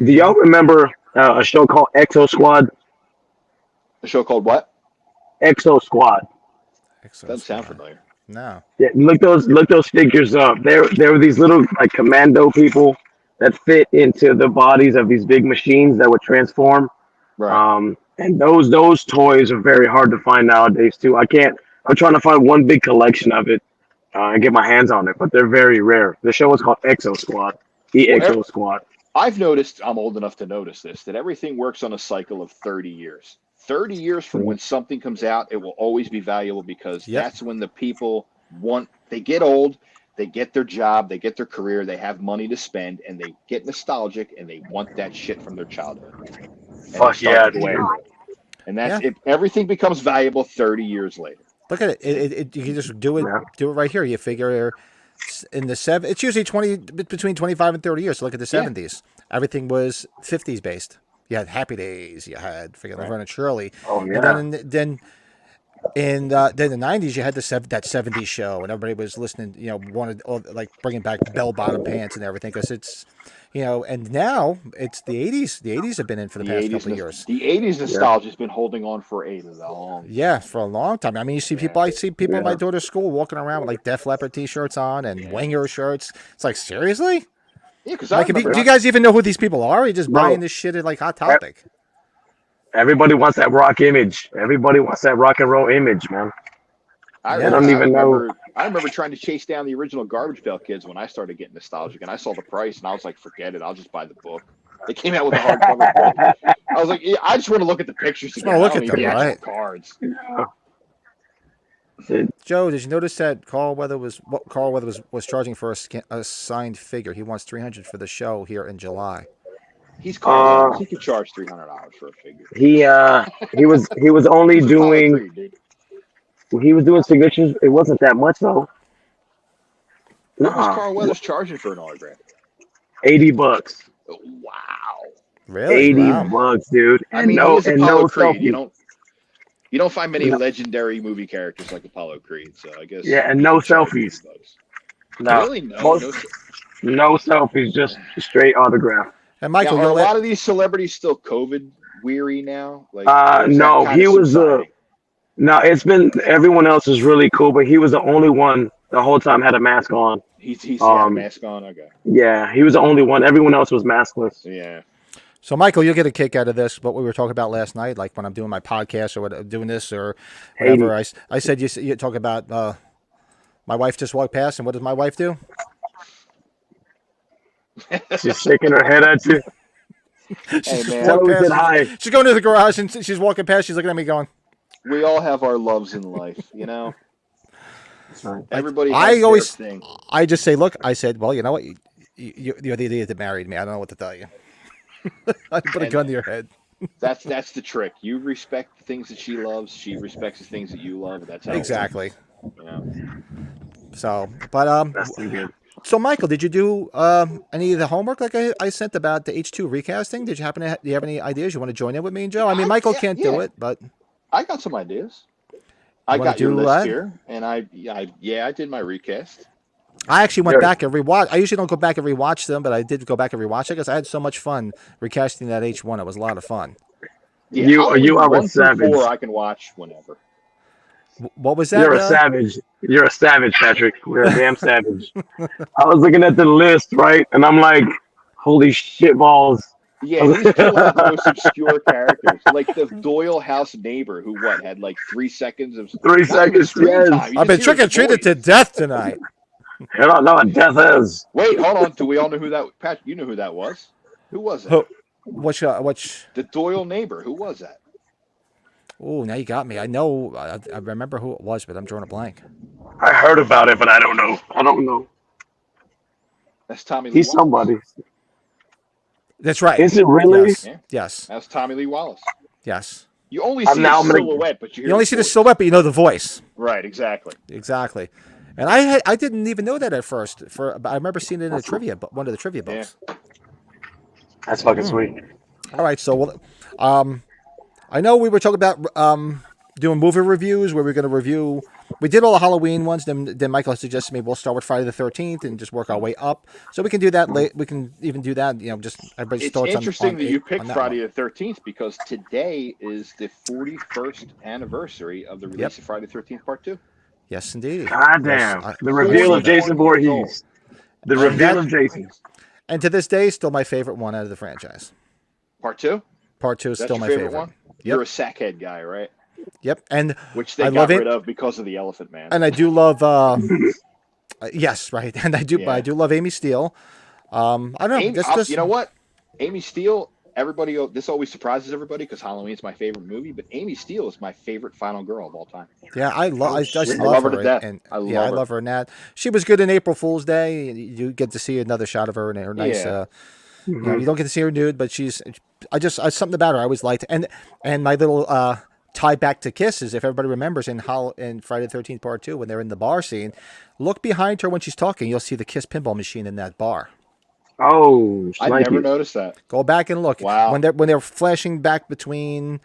Do y'all remember a show called Exo Squad? A show called what? Exo Squad. Doesn't sound familiar. No. Yeah, look those figures up. There were these little like commando people that fit into the bodies of these big machines that would transform. Right. And those toys are very hard to find nowadays too. I can't. I'm trying to find one big collection of it and get my hands on it, but they're very rare. The show is called Exo Squad, Well, EXO Squad. I've noticed, I'm old enough to notice this, that everything works on a cycle of 30 years. 30 years from when something comes out, it will always be valuable because Yep. that's when the people they get old, they get their job, they get their career, they have money to spend, and they get nostalgic and they want that shit from their childhood. And they Fuck start yeah, to go dude. after it. And that's Yeah. it. Everything becomes valuable 30 years later. Look at it. You can just do it. Yeah. Do it right here. You figure in the seven. It's usually between 25 and 30 years. So look at the Yeah. 70s. Everything was 50s based. You had Happy Days. You had freaking Laverne and Shirley. Oh And yeah. then the 90s, you had that 70s show, and everybody was listening. Wanted like bringing back bell bottom pants and everything because it's. And now it's the 80s. The 80s have been in for the past couple of years. The 80s nostalgia has been holding on for a long. Yeah, for a long time. I mean, you see people. I see people in my Yeah. daughter's school walking around with like Def Leppard T-shirts on and Winger shirts. It's like seriously. Yeah, because Like, do you guys even know who these people are? Or are you just No. buying this shit at like Hot Topic? Everybody wants that rock image. Everybody wants that rock and roll image, man. I don't even know. I remember trying to chase down the original Garbage Pail Kids when I started getting nostalgic, and I saw the price, and I was like, "Forget it, I'll just buy the book." They came out with a hardcover book. I was like, yeah, "I just want to look at the pictures Just again. wanna look I don't at need them, the actual right? cards." Joe, did you notice that Carl Weather was charging for a signed figure? He wants $300 for the show here in July. He's Carl Weathers. He could charge $300 for a figure. He was only He's Apollo doing Creed, dude. he was doing signatures. It wasn't that much though. What was Nuh-uh. Carl Weathers charging for an autograph? $80. Wow. Really? 80 Wow. bucks, dude. I And mean, no, he's and Apollo no Creed. selfie. You don't find many No. legendary movie characters like Apollo Creed, so I guess. Yeah, and he no can charge selfies. $80. No, Really? No. most- no selfies, just straight autograph. And Now, Michael, are a you'll lot of these celebrities still COVID weary now? Like, or is that No, kinda he was subsiding? no, it's been everyone else is really cool, but he was the only one the whole time had a mask on. He's had a um, mask on. Okay. Yeah, he was the only one. Everyone else was maskless. Yeah. So, Michael, you'll get a kick out of this. What we were talking about last night, like when I'm doing my podcast or what, doing this or whatever. I said you talk about my wife just walked past, and what does my wife do? She's shaking her head at you. Hey, man, Tell her we said hi. She's going to the garage and she's walking past. She's looking at me, going, we all have our loves in life, you know? Everybody has I their always- thing. I just say, look. I said, well, you know what? You're the idiot that married me. I don't know what to tell you. I put a gun to your head. That's the trick. You respect the things that she loves. She respects the things that you love. And that's how it works, Exactly. you know? So, but That's too good. so Michael, did you do any of the homework like I sent about the H2 recasting? Did you do you have any ideas? You want to join in with me and Joe? I mean, Michael can't do it, but I got some ideas. I wanna got your do list what? here, and I did my recast. I actually went Sure. back and rewatched. I usually don't go back and rewatch them, but I did go back and rewatch it because I had so much fun recasting that H1. It was a lot of fun. Yeah, You Halloween are a 1 through savage. 4 I can watch whenever. What was that? You're a savage. You're a savage, Patrick. You're a damn savage. I was looking at the list, right? And I'm like, holy shit balls. Yeah, these people have the most obscure characters, like the Doyle House neighbor, who had like 3 seconds of 3 seconds, screen yes. time. You I've been just hear trick or his treated to voice. death tonight. I don't know what death is. Wait, hold on. Do we all know who that? Pat, you know who that was? Who was it? Who? Which? The Doyle neighbor. Who was that? Oh, now you got me. I know. I remember who it was, but I'm drawing a blank. I heard about it, but I don't know. I don't know. That's Tommy Lee He's Wallace. somebody. That's right. Is it really? Yes. Yeah. Yes. That's Tommy Lee Wallace. Yes. You only I'm see now the gonna- silhouette, but you hear You only his see the voice. silhouette, but you know the voice. Right, exactly. Exactly. And I didn't even know that at first. But I remember seeing it in a trivia, one of the trivia Yeah. books. That's fucking sweet. All right, so I know we were talking about doing movie reviews where we're going to review. We did all the Halloween ones. Then Michael suggested maybe we'll start with Friday the 13th and just work our way up. So we can do that late. We can even do that. Just everybody's It's thoughts interesting on that you on picked that Friday one. the 13th because today is the 41st anniversary of the release Yep. of Friday the 13th Part 2. Yes, indeed. God damn. Yes, The reveal of 41 Jason years Voorhees. The And reveal that- of Jason. and to this day, still my favorite one out of the franchise. Part 2? Part 2 is That's still your my favorite favorite. one? You're a sackhead guy, right? Yep. And Which they I got love rid it. of because of the Elephant Man. And I do love. Yes, right. And but I Yeah. do love Amy Steele. I don't know. You know what? Amy Steele. Everybody, this always surprises everybody because Halloween's my favorite movie. But Amy Steele is my favorite final girl of all time. Yeah, I just I love love her her. to death. And I yeah, I love her. love her in that. She was good in April Fool's Day. You get to see another shot of her in her nice. Yeah. You know, you don't get to see her nude, but she's. Something about her I always liked. And my little tie back to Kisses, if everybody remembers in Friday the 13th Part 2 when they're in the bar scene, look behind her when she's talking. You'll see the Kiss pinball machine in that bar. Oh, I never noticed that. Go back and look. Wow. When they're flashing back between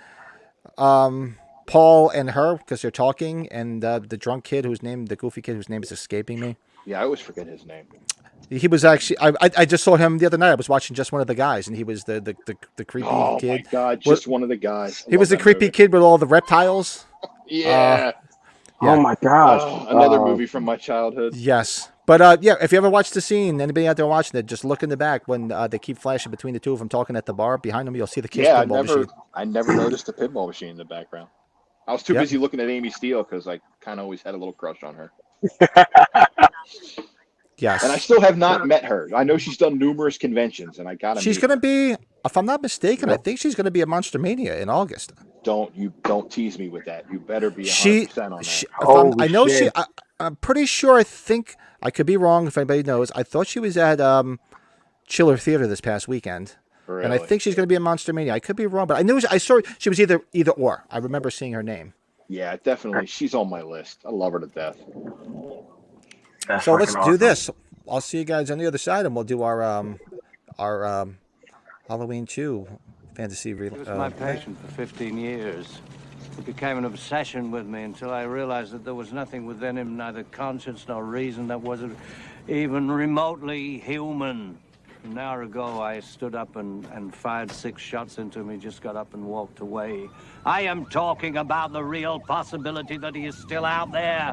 Paul and her because they're talking, and the drunk kid the goofy kid whose name is escaping me. Yeah, I always forget his name. He was actually I just saw him the other night. I was watching Just One of the Guys, and he was the creepy kid. Oh my God, Just One of the Guys. He was the creepy kid with all the reptiles. Yeah. Oh my gosh. Another movie from my childhood. Yes. But if you ever watch the scene, anybody out there watching it, just look in the back when they keep flashing between the two of them talking at the bar. Behind them, you'll see the Kiss pinball machine. I never noticed the pinball machine in the background. I was too busy looking at Amy Steele because I kind of always had a little crush on her. Yes. And I still have not met her. I know she's done numerous conventions, and I got to. She's going to be, if I'm not mistaken, I think she's going to be at Monster Mania in August. Don't tease me with that. You better be 100% on that. I'm pretty sure. I think I could be wrong. If anybody knows, I thought she was at Chiller Theater this past weekend, really? And I think she's going to be at Monster Mania. I could be wrong, but I saw she was either or. I remember seeing her name. Yeah, definitely. She's on my list. I love her to death. So let's do this. I'll see you guys on the other side, and we'll do our Halloween 2 fantasy. He was my patient for 15 years. It became an obsession with me until I realized that there was nothing within him, neither conscience nor reason, that wasn't even remotely human. An hour ago, I stood up and fired 6 shots into him. He just got up and walked away. I am talking about the real possibility that he is still out there.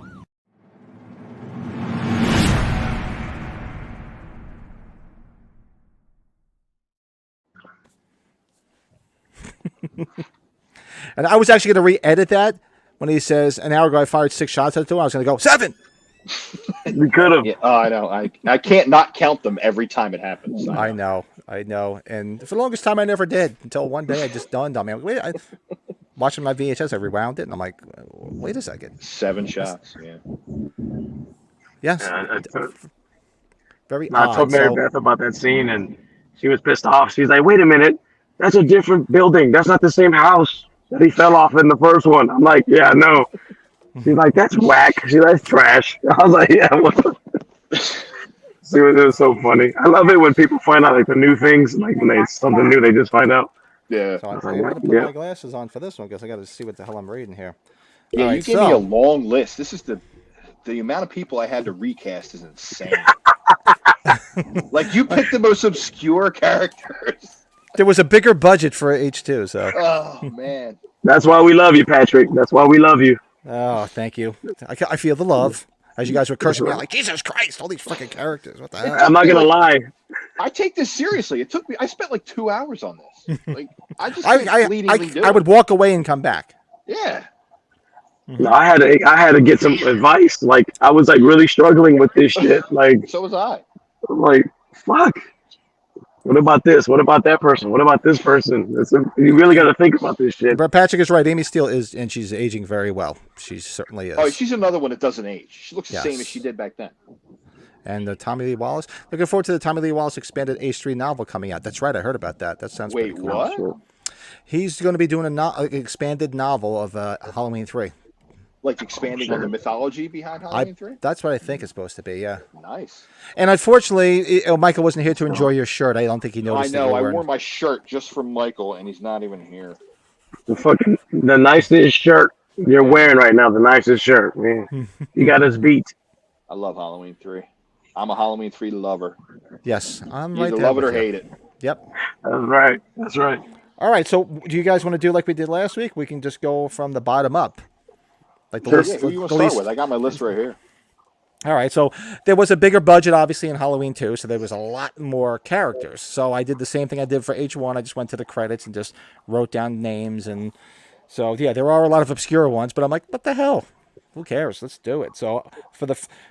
And I was actually going to re-edit that when he says, an hour ago I fired 6 shots at him. I was going to go, 7! We could have. Yeah, I know. I can't not count them every time it happens. I know. And for the longest time, I never did until one day I just dawned on me. Wait, watching my VHS, I rewound it, and I'm like, wait a second. 7 shots, yeah. Yes. I Very odd. told Mary Beth about that scene, and she was pissed off. She's like, wait a minute. That's a different building. That's not the same house that he fell off in the first one. I'm like, yeah, no. She's like, that's whack. She's like, that's trash. I was like, yeah. See, it was so funny. I love it when people find out like the new things, like when they something new, they just find out. Yeah. So I'm going to put my glasses on for this one because I got to see what the hell I'm reading here. Yeah, All you right, gave me a long list. This is the amount of people I had to recast is insane. Like, you picked the most obscure characters. There was a bigger budget for H2, so. Oh, man. That's why we love you, Patrick. That's why we love you. Oh, thank you. I feel the love. As you guys were cursing me out, like, Jesus Christ, all these freaking characters. What the hell? I'm not going to lie. I take this seriously. I spent like 2 hours on this. Like, I just fleetingly do I would walk away and come back. Yeah. No, I had to get some advice. Like, I was like really struggling with this shit. Like, So was I. I'm like, fuck. What about this? What about that person? What about this person? You really got to think about this shit. But Patrick is right. Amy Steele and she's aging very well. She certainly is. Oh, she's another one that doesn't age. She looks the same as she did back then. And Tommy Lee Wallace. Looking forward to the Tommy Lee Wallace expanded H3 novel coming out. That's right. I heard about that. That sounds pretty cool. Wait, what? He's going to be doing an expanded novel of Halloween 3. Like expanding on the mythology behind Halloween 3? That's what I think it's supposed to be, yeah. Nice. And unfortunately, Michael wasn't here to enjoy your shirt. I don't think he noticed. I know. I wore my shirt just for Michael, and he's not even here. The nicest shirt you're wearing right now. The nicest shirt, man. You got us beat. I love Halloween 3. I'm a Halloween 3 lover. Yes, I'm you right either there. love it or with you. hate it. Yep. That's right. That's right. All right. So, do you guys want to do like we did last week? We can just go from the bottom up. Like the Sure. least, Yeah, who you want the to start least, with? I got my list right here. All right, so there was a bigger budget, obviously, in Halloween 2, so there was a lot more characters. So I did the same thing I did for H1. I just went to the credits and just wrote down names. And so, yeah, there are a lot of obscure ones, but I'm like, what the hell? Who cares? Let's do it. So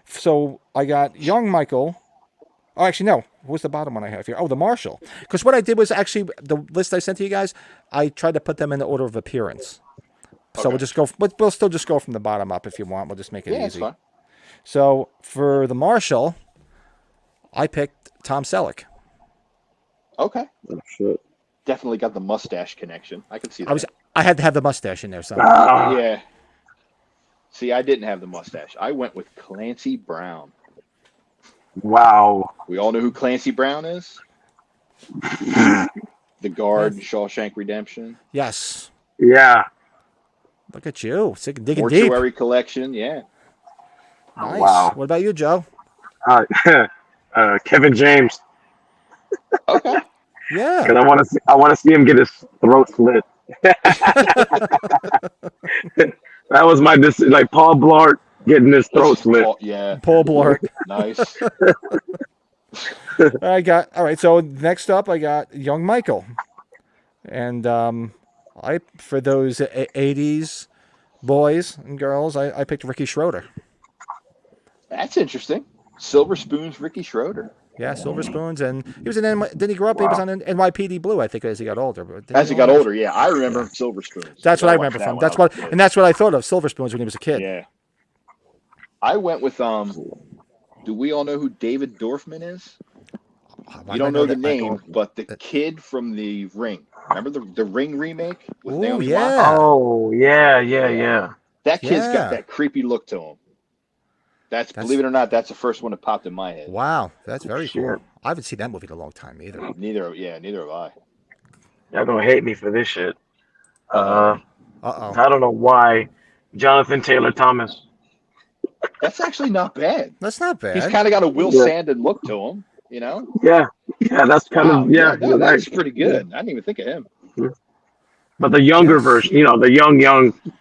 so I got young Michael. Oh, actually, no. What was the bottom one I have here? Oh, the Marshal. Because what I did was actually, the list I sent to you guys, I tried to put them in the order of appearance. So Okay. we'll just go, we'll still just go from the bottom up if you want. We'll just make it Yeah, it's easy. fine. So for the Marshal, I picked Tom Selleck. Okay. Oh, shit. Definitely got the mustache connection. I can see that. I had to have the mustache in there somehow. Ah, Yeah. See, I didn't have the mustache. I went with Clancy Brown. wow. We all know who Clancy Brown is? The guard in Shawshank Redemption. Yes. Yeah. Look at you. Digging deep. Mortuary Collection, yeah. Nice. Wow. What about you, Joe? Kevin James. Okay. Yeah. Because I want to see him get his throat slit. That was my like Paul Blart getting his throat slit. Oh, yeah. Paul Blart. Nice. All right. So next up, I got young Michael. And I for those 80s boys and girls, I picked Ricky Schroeder. That's interesting. Silver Spoons, Ricky Schroeder. Yeah, Silver Spoons, and he was in. Didn't he grow up? He was on NYPD Blue, I think, as he got older. But As he got older, yeah. I remember him Silver Spoons. That's what I watched remember that from. when That's I was what, a kid. and that's what I thought of Silver Spoons when he was a kid. Yeah. I went with do we all know who David Dorfman is? You don't know the name, but the kid from The Ring. Remember the Ring remake with Ooh, Naomi yeah. Watts? Oh, yeah. That kid's Yeah. got that creepy look to him. That's believe it or not, that's the first one that popped in my head. Wow, that's very Shit. cool. I haven't seen that movie in a long time either. Neither have I. Y'all gonna hate me for this shit. Uh oh. I don't know why. Jonathan Taylor Thomas. That's actually not bad. That's not bad. He's kind of got a Will Yeah. Sandon look to him, you know? Yeah, that's kind Wow, of yeah. no, that's pretty good. I didn't even think of him. But the younger Yes. version, the young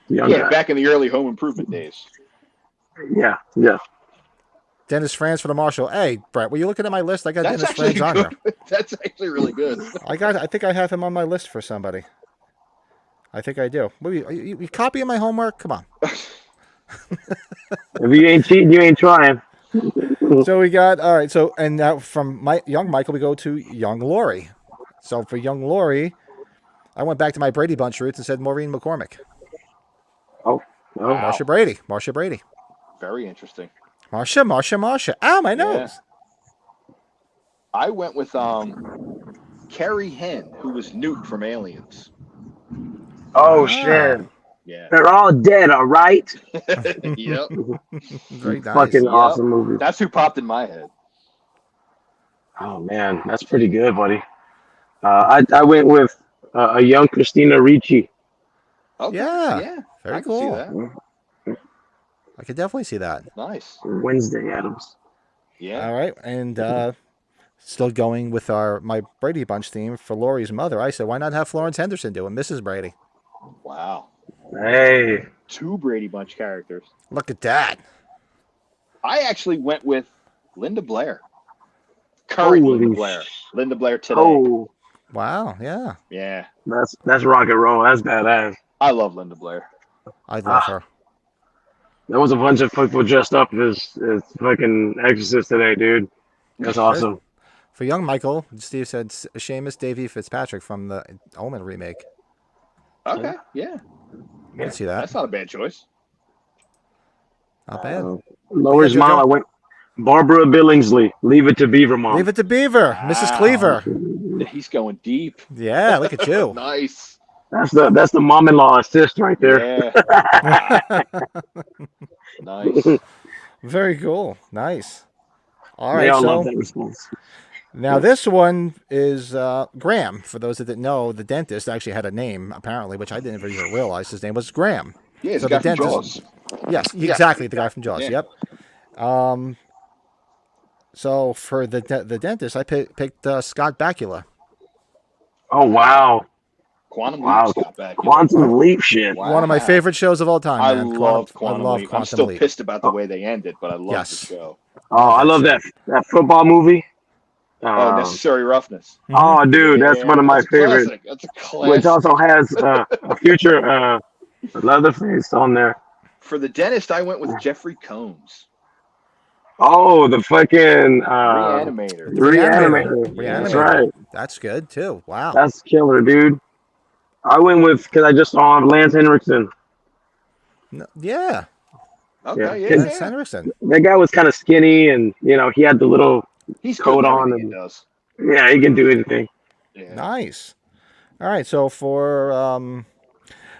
Yeah, guy. back in the early Home Improvement days. Yeah. Dennis Franz for the Marshal. Hey, Brett, were you looking at my list? I got That's Dennis actually Franz on good. here. That's actually really good. I think I have him on my list for somebody. I think I do. You copying my homework? Come on. If you ain't cheating, you ain't trying. So we got all right. So and now from young Michael, we go to young Laurie. So for young Laurie, I went back to my Brady Bunch roots and said Maureen McCormick. Oh, Wow. Marsha Brady. Very interesting. Marsha. Ow, my nose. I went with Carrie Henn, who was Newt from Aliens. oh Ah. shit! Yeah. They're all dead, all right. Yep. Very nice. Fucking Yep. awesome movie. That's who popped in my head. Oh man, that's pretty good, buddy. I went with a young Christina Ricci. Okay. Yeah. Yeah. Very I can see cool. that. I could definitely see that. Nice. Wednesday Adams. Yeah. All right, and still going with my Brady Bunch theme for Laurie's mother. I said, why not have Florence Henderson do it, Mrs. Brady? Wow. Hey, 2 Brady Bunch characters. Look at that. I actually went with Linda Blair. Current Holy Linda Blair. Linda Blair today. oh, Wow. Yeah, Yeah. that's rock and roll. That's badass. I love Linda Blair. I love her. There was a bunch of people dressed up as fucking exorcists today, dude. That's awesome. For young Michael, Steve said Seamus Davy Fitzpatrick from the Omen remake. Okay. Yeah. I can see that. That's not a bad choice. Not bad. Laura's Yeah, mom, Jojo. I went Barbara Billingsley. Leave it to Beaver mom. Leave it to Beaver, Mrs. Wow. Cleaver. He's going deep. Yeah, look at you. Nice. That's the mom-in-law assist right there. Yeah. Nice. Very cool. Nice. All They right, all so love that response. now this one is Graham. For those that didn't know, the dentist actually had a name, apparently, which I didn't even realize his name was Graham. Yeah, he's So a guy the from dentist- Jaws. Yes, exactly, the guy from Jaws. Yeah. Yep. So for the dentist, I picked Scott Bakula. Oh wow. Quantum Wow. Leap's got back. Quantum Leap shit. Wow. One of my favorite shows of all time, I man. love I Quantum love Leap. I'm Quantum still Leap. pissed about the way they ended, but I love Yes. the show. Oh, I love show. that football movie. Necessary Roughness. Oh, dude, that's one of my that's a favorites. classic. That's a Which classic. also has a future Leatherface on there. For the dentist, I went with Jeffrey Combs. Oh, the fucking Reanimator. Reanimator. Yeah. That's right. That's good too. Wow. That's killer, dude. I went with because I just saw Lance Henriksen. Yeah. Okay, Yeah. yeah. Lance Henriksen. That guy was kind of skinny, and he had the little He's good coat at on, everything and he does. yeah, he can do anything. Yeah. Nice. All right. So for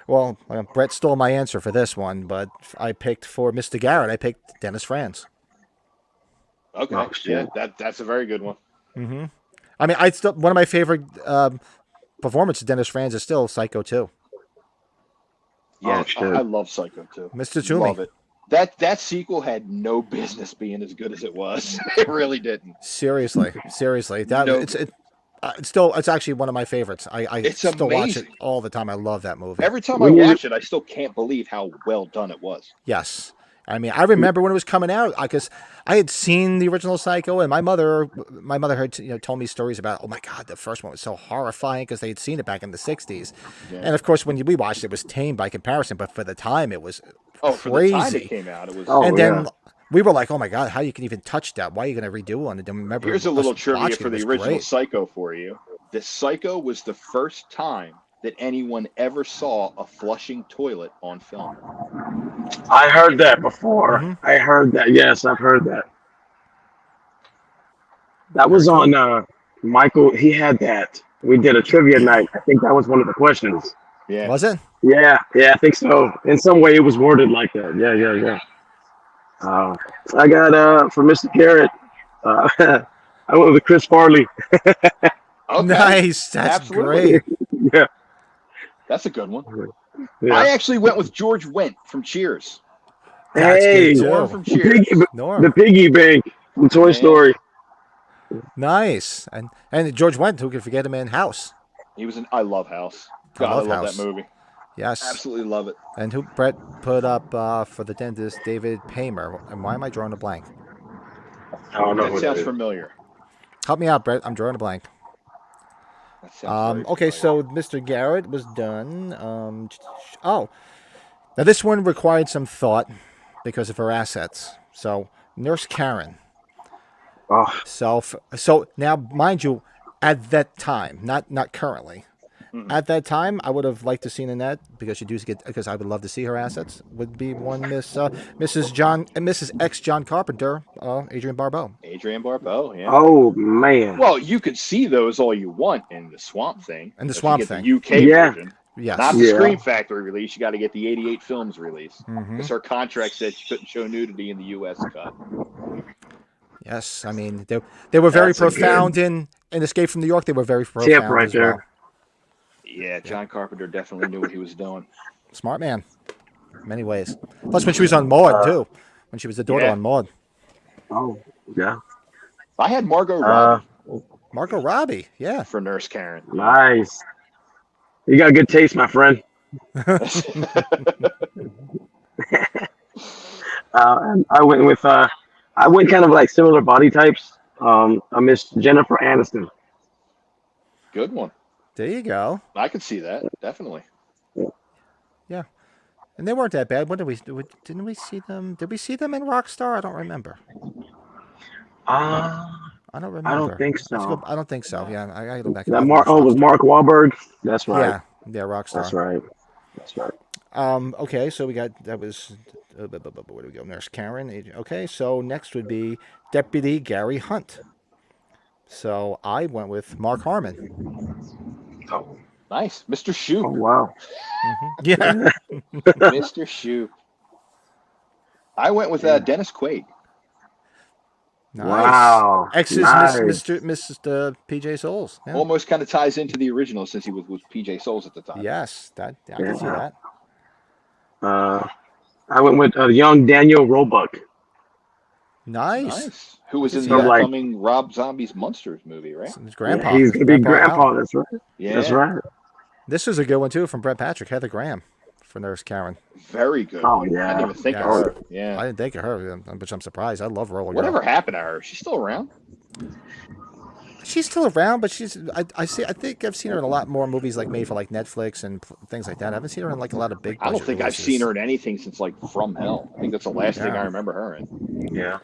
well, Brett stole my answer for this one, but I picked for Mr. Garrett. I picked Dennis Franz. Okay. Oh, shit. Yeah, that's a very good one. Mm-hmm. I mean, I still one of my favorite performances of Dennis Franz is still Psycho 2. Yeah, Oh, shit. I love Psycho too. Mr. Toomey. Love it. That sequel had no business being as good as it was. It really didn't. Seriously. That No. it's actually one of my favorites. I It's still watch amazing. it all the time. I love that movie. Every time When I you- watch it, I still can't believe how well done it was. Yes. I mean, I remember when it was coming out because I had seen the original Psycho, and my mother had told me stories about, oh my God, the first one was so horrifying because they had seen it back in the 60s. Yeah. And of course, when we watched it, it was tame by comparison, but for the time, it was For the time crazy. it came out, it was. Oh, and then yeah. we were like, oh my God, how you can even touch that? Why are you going to redo one? And then remember, Here's a us little trivia watching for it, the it was original great. Psycho for you. The Psycho was the first time that anyone ever saw a flushing toilet on film. I heard that before. Mhm. I heard that. Yes, I've heard that. That was on Michael. He had that. We did a trivia night. I think that was one of the questions. Yeah. Was it? Yeah, I think so. In some way, it was worded like that. Yeah. I got for Mr. Garrett. I went with Chris Farley. Okay. Nice. That's Absolutely. great. Yeah. That's a good one. Yeah. I actually went with George Wendt from Cheers. That's Hey, good Norm too. from the Cheers. Norm. piggy bank from Toy Yeah. Story. Nice. And George Wendt, who could forget him in House? He was I love House. God, I love love House. that movie. Yes. Absolutely love it. And who Brett put up for the dentist, David Paymer. And why am I drawing a blank? I don't know That who sounds that is. familiar. Help me out, Brett. I'm drawing a blank. That sounds very Okay, familiar. so Mr. Garrett was done. Now this one required some thought because of her assets. So Nurse Karen. Oh, So now, mind you, at that time, not currently. Mhm. At that time, I would have liked to seen Annette because because I would love to see her assets. Would be one Mrs. X John Carpenter, Adrienne Barbeau. Adrienne Barbeau, yeah. oh man. Well, you could see those all you want in the Swamp Thing. In the If you Swamp get Thing. the UK Yeah. version. Yes. Not the Yeah. Scream Factory release. You got to get the 88 Films release. Mhm. Because her contract said she couldn't show nudity in the US cut. Yes, I mean they were very That's a good profound in Escape from New York. They were very tip profound right as there. well. Yeah, John Carpenter definitely knew what he was doing. Smart man, in many ways. Plus, when she was on Maud too, when she was the daughter Yeah. on Maud. Oh, yeah. I had Margot Robbie Margot Robbie, yeah. for Nurse Karen. Nice. You got good taste, my friend. And I went kind of like similar body types. I miss Jennifer Aniston. Good one. There you go. I could see that. Definitely. Yeah, and they weren't that bad. When didn't we see them? Did we see them in Rockstar? I don't remember. Uh, I don't remember. I don't think Let's so. go- I don't think so. Yeah, I gotta go back. That and Mark. watch Oh, it was Rockstar. Mark Wahlberg. That's right. Yeah, Rockstar. That's right. That's right. Okay, so we got that was where do we go? Nurse Karen. Okay, so next would be Deputy Gary Hunt. So I went with Mark Harmon. Oh, Nice. Mr. Shoop. wow. Yeah. Mr. Shoop. I went with Dennis Quaid. Nice. Wow. X is Nice. Mr. PJ Souls. Yeah. Almost kind of ties into the original since he was with PJ Souls at the time. Yes, I can see Yeah. that. I went with young Daniel Roebuck. Nice. Who was in See the that. upcoming Rob Zombie's Monsters movie, right? His grandpa. He's gonna be Grandpa Al. grandpa. That's right. Yeah. That's right. This is a good one too from Brett Patrick, Heather Graham for Nurse Karen. Very good. Oh, I yeah. didn't even think Yeah. of her. Yeah. I didn't think of her, which I'm surprised. I love Roller Girl. Whatever happened to her? She's still around? She's still around, but I think I've seen her in a lot more movies like made for like Netflix and things like that. I haven't seen her in like a lot of big. I don't budget think I've releases. seen her in anything since like From Hell. I think that's the last thing Yeah. I remember her in. Yeah.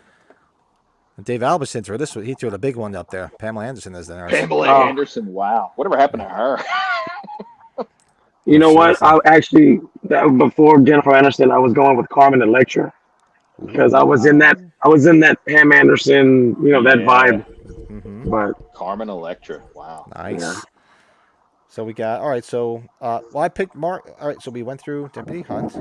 Dave Albertson threw this. He threw the big one up there. Pamela Anderson is the nurse. Pamela Oh. Anderson. Wow. Whatever happened to her? You know what? Seriously. I actually before Jennifer Aniston, I was going with Carmen Electra because I was in that Pam Anderson, that Yeah. vibe. Hmm. But Carmen Electra. Wow. Nice. Yeah. So we got all right. So well, I picked Mark. All right. So we went through Deputy Hunt.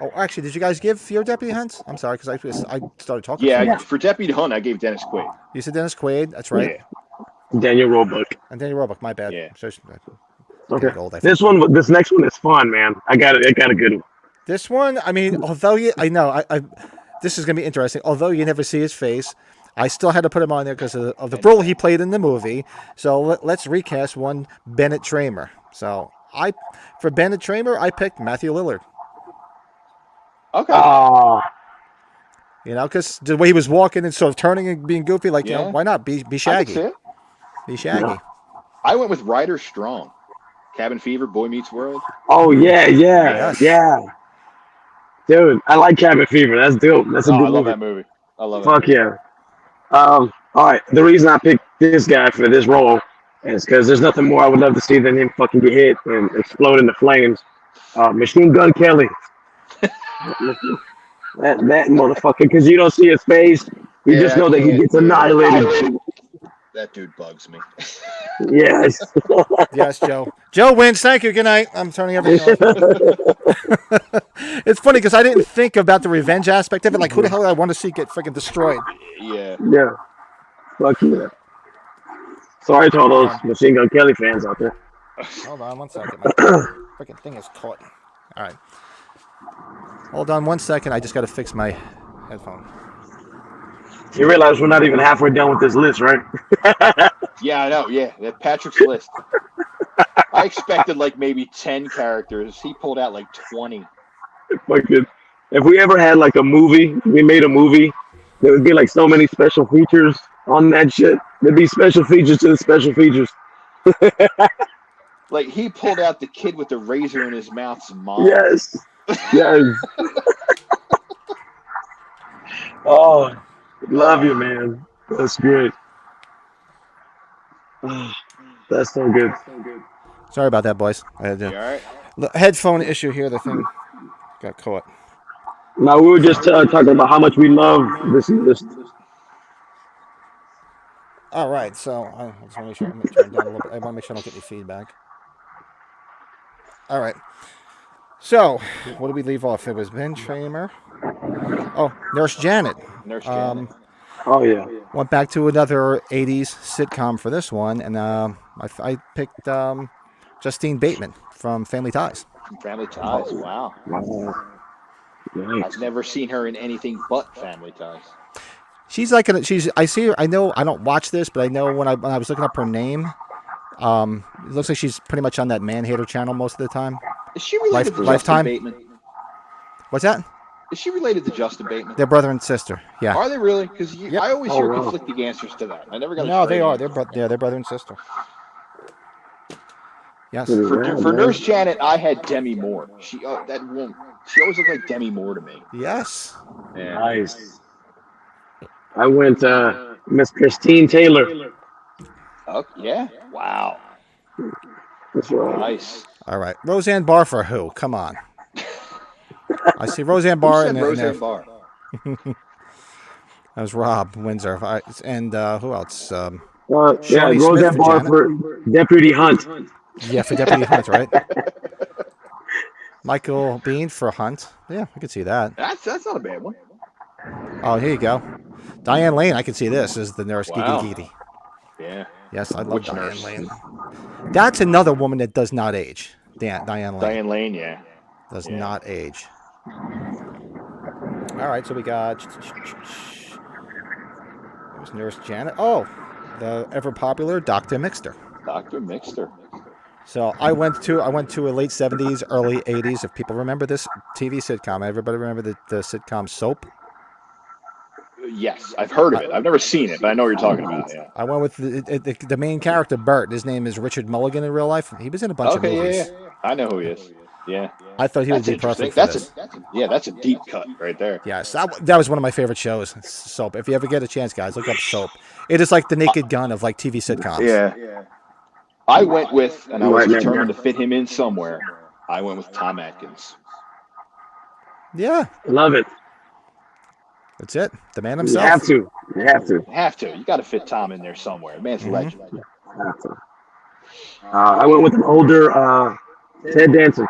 Oh, actually, did you guys give your Deputy Hunt? I'm sorry because I started talking. Yeah, so much. for Deputy Hunt, I gave Dennis Quaid. You said Dennis Quaid. That's right. Yeah. Daniel Roebuck. And Danny Roebuck. My bad. Yeah. So, Okay. getting old, I think. This next one is fun, man. I got a good one. This one, I mean, although I know, this is gonna be interesting. Although you never see his face, I still had to put him on there because of the role he played in the movie. So let's recast one Bennett Tramer. So for Bennett Tramer, I picked Matthew Lillard. Okay. Oh, Because the way he was walking and sort of turning and being goofy, like Yeah. why not be I could Shaggy? see it. Be Shaggy. Yeah. I went with Ryder Strong. Cabin Fever, Boy Meets World. oh yeah, Yes. yeah. Dude, I like Cabin Fever. That's dope. That's a Oh, good I love movie. that movie. I love that. Fuck movie. yeah. All right. The reason I picked this guy for this role is because there's nothing more I would love to see than him fucking get hit and explode into flames. Machine Gun Kelly. that motherfucker, because you don't see his face. You Yeah, just know that he yeah. gets annihilated. That dude bugs me. Yes. Yes, Joe. Joe wins. Thank you. Good night. I'm turning everything off. It's funny because I didn't think about the revenge aspect of it. Like, who the hell do I want to see get freaking destroyed? Yeah. Yeah. Fuck yeah. Sorry to all those Machine Gun Kelly fans out there. Hold on 1 second. My freaking thing is caught. All right. Hold on 1 second. I just got to fix my headphone. You realize we're not even halfway done with this list, right? Yeah, I know. Yeah, that Patrick's list. I expected like maybe 10 characters. He pulled out like 20. Fucking, if we ever had like a movie, we made a movie, there would be like so many special features on that shit. There'd be special features to the special features. Like he pulled out the kid with the razor in his mouth's mom. Yes. Yes. Oh, love you, man. That's good. Oh, that's so good. Sorry about that, boys. I had You all right? headphone issue here. The thing got caught. Now, we were just talking about how much we love this list. All right. So I just want to make sure I'm turn down a little bit. I want to make sure I don't get any feedback. All right. So what did we leave off? It was Ben Tramer. Oh, Nurse Janet. Nurse Janet. Oh, yeah. Went back to another 80s sitcom for this one, and I picked Justine Bateman from Family Ties. Family Ties. Wow. Wow. Nice. I've never seen her in anything but Family Ties. She's like I see her. I know I don't watch this, but I know when I was looking up her name, it looks like she's pretty much on that Man Hater channel most of the time. Is she related to Lifetime? Justin Bateman? What's that? Is she related to Justin Bateman? They're brother and sister. Yeah. Are they really? Because Yep. I always Oh, hear wow. conflicting answers to that. I never got. a No, they straight are. answer. They're brother and sister. Yes. Yeah. For man. Nurse Janet, I had Demi Moore. She that woman. She always looked like Demi Moore to me. Yes. Yeah. Nice. I went Miss Christine Taylor. Oh, yeah. Wow. That's right. Nice. All right. Roseanne Barr for who? Come on. I see Roseanne Who Barr said and Roseanne Barr? that was Rob Windsor. And who else? Yeah, Shawnee Smith Roseanne for Barr Janet. for Deputy Hunt. Yeah, for Deputy Hunt, right? Michael Bean for Hunt. Yeah, I could see that. That's not a bad one. Oh, here you go. Diane Lane, I can see this as the nurse. Wow. Gigi. Yeah. Yes, I love Which Diane nurse? Lane. That's another woman that does not age. Diane Lane Diane Lane. Yeah. does yeah. not age. All right, so we got. It was Nurse Janet. Oh, the ever popular Dr. Mixter. Dr. Mixter. So I went to a late 70s, early 80s. If people remember this TV sitcom, everybody remember the sitcom Soap? Yes, I've heard of it. I've never seen it, but I know what you're talking about. Yeah. I went with the main character, Bert. His name is Richard Mulligan in real life. He was in a bunch of movies. Yeah. I know who he is. Yeah. I thought he would be perfect for this. That's a deep cut right there. Yes, that was one of my favorite shows, Soap. If you ever get a chance, guys, look up Soap. It is like the Naked Gun of like TV sitcoms. Yeah. I went with, and I was determined to fit him in somewhere. I went with Tom Atkins. Yeah. Love it. That's it. The man himself. You have to. You got to fit Tom in there somewhere. The man's a legend. Have to. I went with an older Ted Danson.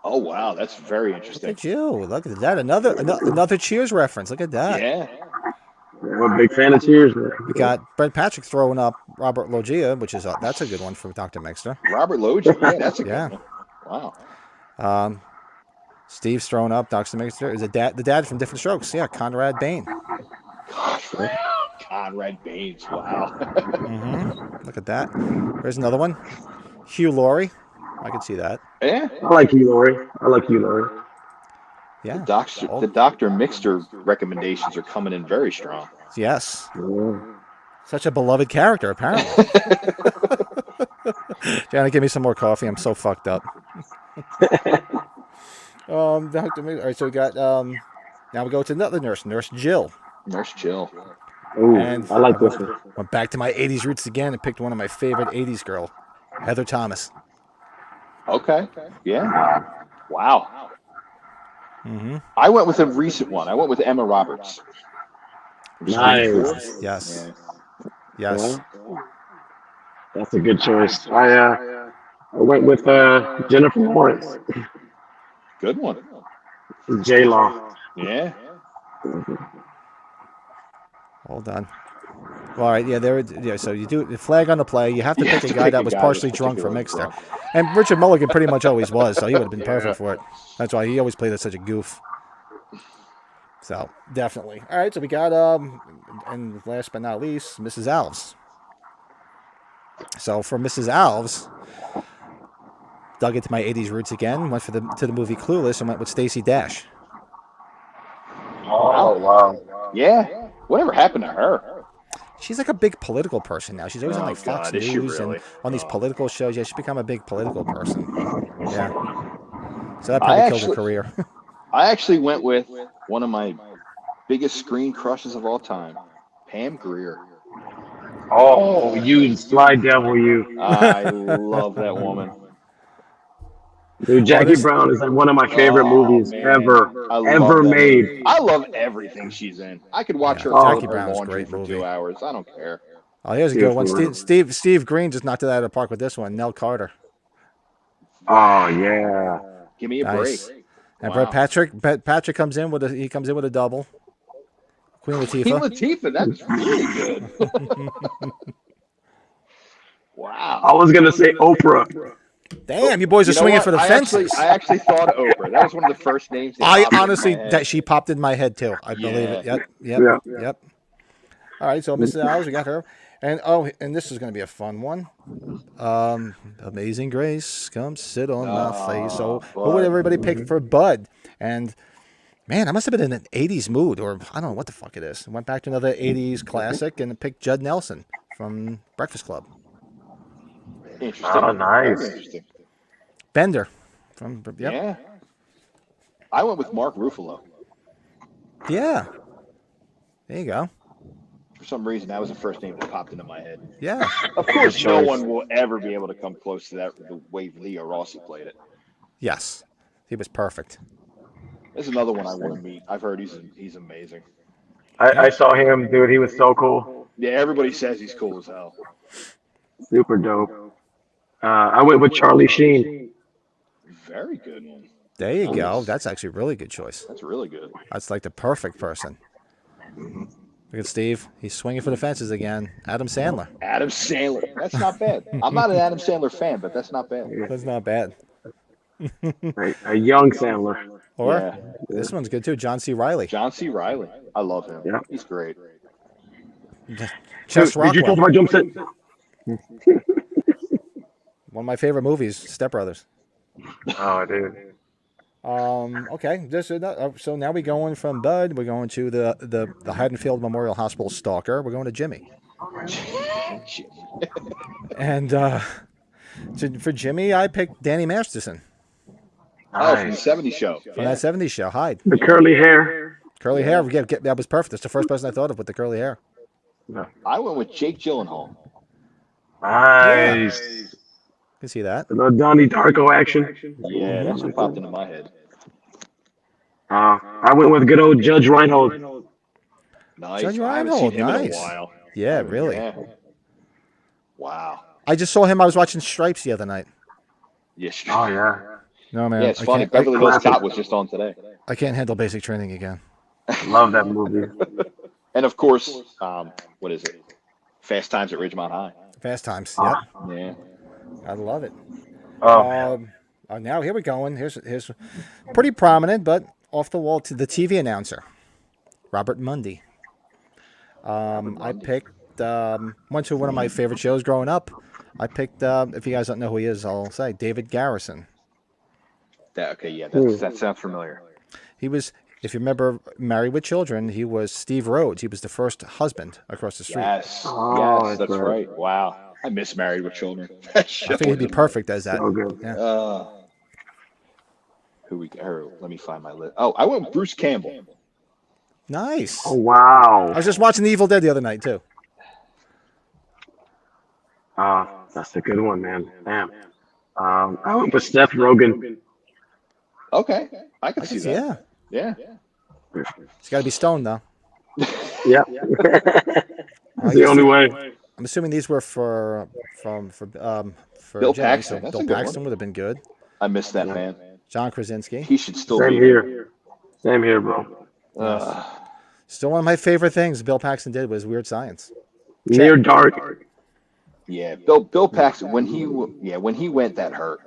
Oh wow, that's very interesting. Look at you. Look at that. Another Cheers reference. Look at that. Yeah. I'm a big fan of Cheers, man. We got Brent Patrick throwing up Robert Loggia, which is that's a good one for Dr. Mixter. Robert Loggia. Yeah, that's a good one. Wow. Steve's throwing up Dr. Mixter. Is the dad from Different Strokes. Yeah, Conrad Bain. Conrad Baines. Wow. Look at that. There's another one. Hugh Laurie. I can see that. Yeah. I like Hugh Laurie. Yeah. The Dr. Mixter recommendations are coming in very strong. Yes. Yeah. Such a beloved character, apparently. Janet, give me some more coffee. I'm so fucked up. Dr. Mixter. All right, so we got now we go to another nurse, Nurse Jill. Nurse Jill. Ooh, And I like this one. Went back to my 80s roots again and picked one of my favorite 80s girl, Heather Thomas. Okay. Yeah. Wow. I went with a recent one. I went with Emma Roberts. Nice. Yes. Yeah. Yes. Yeah. That's a good choice. I went with Jennifer Lawrence. Good one. J-Law. Yeah. Hold on. All right, yeah. So you do the flag on the play. You have to pick a guy that was partially drunk for Mixter, and Richard Mulligan pretty much always was, so he would have been perfect for it. That's why he always played as such a goof. So definitely. All right, so we got and last but not least, Mrs. Alves. So for Mrs. Alves, dug into my '80s roots again. Went to the movie Clueless and went with Stacey Dash. Oh, wow. Yeah. Whatever happened to her? She's like a big political person now. She's always on like Fox God, is she News really? and on these political shows. Yeah, she's become a big political person. Yeah. So that probably killed her career. I actually went with one of my biggest screen crushes of all time, Pam Grier. Oh, you sly devil, you. I love that woman. Dude, Jackie Brown is like one of my favorite movies ever made. I love everything she's in. I could watch her Jackie her Brown's laundry great for movie. 2 hours. I don't care. Oh, here's a good one. Steve Green just knocked it out of the park with this one. Nell Carter. Oh yeah. Give me a Nice. break. And Wow. Brett Patrick comes in with a double. Queen Queen Latifah. Latifah, that's really good. Wow. I was gonna say Oprah. Damn, you boys are swinging for the fences. I actually thought of Oprah. That was one of the first names. I honestly, that she popped in my head too. I believe it. Yep. All right, so Mrs. Alves, we got her, and this is going to be a fun one. Amazing Grace, come sit on my face. So, who would everybody pick for Bud? And man, I must have been in an '80s mood, or I don't know what the fuck it is. Went back to another '80s classic and picked Judd Nelson from Breakfast Club. Interesting. Oh, nice. Very interesting. Bender from Yeah. I went with Mark Ruffalo. Yeah. There you go. For some reason, that was the first name that popped into my head. Yeah. Of course, no one will ever be able to come close to that the way Leo Rossi played it. Yes. He was perfect. There's another one I want to meet. I've heard he's amazing. I saw him, dude. He was so cool. Yeah, everybody says he's cool as hell. Super dope. I went with Charlie Sheen. Very good one. There you go. That's actually a really good choice. That's really good. That's like the perfect person. Look at Steve. He's swinging for the fences again. Adam Sandler. Adam Sandler. That's not bad. I'm not an Adam Sandler fan, but that's not bad. That's not bad. A young Sandler. Or this one's good too. John C. Reilly. John C. Reilly. I love him. Yeah. He's great. Chess Did you Rockwell. talk about jump set? One of my favorite movies, Step Brothers. Oh, dude. Okay. So now we're going from Bud. We're going to the Haddonfield Memorial Hospital stalker. We're going to Jimmy. And for Jimmy, I picked Danny Masterson Oh, from the Nice. '70s show. from that '70s show. Hyde. The curly hair. Curly hair. Yeah, that was perfect. That's the first person I thought of with the curly hair. I went with Jake Gyllenhaal. Nice. You can see that. The Donnie Darko action. Yeah, that's what popped into my head. I went with good old Judge Reinhold. Nice. Judge I haven't Reinhold, seen him in a nice. while. Yeah, really. Yeah. Wow. I just saw him. I was watching Stripes the other night. Yeah. Oh, yeah. No, man. Yeah, it's I funny. can't- Beverly Hills classic. Cop was just on today. I can't handle basic training again. Love that movie. And of course, what is it? Fast Times at Ridgemont High. Fast Times. Ah. Yep. Yeah. I love it. Oh, Now here we're going. Here's pretty prominent, but off the wall to the TV announcer, Robert Mundy. I picked went to one of my favorite shows growing up. I picked if you guys don't know who he is, I'll say David Garrison. Okay, yeah, that sounds familiar. He was, if you remember, Married with Children. He was Steve Rhodes. He was the first husband across the street. Yes. Oh, Yes, that's that's right. right. Wow. I miss Married with Children. I think he'd be perfect as that. so good. Yeah. Let me find my list. Oh, I went with Bruce Campbell. Nice. Oh, wow. I was just watching The Evil Dead the other night too. That's a good one, man. Damn. I went with Seth Rogen. Okay. I can see Yeah. that. Yeah. He's got to be stoned though. Yeah. That's the only way. I'm assuming these were for Bill Jimmy, Paxton. so That's a Bill good Paxton one. would have been good. I missed that man. John Krasinski. He should still Same be here. Same here, bro. Still one of my favorite things Bill Paxton did was Weird Science. Near dark. Yeah, Bill Paxton when he went, that hurt.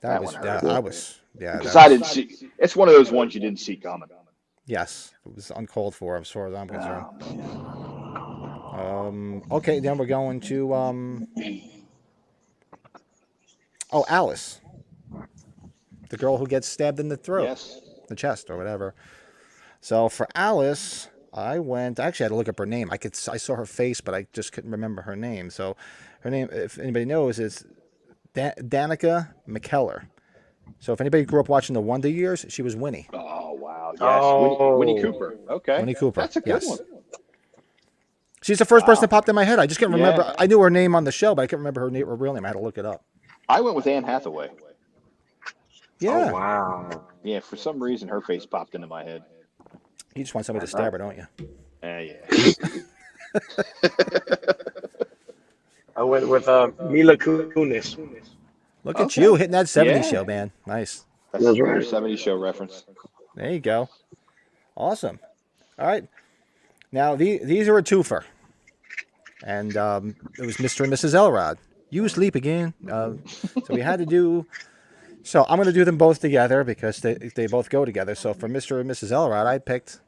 That That was one yeah, hurt. I was yeah. Because that I was- didn't see. It's one of those ones you didn't see coming. Yes, it was uncalled for as far as I'm concerned. Oh, Okay, then we're going to Alice, the girl who gets stabbed in the throat, yes. the chest, or whatever. So for Alice, I went. Actually, I had to look up her name. I saw her face, but I just couldn't remember her name. So her name, if anybody knows, is Danica McKellar. So if anybody grew up watching The Wonder Years, she was Winnie. Oh wow. Yes. Oh. Winnie Cooper. Okay. Winnie Cooper. That's a good Yes. one. She's the first person that popped in my head. I just couldn't remember. Yeah. I knew her name on the show, but I couldn't remember her real name. I had to look it up. I went with Anne Hathaway. Yeah. Oh, wow. Yeah, for some reason her face popped into my head. You just want somebody to stab her, don't you? Yeah. I went with Mila Kunis. Look at you hitting that 70s Yeah. show, man. Nice. That's That's another right. '70s show reference. There you go. Awesome. All right. Now, these are a twofer. And it was Mr. and Mrs. Elrod. You sleep again. So we had to do... So I'm going to do them both together because they both go together. So for Mr. and Mrs. Elrod, I picked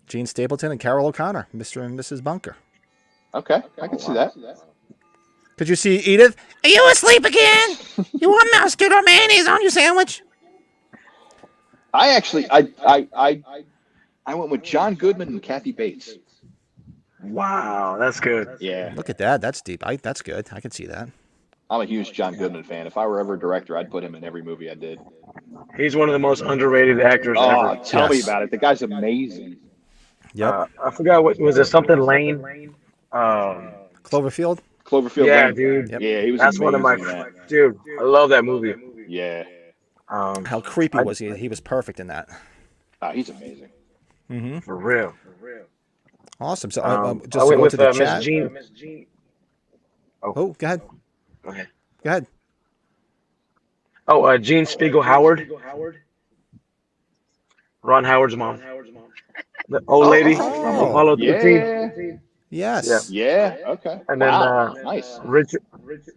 Gene Stapleton and Carol O'Connor, Mr. and Mrs. Bunker. Okay, I can see that. Could you see Edith? Are you asleep again? You want mustard or mayonnaise on your sandwich? I actually, I went with John Goodman and Kathy Bates. Wow, that's good. Yeah, Look at that. That's deep. That's good. I can see that. I'm a huge John Goodman fan. If I were ever a director, I'd put him in every movie I did. He's one of the most underrated actors Oh, ever. tell me Yes. about it. The guy's amazing. Yep. I forgot what was it. Something Lane. Cloverfield? Cloverfield Yeah, Lane. dude. Yep. Yeah, he was That's amazing one of my. in that. Dude, I love that movie. Yeah. How creepy was he? He was perfect in that. He's amazing. For real. Awesome. So I just to went go with to the Miss chat. Jean. Oh, go ahead. Okay. Go ahead. Oh, Jean Spiegel Howard. Ron Howard's mom. The old lady from Oh. Apollo 13. Yeah. Yes. Yeah. Okay. And then Wow. Nice. Richard,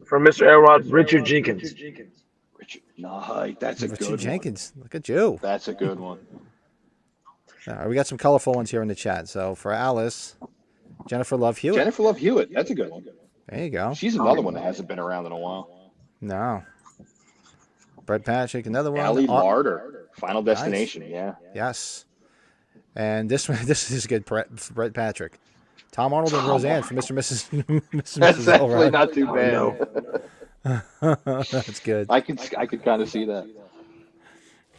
from Mr. Elrod, Richard Jenkins. Richard. No, that's a Richard good one. Jenkins. Look at you. That's a good one. All right, we got some colorful ones here in the chat. So for Alice, Jennifer Love Hewitt. Jennifer Love Hewitt. That's a good one. There you go. She's another one that hasn't been around in a while. No. Brett Patrick, another one. Ellie Martyr, Final Nice. Destination. Yeah. Yes. And this one, this is good. Brett Patrick, Tom Arnold, and Roseanne from Mr. and Mrs. Mr. and That's Mrs. actually Elrod. not too bad. no. That's good. I could kind of see that.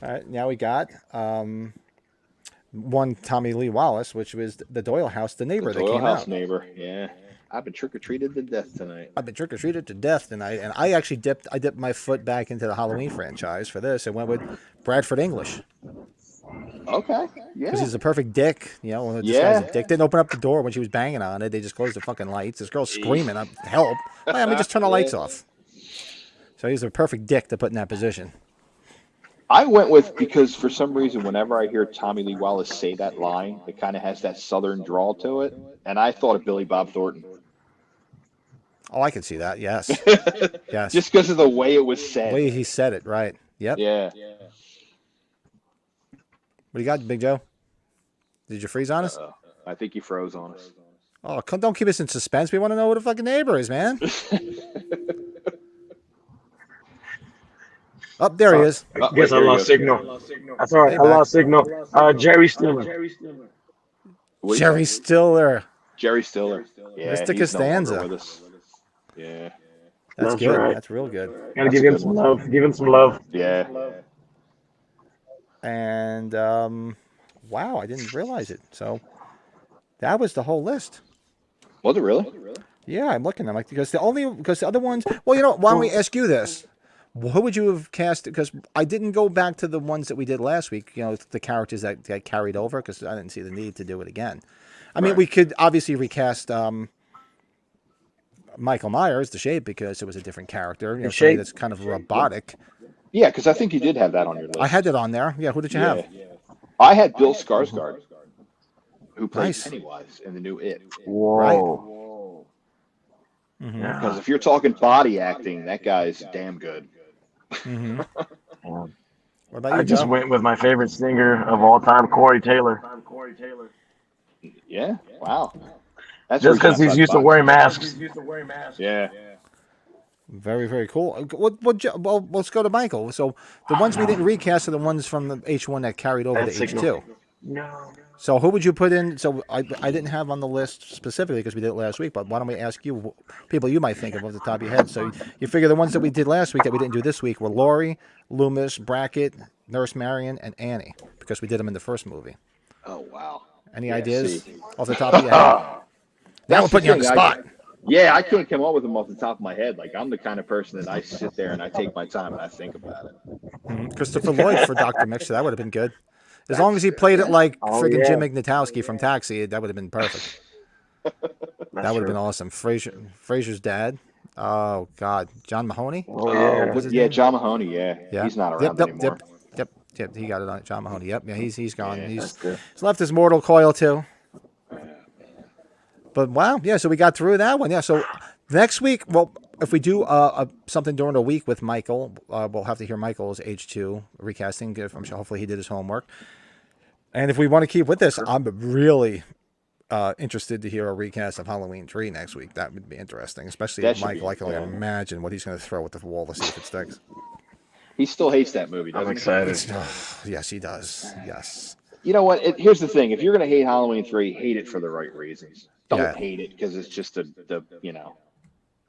All right, now we got one Tommy Lee Wallace, which was the Doyle House, the neighbor that Doyle came House out. neighbor. Yeah. I've been trick or treated to death tonight. I've been trick or treated to death tonight, and I actually dipped my foot back into the Halloween franchise for this and went with Bradford English Okay. Yeah. because he's a perfect dick. You know, this Yeah. guy's a dick. Didn't open up the door when she was banging on it. They just closed the fucking lights. This girl's screaming, "Help!" Let me just turn the lights off. So he's a perfect dick to put in that position. I went with because for some reason, whenever I hear Tommy Lee Wallace say that line, it kind of has that southern drawl to it, and I thought of Billy Bob Thornton. Oh, I can see that. Yes, yes. Just because of the way it was the said. way he said it, right? Yep. Yeah. What do you got, Big Joe? Did you freeze on us? I think he froze on us. Oh, don't keep us in suspense. We want to know who the fucking neighbor is, man. Oh, there he is. Oh, Guess I there he lost goes. signal. That's all right. Hey, I lost signal. Jerry Stiller. Wait, Jerry's still there. Jerry Stiller. Yeah, Mr. he's no longer Costanza. with us. Yeah. That's That's good. right. That's real good. Gotta That's give a him good some one. love. Give him some love. Yeah. And wow, I didn't realize it. So that was the whole list. Was it really? Yeah, I'm looking. I'm like, because the other ones. Well, you know, why don't we ask you this? Who would you have cast? Because I didn't go back to the ones that we did last week. You know, the characters that got carried over because I didn't see the need to do it again. I mean, we could obviously recast Michael Myers, the Shape, because it was a different character. You know, somebody that's kind of robotic. Yeah, because I think you did have that on your list. I had it on there. Yeah, who did you have? I had Bill Skarsgård, who played Nice. Pennywise in the new It. Whoa. Mm-hmm. Yeah. Because if you're talking body acting, that guy's damn good. Mm-hmm. What I about you, just Joe? went with my favorite singer of all time, Corey Taylor. Yeah. Wow. That's Just because he's used to wearing masks. Yeah. Very, very cool. Well, let's go to Michael. So the ones we didn't recast are the ones from the H1 that carried over That's to H2. No. So who would you put in? So I didn't have on the list specifically because we did it last week, but why don't we ask you people you might think of off the top of your head? So you figure the ones that we did last week that we didn't do this week were Laurie, Loomis, Brackett, Nurse Marion, and Annie because we did them in the first movie. Oh, wow. Any Yeah, ideas see. off the top of your head? Now That's we're putting you on the thing, spot. Yeah, I can't come up with them off the top of my head. Like, I'm the kind of person that I sit there and I take my time and I think about it. Christopher Lloyd for Dr. Mixer. That would have been good. As long as he played it like friggin' Jim Ignatowski from Taxi, that would have been perfect. That would have been awesome. Fraser's dad. Oh, God. John Mahoney? Oh, yeah. What's his name? John Mahoney, yeah. He's not around anymore. Yep, he got it on John Mahoney. Yep, yeah, he's gone. Yeah, he's left his mortal coil, too. But, wow, yeah, so we got through that one. Yeah, so next week, well, if we do something during the week with Michael, we'll have to hear Michael's H2 recasting. I'm sure hopefully he did his homework. And if we want to keep with this, I'm really interested to hear a recast of Halloween 3 next week. That would be interesting, especially That if should be Michael. I can only fun. imagine what he's going to throw at the wall to see if it sticks. He still hates that movie, doesn't I'm he? excited. Yes, he does. Yes. You know what? Here's the thing. If you're going to hate Halloween 3, hate it for the right reasons. Don't Yeah. hate it because it's just the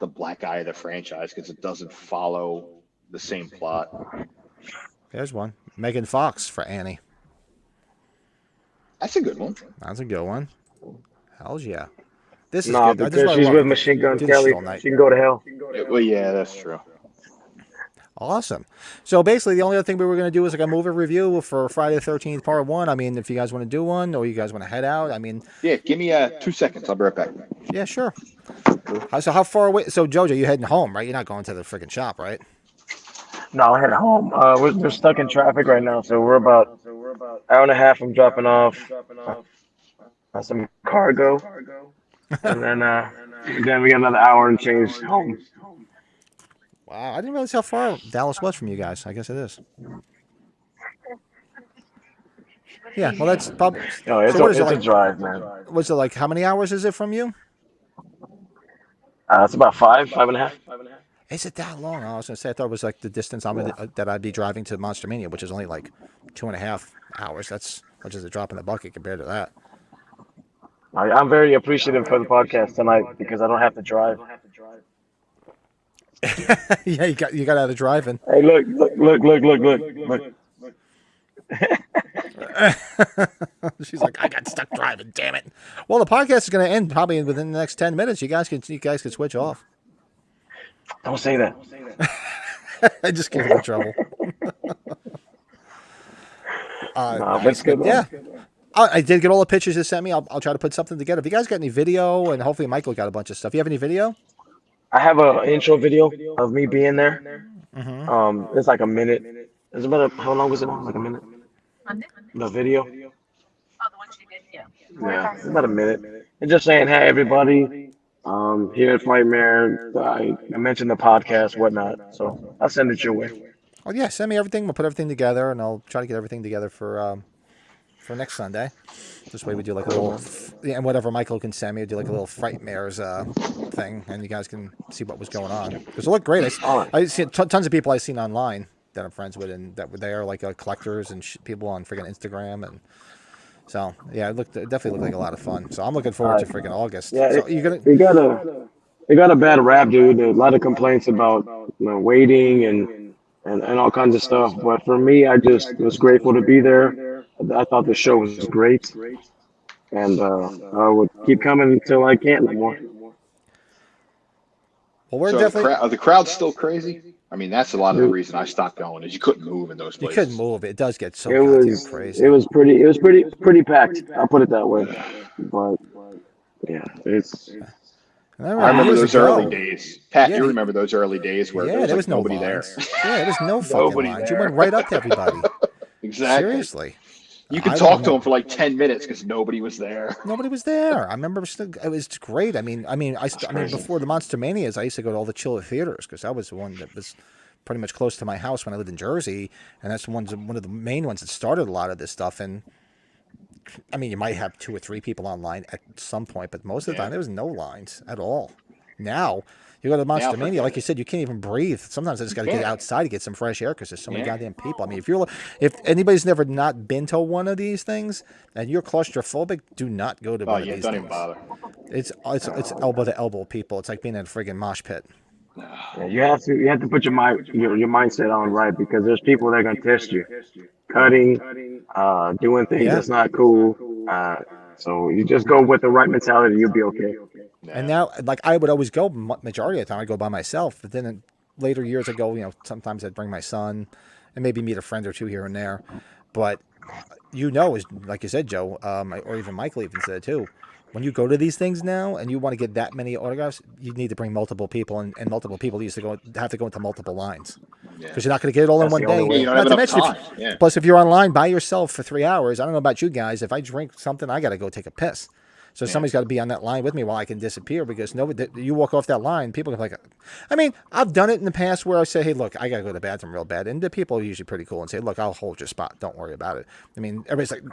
black eye of the franchise because it doesn't follow the same plot. There's one. Megan Fox for Annie. That's a good one. That's a good one. Hell's yeah. This is No, good. This is because what I she's want. with Machine Gun Do this Kelly. all night. She can go to hell. Well, yeah, that's true. Awesome. So basically, the only other thing we were going to do is like a movie review for Friday the 13th, Part 1. I mean, if you guys want to do one or you guys want to head out, I mean, Yeah, give me 2 seconds. I'll be right back. yeah, sure. So how far away? So, Jojo, you're heading home, right? You're not going to the freaking shop, right? No, I head home. We're stuck in traffic right now, so we're about hour and a half from dropping off some cargo, and then we got another hour and change home. Wow, I didn't realize how far Dallas was from you guys. I guess it is. Yeah, well, that's probably. No, it's, So what is it it's a like? drive, man. Was it like how many hours is it from you? It's about five and a half. Is it that long? I was gonna say I thought it was like the distance that I'd be driving to Monster Mania, which is only like 2.5 hours. That's which is a drop in the bucket compared to that. I'm very appreciative for the podcast tonight because I don't have to drive. Yeah, you got out of driving. Hey, look. She's like, I got stuck driving. Damn it. Well, the podcast is going to end probably within the next 10 minutes. You guys can switch off. Don't say that. I just give him trouble. Nah, Nice. that's good. Yeah. I did get all the pictures you sent me. I'll try to put something together. If you guys got any video, and hopefully Michael got a bunch of stuff. You have any video? I have an intro video of me being there. Mm-hmm. It's like a minute. It's about how long was it? Like a minute. The video. Yeah, it's about a minute. And just saying, hey everybody, here at Frightmare, I mentioned the podcast, whatnot. So I'll send it your way. Oh yeah, send me everything. We'll put everything together, and I'll try to get everything together for next Sunday. This way we do like a little, and whatever Michael can send me, do like a little Frightmares thing, and you guys can see what was going on. Because it looked great. I see tons of people I've seen online that I'm friends with, and that were there, like collectors and people on freaking Instagram, and so yeah, it definitely looked like a lot of fun. So I'm looking forward to freaking August. Yeah, So it got a bad rap, dude. A lot of complaints about waiting and all kinds of stuff. But for me, I just was grateful to be there. I thought the show was great, and I would keep coming until I can't no more. Well, we're So definitely. are the crowd's still crazy? I mean, that's a lot of the reason I stopped going is you couldn't move in those You places. couldn't move. It does get so It goddamn was crazy. it was pretty packed. I'll put it that way. But yeah, it's. And I remember years those ago- early days. Pat, Yeah, you remember those early days where Yeah, there was, no nobody there. lines. Yeah, there was no fucking Nobody lines. You there. went right up to everybody. Exactly. Seriously. You could I talk to remember- them for like 10 minutes because nobody was there. Nobody was there. I remember it was great. I mean, before the Monster Manias, I used to go to all the chiller theaters because that was the one that was pretty much close to my house when I lived in Jersey, and that's one of the main ones that started a lot of this stuff. And I mean, you might have 2 or 3 people online at some point, but most of the time there was no lines at all. Now you go to Monster forget Mania, like it. you said, you can't even breathe. Sometimes I just got to get outside to get some fresh air because there's so many Yeah. goddamn people. I mean, if anybody's never not been to one of these things and you're claustrophobic, do not go to Oh, one of yeah, these don't things. even bother. It's elbow to elbow, people. It's like being in a friggin' mosh pit. Yeah, you have to put your mindset on right because there's people that are gonna test you, cutting, doing things Yeah. that's not cool. So you just go with the right mentality, you'll be okay. And now, like, I would always go, majority of the time, I'd go by myself. But then in later years, I go, sometimes I'd bring my son and maybe meet a friend or two here and there. But, is like you said, Joe, or even Michael even said it too, when you go to these things now and you want to get that many autographs, you need to bring multiple people, and multiple people have to go into multiple lines. Because you're not going to get it all in That's one the day. only way. You don't Not have to enough mention, time. Yeah. plus, if you're online by yourself for 3 hours, I don't know about you guys, if I drink something, I got to go take a piss. So somebody's got to be on that line with me while I can disappear because you walk off that line, people are like, I mean, I've done it in the past where I say, hey, look, I got to go to the bathroom real bad. And the people are usually pretty cool and say, look, I'll hold your spot. Don't worry about it. I mean, everybody's like,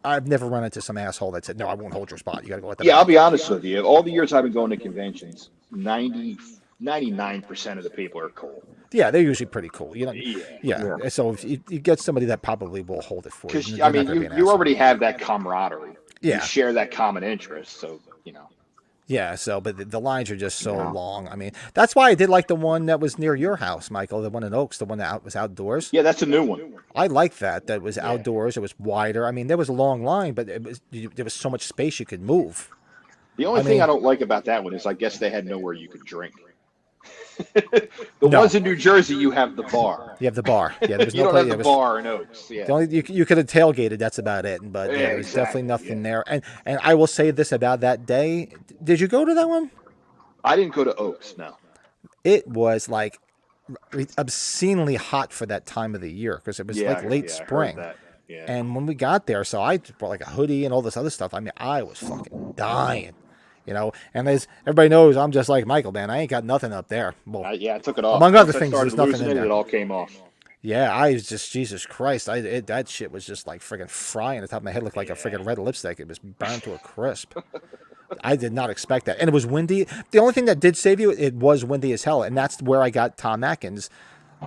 I've never run into some asshole that said, no, I won't hold your spot. You got to go at the Yeah, I'll bathroom. be honest with you. All the years I've been going to conventions, 99% of the people are cool. Yeah, they're usually pretty cool. Yeah. Yeah. So if you get somebody that probably will hold it for you. Because, They're I not mean, gonna be an you asshole. already have that camaraderie. Yeah. You share that common interest. So, Yeah, but the lines are just so long. I mean, that's why I did like the one that was near your house, Michael, the one in Oaks, the one that was outdoors. yeah, that's a new one. I like that. That was outdoors. It was wider. I mean, there was a long line, but there was so much space you could move. The only I thing mean- I don't like about that one is I guess they had nowhere you could drink. The ones in New Jersey, you have the bar. You have the bar. Yeah, there was You no don't place. have the bar in Oaks. Yeah. The only you could have tailgated. That's about it. But Yeah, there was definitely exactly, nothing there. And I will say this about that day. Did you go to that one? I didn't go to Oaks, no. It was like obscenely hot for that time of the year because it was like late I heard spring. that. Yeah. And when we got there, so I brought like a hoodie and all this other stuff. I mean, I was fucking dying, And as everybody knows, I'm just like Michael, man. I ain't got nothing up there. Well, I took it off. Among other Once I things, started there's nothing losing in there. It all came off. yeah, I was just Jesus Christ. That shit was just like friggin' frying. The top of my head looked like a friggin' red lipstick. It was burned to a crisp. I did not expect that, and it was windy. The only thing that did save you, it was windy as hell, and that's where I got Tom Atkins'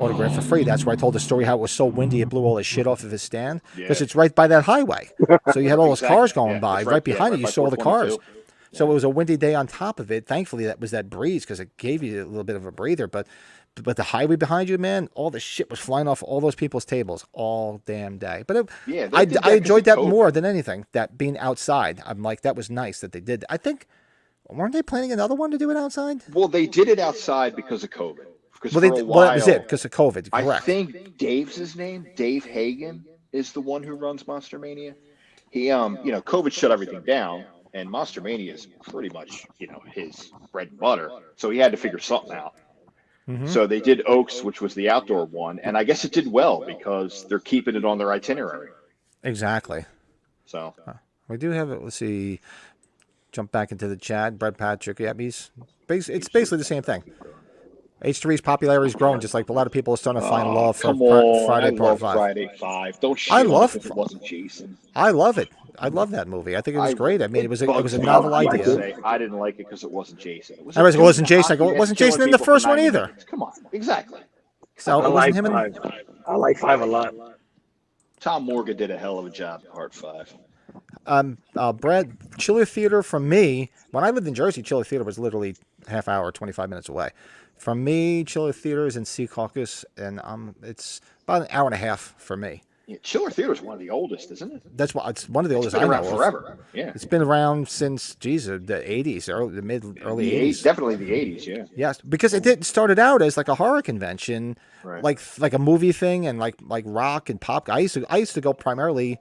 autograph for free. That's where I told the story how it was so windy it blew all his shit off of his stand because Yeah. it's right by that highway. So you had all those cars going Yeah, by it's right behind right you. You by saw the cars. 422. So it was a windy day on top of it. Thankfully, that was that breeze because it gave you a little bit of a breather. But the highway behind you, man, all the shit was flying off all those people's tables all damn day. But Yeah, they I did that 'cause enjoyed of that COVID. more than anything. That being outside, I'm like, that was nice that they did. I think weren't they planning another one to do it outside? Well, they did it outside because of COVID. Because Well, for a well, that was it while, because of COVID. I Correct. think Dave's his name. Dave Hagen is the one who runs Monster Mania. He, COVID shut everything down, and Monster Mania is pretty much, his bread and butter. So he had to figure something out. Mm-hmm. So they did Oaks, which was the outdoor one, and I guess it did well because they're keeping it on their itinerary. Exactly. So We do have it. Let's see. Jump back into the chat. Brett Patrick. Yeah, it's basically the same thing. H3's popularity is growing, just like a lot of people are starting to find love for come on, Friday I Part love 5. Friday 5. Don't shit I on love- it because it wasn't Jason. I love it. I love that movie. I think it was great. I mean, it was a bugs me. novel People idea. say, I didn't like it because it wasn't Jason. I was like, it wasn't dude in Jason. I go, hockey it wasn't that's Jason in killing the people for first one 90 either. minutes. Come on, exactly. So I it like wasn't him. five. I like 5 a lot. Tom Morgan did a hell of a job in Part 5. Brad, Chiller Theater from me, when I lived in Jersey, Chiller Theater was literally half hour, 25 minutes away. From me, Chiller Theater is in Secaucus, and it's about an hour and a half for me. Yeah, Chiller Theater is one of the oldest, isn't it? That's why it's one of the It's oldest been I know around of. forever. Yeah. It's been around since, the 80s, early 80s. Definitely the 80s, yeah. Yes, because it started out as like a horror convention, Right. like a movie thing, and like rock and pop. I used to go primarily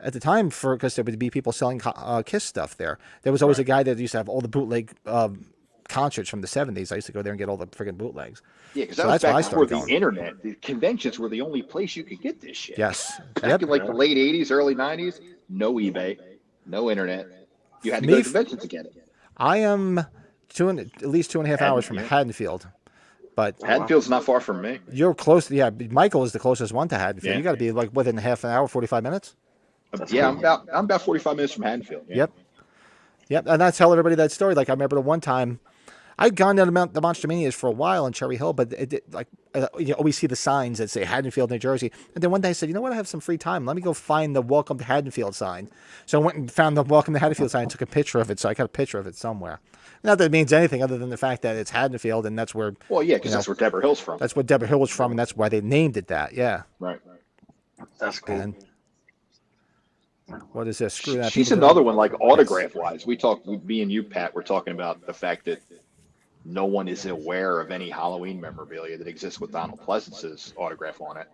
at the time because there would be people selling Kiss stuff there. There was always a guy that used to have all the bootleg concerts from the 70s. I used to go there and get all the friggin' bootlegs. Yeah, because So that was that's why I back before started the going. internet. The conventions were the only place you could get this shit. Yes. Back Yep. in like the late 80s, early 90s, no eBay, no internet. You had to Me go to f- conventions to get it. I am at least 2.5 hours from Haddonfield, but Haddonfield's not far from me. you're close. Yeah, Michael is the closest one to Haddonfield. Yeah. You got to be like within half an hour, 45 minutes. Yeah, I'm about 45 minutes from Haddonfield. Yeah. Yep, and I tell everybody that story. Like I remember the one time, I'd gone down the Monster Manias for a while in Cherry Hill, but you always see the signs that say Haddonfield, New Jersey. And then one day I said, you know what, I have some free time. Let me go find the Welcome to Haddonfield sign. So I went and found the Welcome to Haddonfield sign and took a picture of it. So I got a picture of it somewhere. Not that it means anything other than the fact that it's Haddonfield, and that's where Well, yeah, because that's where Deborah Hill's from. that's where Deborah Hill was from, and that's why they named it that. Yeah. Right. That's cool. And what is this? Screw that. She's People another one, like autograph-wise. Me and you, Pat, were talking about the fact that no one is aware of any Halloween memorabilia that exists with Donald Pleasance's autograph on it.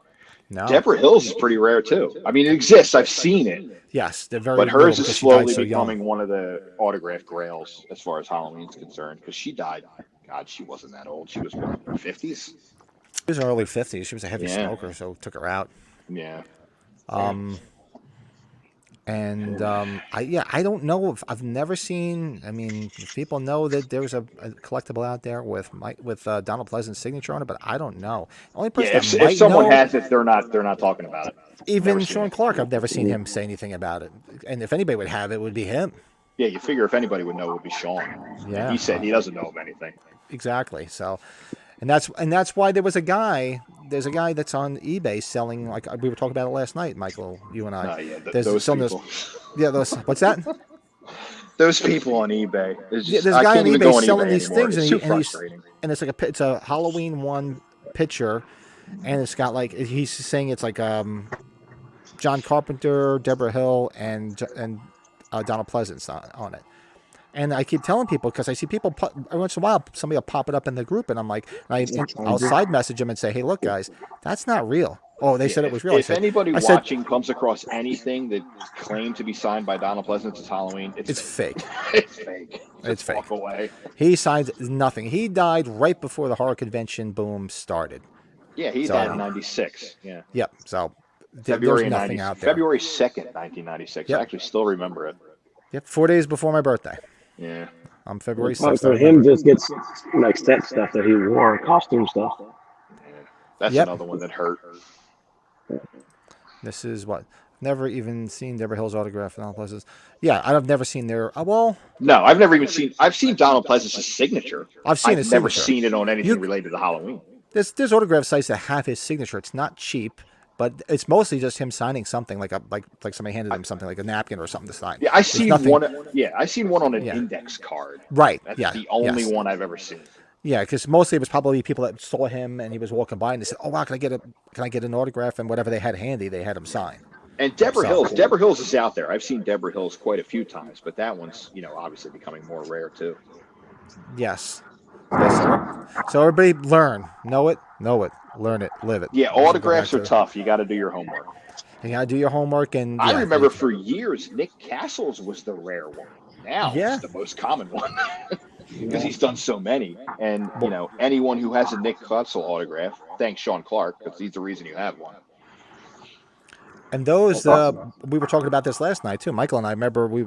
No. Deborah Hill's is pretty rare too. I mean, it exists. I've seen it, Yes, they're very. but little hers is because she died slowly so young. becoming one of the autograph grails as far as Halloween's concerned. Because she died. God, she wasn't that old. She was what, in her 50s. She was in her early 50s. She was a heavy Yeah. smoker, so took her out. Yeah. I don't know if I've never seen. I mean, people know that there's a collectible out there with Donald Pleasance's signature on it, but I don't know. The only person Yeah. that If might someone know, has it, they're not talking about it. even never seen Sean it. Clark, I've never seen him say anything about it. And if anybody would have it, it would be him. Yeah, you figure if anybody would know, it would be Sean. Yeah. He said he doesn't know of anything. Exactly. So, and that's why there's a guy that's on eBay selling, like we were talking about it last night, Michael, you and I. Yeah, There's those some of people. what's that? Those people on eBay. It's Yeah, just, there's a I guy can't on even go eBay on selling eBay these anymore. things, It's and, too frustrating. it's like it's a Halloween one picture, and it's got like he's saying it's like John Carpenter, Deborah Hill, and Donald Pleasance on it. And I keep telling people because I see people every once in a while somebody will pop it up in the group, and I'm like, I'll side message them and say, hey, look, guys, that's not real. Oh, they said it was real. If anybody I said, watching comes across anything that claimed to be signed by Donald Pleasance as Halloween, it's fake. It's fake. It's Just fake. Walk away. He signed nothing. He died right before the horror convention boom started. Yeah, he So- died in '96. Yeah, Yep. So February there's nothing 90, out there. February 2nd, 1996. Yep. I actually still remember it. Yep. 4 days before my birthday. Yeah. I'm February Probably 6th. for him, just gets like set stuff that he wore, costume stuff. That's Yep. another one that hurt. This is what never even seen Deborah Hill's autograph in all places. Yeah, I've never seen their. Well, No, I've never even seen. I've seen Donald Pleasance's signature. I've seen I've his never signature. seen it on anything You related to Halloween. there's autograph sites that have his signature. It's not cheap, but it's mostly just him signing something like somebody handed him something like a napkin or something to sign. Yeah, I It's seen nothing. one. Yeah, I seen one on an Yeah. index card. Right. That's Yeah. the only Yes. one I've ever seen. Yeah, because mostly it was probably people that saw him and he was walking by and they said, "Oh wow, can I get an autograph?" And whatever they had handy, they had him sign. And Deborah So- Hills. Deborah Hills is out there. I've seen Deborah Hills quite a few times, but that one's obviously becoming more rare too. Yes. So everybody learn, know it, learn it, live it. Yeah, We should go autographs back are to- tough. You got to do your homework. You gotta do your homework and. I yeah, remember for years Nick Castle's was the rare one. Now Yeah. it's the most common one because he's done so many. And anyone who has a Nick Castle autograph, thanks Sean Clark, because he's the reason you have one. And those, we were talking about this last night too. Michael and I remember we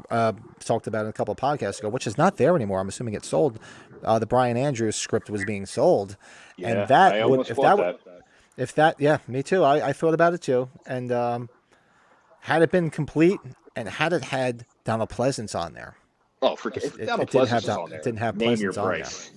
talked about it a couple of podcasts ago, which is not there anymore. I'm assuming it's sold. The Brian Andrews script was being sold, Yeah, and that I would almost if bought that, that. if that, yeah, me too. I thought about it too, and had it been complete and had it had Donald Pleasance on there, Oh, forget if it Donald didn't have Pleasance is that- on there. it didn't have Name your Pleasance on there. price.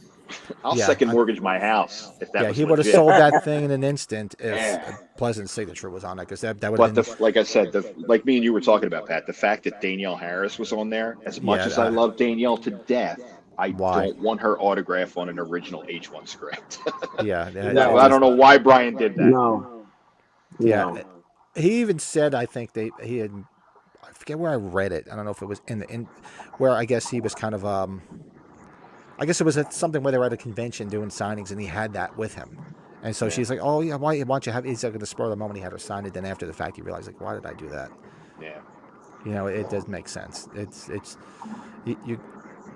I'll Yeah, second mortgage my house if that yeah, was he would have legit. sold that thing in an instant if Yeah. Pleasant's signature was on it, because that would But have been. like I said, like me and you were talking about, Pat, the fact that Danielle Harris was on there, as much Yeah, as I love Danielle to death, I Why? don't want her autograph on an original H1 script. Yeah, No, I don't know why Brian did that. No. Yeah, No. he even said, I think he had, I forget where I read it. I don't know if it was in where I guess he was kind of I guess it was at something where they were at a convention doing signings and he had that with him. And so she's like, "Oh yeah, why don't you have?" He's like, at the spur of the moment, he had her sign it. Then after the fact, he realized, like, "Why did I do that?" Yeah. It does make sense. It's you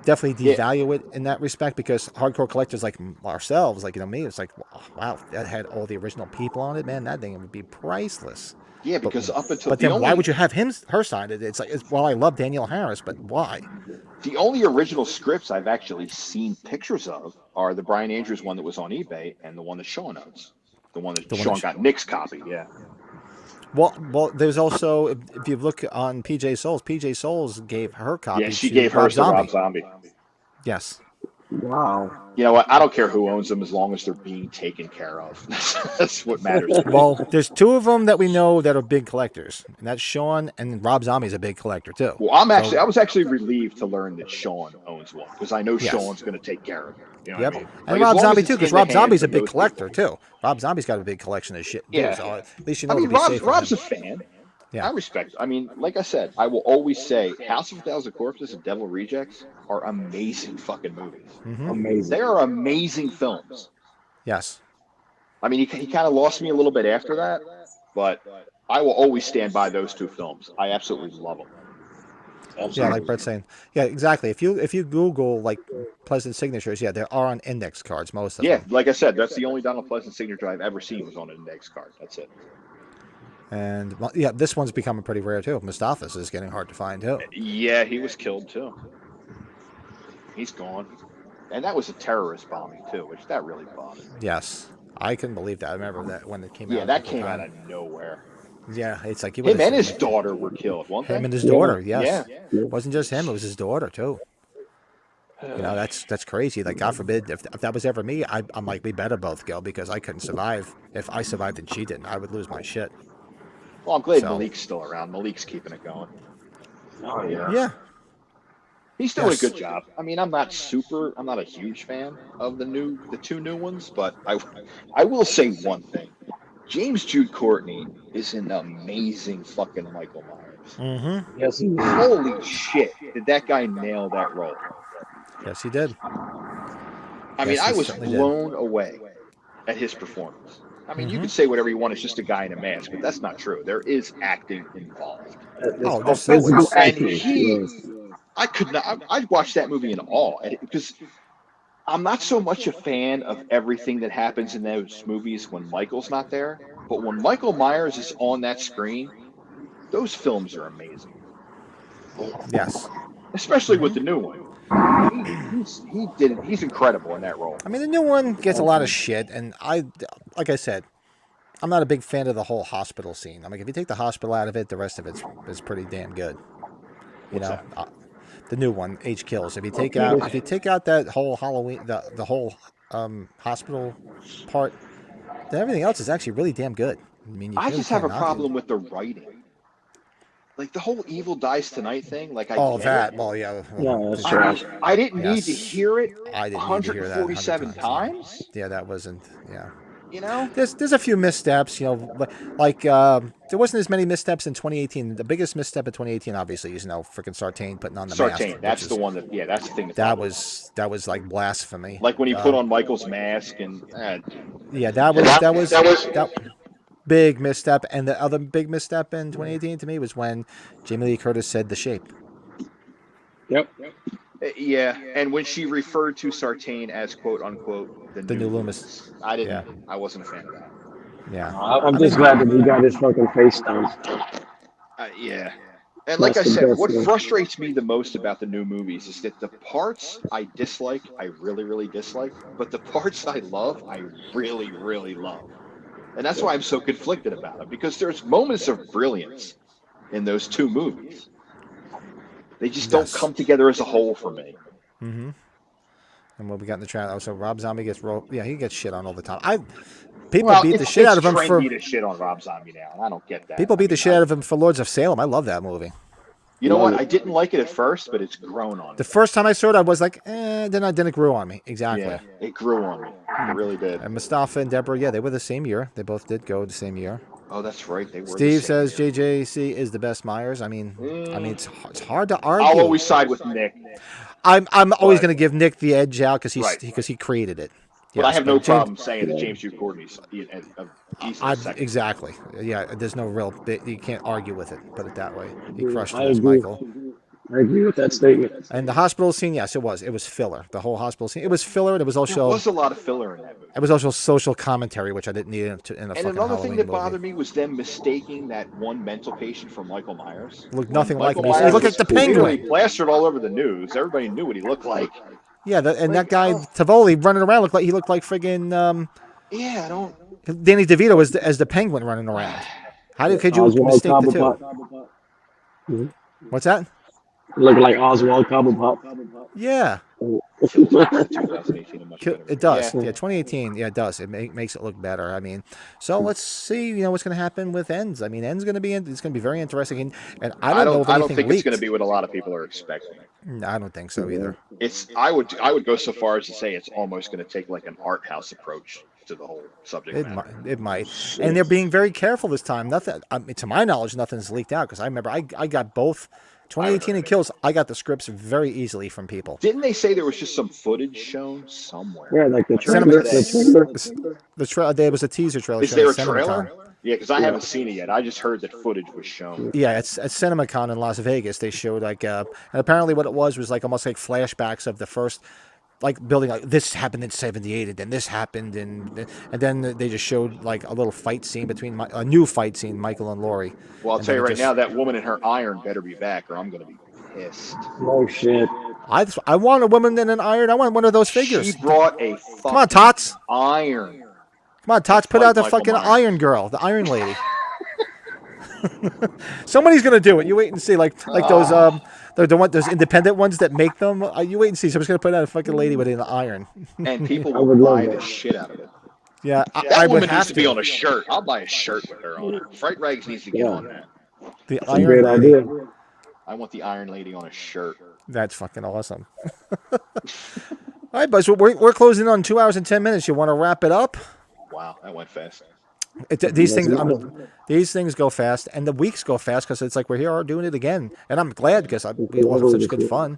definitely devalue it in that respect, because hardcore collectors like ourselves, like me, it's like, wow, that had all the original people on it, man. That thing would be priceless. Yeah, because up until But then, why would you have her sign it? It's like, well, I love Danielle Harris, but why? the only original scripts I've actually seen pictures of are the Brian Andrews one that was on eBay and the one that Sean owns. The one that Sean got Nick's copy, yeah. Well, there's also, if you look on PJ Souls gave her copy. Yeah, she to gave Rob hers to Zombie. Rob Zombie. Yes. Wow. You know what? I don't care who owns them as long as they're being taken care of. That's what matters. Well, there's two of them that we know that are big collectors, and that's Sean, and Rob Zombie's a big collector too. Well, I was actually relieved to learn that Sean owns one, because I know Yes. Sean's going to take care of it. You know Yep. what I mean? And Like, Rob as long Zombie as too, it's because in the Rob hands Zombie's a of big those collector people. too. Rob Zombie's got a big collection of shit. Yeah. So at least you know I mean, it'll be safe. Rob's for a him. fan. Yeah. I respect. I mean, like I said, I will always say House of a Thousand Corpses and Devil Rejects are amazing fucking movies. Mhm. Amazing. They are amazing films. Yes. I mean, he kind of lost me a little bit after that, but I will always stand by those two films. I absolutely love them. Yeah, like Brett's saying. Yeah, exactly. If you Google like Pleasant signatures, yeah, there are on index cards, most of Yeah, them. like I said, that's the only Donald Pleasant signature I've ever seen was on an index card. That's it. And well, yeah, this one's becoming pretty rare too. Mustafa's is getting hard to find too. Yeah, he was killed too. He's gone. And that was a terrorist bombing too, which that really bothered me. Yes, I couldn't believe that. I remember that when it came out. Yeah, that at the came time. out of nowhere. Yeah, it's like Him and his daughter were killed, weren't they? Him and his daughter. Yes. Yeah. It wasn't just him; it was his daughter too. You know, that's crazy. Like, God forbid, if that was ever me, I'm like, we better both go, because I couldn't survive. If I survived and she didn't, I would lose my shit. Well, I'm glad So- Malik's still around. Malik's keeping it going. Oh, yeah. Yeah. He's doing Yes. a good job. I mean, I'm not a huge fan of the two new ones, but I will say one thing. James Jude Courtney is an amazing fucking Michael Myers. Mm-hmm. Yes, he is. Holy shit, did that guy nail that role? Yes, he did. I mean, Yes, he I was certainly did. blown away at his performance. I mean, you Mm-hmm. can say whatever you want, it's just a guy in a mask, but that's not true. There is acting involved. It's Oh, called there's- physical and acting. he- Yes. I could not. I'd watch that movie in awe because I'm not so much a fan of everything that happens in those movies when Michael's not there. But when Michael Myers is on that screen, those films are amazing, Yes. especially with the new one. He's incredible in that role. I mean, the new one gets a lot of shit, and like I said, I'm not a big fan of the whole hospital scene. I mean, if you take the hospital out of it, the rest of it is pretty damn good. You What's know, that? the new one, H Kills. If you take out that whole Halloween, the whole hospital part, then everything else is actually really damn good. I mean, you I really just have can't a knock it. problem with the writing. Like the whole "Evil Dies Tonight" thing. Like I Oh, get that. it. Well, yeah. Yeah, that's I trash. mean, I didn't need to Yes. hear it I didn't need to hear that 100 147 times. times. Yeah, that wasn't. Yeah. You know? There's a few missteps, you know, like there wasn't as many missteps in 2018. The biggest misstep in 2018, obviously, is freaking Sartain putting on the mask. Sartain. That's the one that. Yeah, that's the thing That was like blasphemy. like when he put on Michael's mask and. Yeah, that big misstep. And the other big misstep in 2018 to me was when Jamie Lee Curtis said the shape. Yep. Yeah, and when she referred to Sartain as "quote unquote" The new Loomis. I didn't. Yeah. I wasn't a fan of that. Yeah. I'm just glad that he got his fucking face done. Yeah. And like I That's the said, best what thing. frustrates me the most about the new movies is that the parts I dislike, I really, really dislike, but the parts I love, I really, really love. And that's why I'm so conflicted about it, because there's moments of brilliance in those two movies. They just don't Yes. come together as a whole for me. Mm-hmm. And what we got in the chat, so Rob Zombie gets he gets shit on all the time. People beat the shit out of him for. It's trendy to shit on Rob Zombie now, and I don't get that. People beat the shit out of him for Lords of Salem. I love that movie. You know what? I didn't like it at first, but it's grown on me. The first time I saw it, I was like, then it grew on me. Exactly. Yeah, it grew on me. It really did. And Mustafa and Deborah, yeah, they were the same year. They both did go the same year. Oh, that's right. They were. Steve says JJC is the best Myers. I mean, it's hard to argue. I'll always side with Nick. I'm always going to give Nick the edge out because he created it. But I have no problem saying that James Hugh Courtney's exactly. Yeah, there's no real bit. You can't argue with it. Put it that way. He crushed I it as agree. Michael. I agree with that statement. And the hospital scene, yes, it was. It was filler. The whole hospital scene. It was filler, and it was also. There was a lot of filler in that movie. It was also social commentary, which I didn't need in a fucking And another Halloween thing that movie. bothered me was them mistaking that one mental patient for Michael Myers. Looked nothing like him. Michael He Myers looked like the was clearly Penguin. plastered all over the news. Everybody knew what he looked like. Yeah, that guy Tivoli running around looked like friggin' Yeah, I don't. Danny DeVito as the Penguin running around. Could you Oswald mistake the two? Cobblepot. What's that? Looking like Oswald Cobblepot. Yeah, 2018 and much better. it does. Yeah, 2018. Yeah, it does. It makes it look better. I mean, so let's see. You know what's going to happen with Ends. I mean, Ends going to be. It's going to be very interesting. And I don't know if I anything don't think leaked. it's going to be what a lot of people are expecting. No, I don't think so either. I would go so far as to say it's almost going to take like an art house approach to the whole subject matter. It might. And they're being very careful this time. Nothing. To my knowledge, nothing's leaked out because I remember I got both. 2018 and Kills, I got the scripts very easily from people. Didn't they say there was just some footage shown somewhere? Yeah, like the Cinema- trailer. There was a teaser trailer. Is shown there a at CinemaCon. trailer? Yeah, because I haven't seen it yet. I just heard that footage was shown. Yeah, it's at CinemaCon in Las Vegas. They showed and apparently what it was like almost like flashbacks of the first, like building like this happened in '78 and then this happened and then they just showed like a little fight scene between a new fight scene, Michael and Laurie. Well, I'll tell you right now, that woman in her iron better be back, or I'm going to be pissed. Oh shit. I want a woman in an iron. I want one of those figures. She brought a Come on, Tots. iron. Come on, Tots. Put out the Michael fucking Myers. Iron Girl, the Iron Lady. Somebody's gonna do it. You wait and see. Like those those independent ones that make them. You wait and see. Somebody's gonna put out a fucking lady with an iron. And people I will would love buy that. the shit out of it. Yeah, That I woman would needs have to be on a shirt. I'll buy a shirt with her on it. Fright Rags needs to get on that. The That's a great Iron Lady. idea. I want the Iron Lady on a shirt. That's fucking awesome. All right, Buzz. We're closing on 2 hours and 10 minutes. You want to wrap it up? Wow, that went fast. These things go fast, and the weeks go fast because it's like we're here doing it again, and I'm glad because we all have such good fun.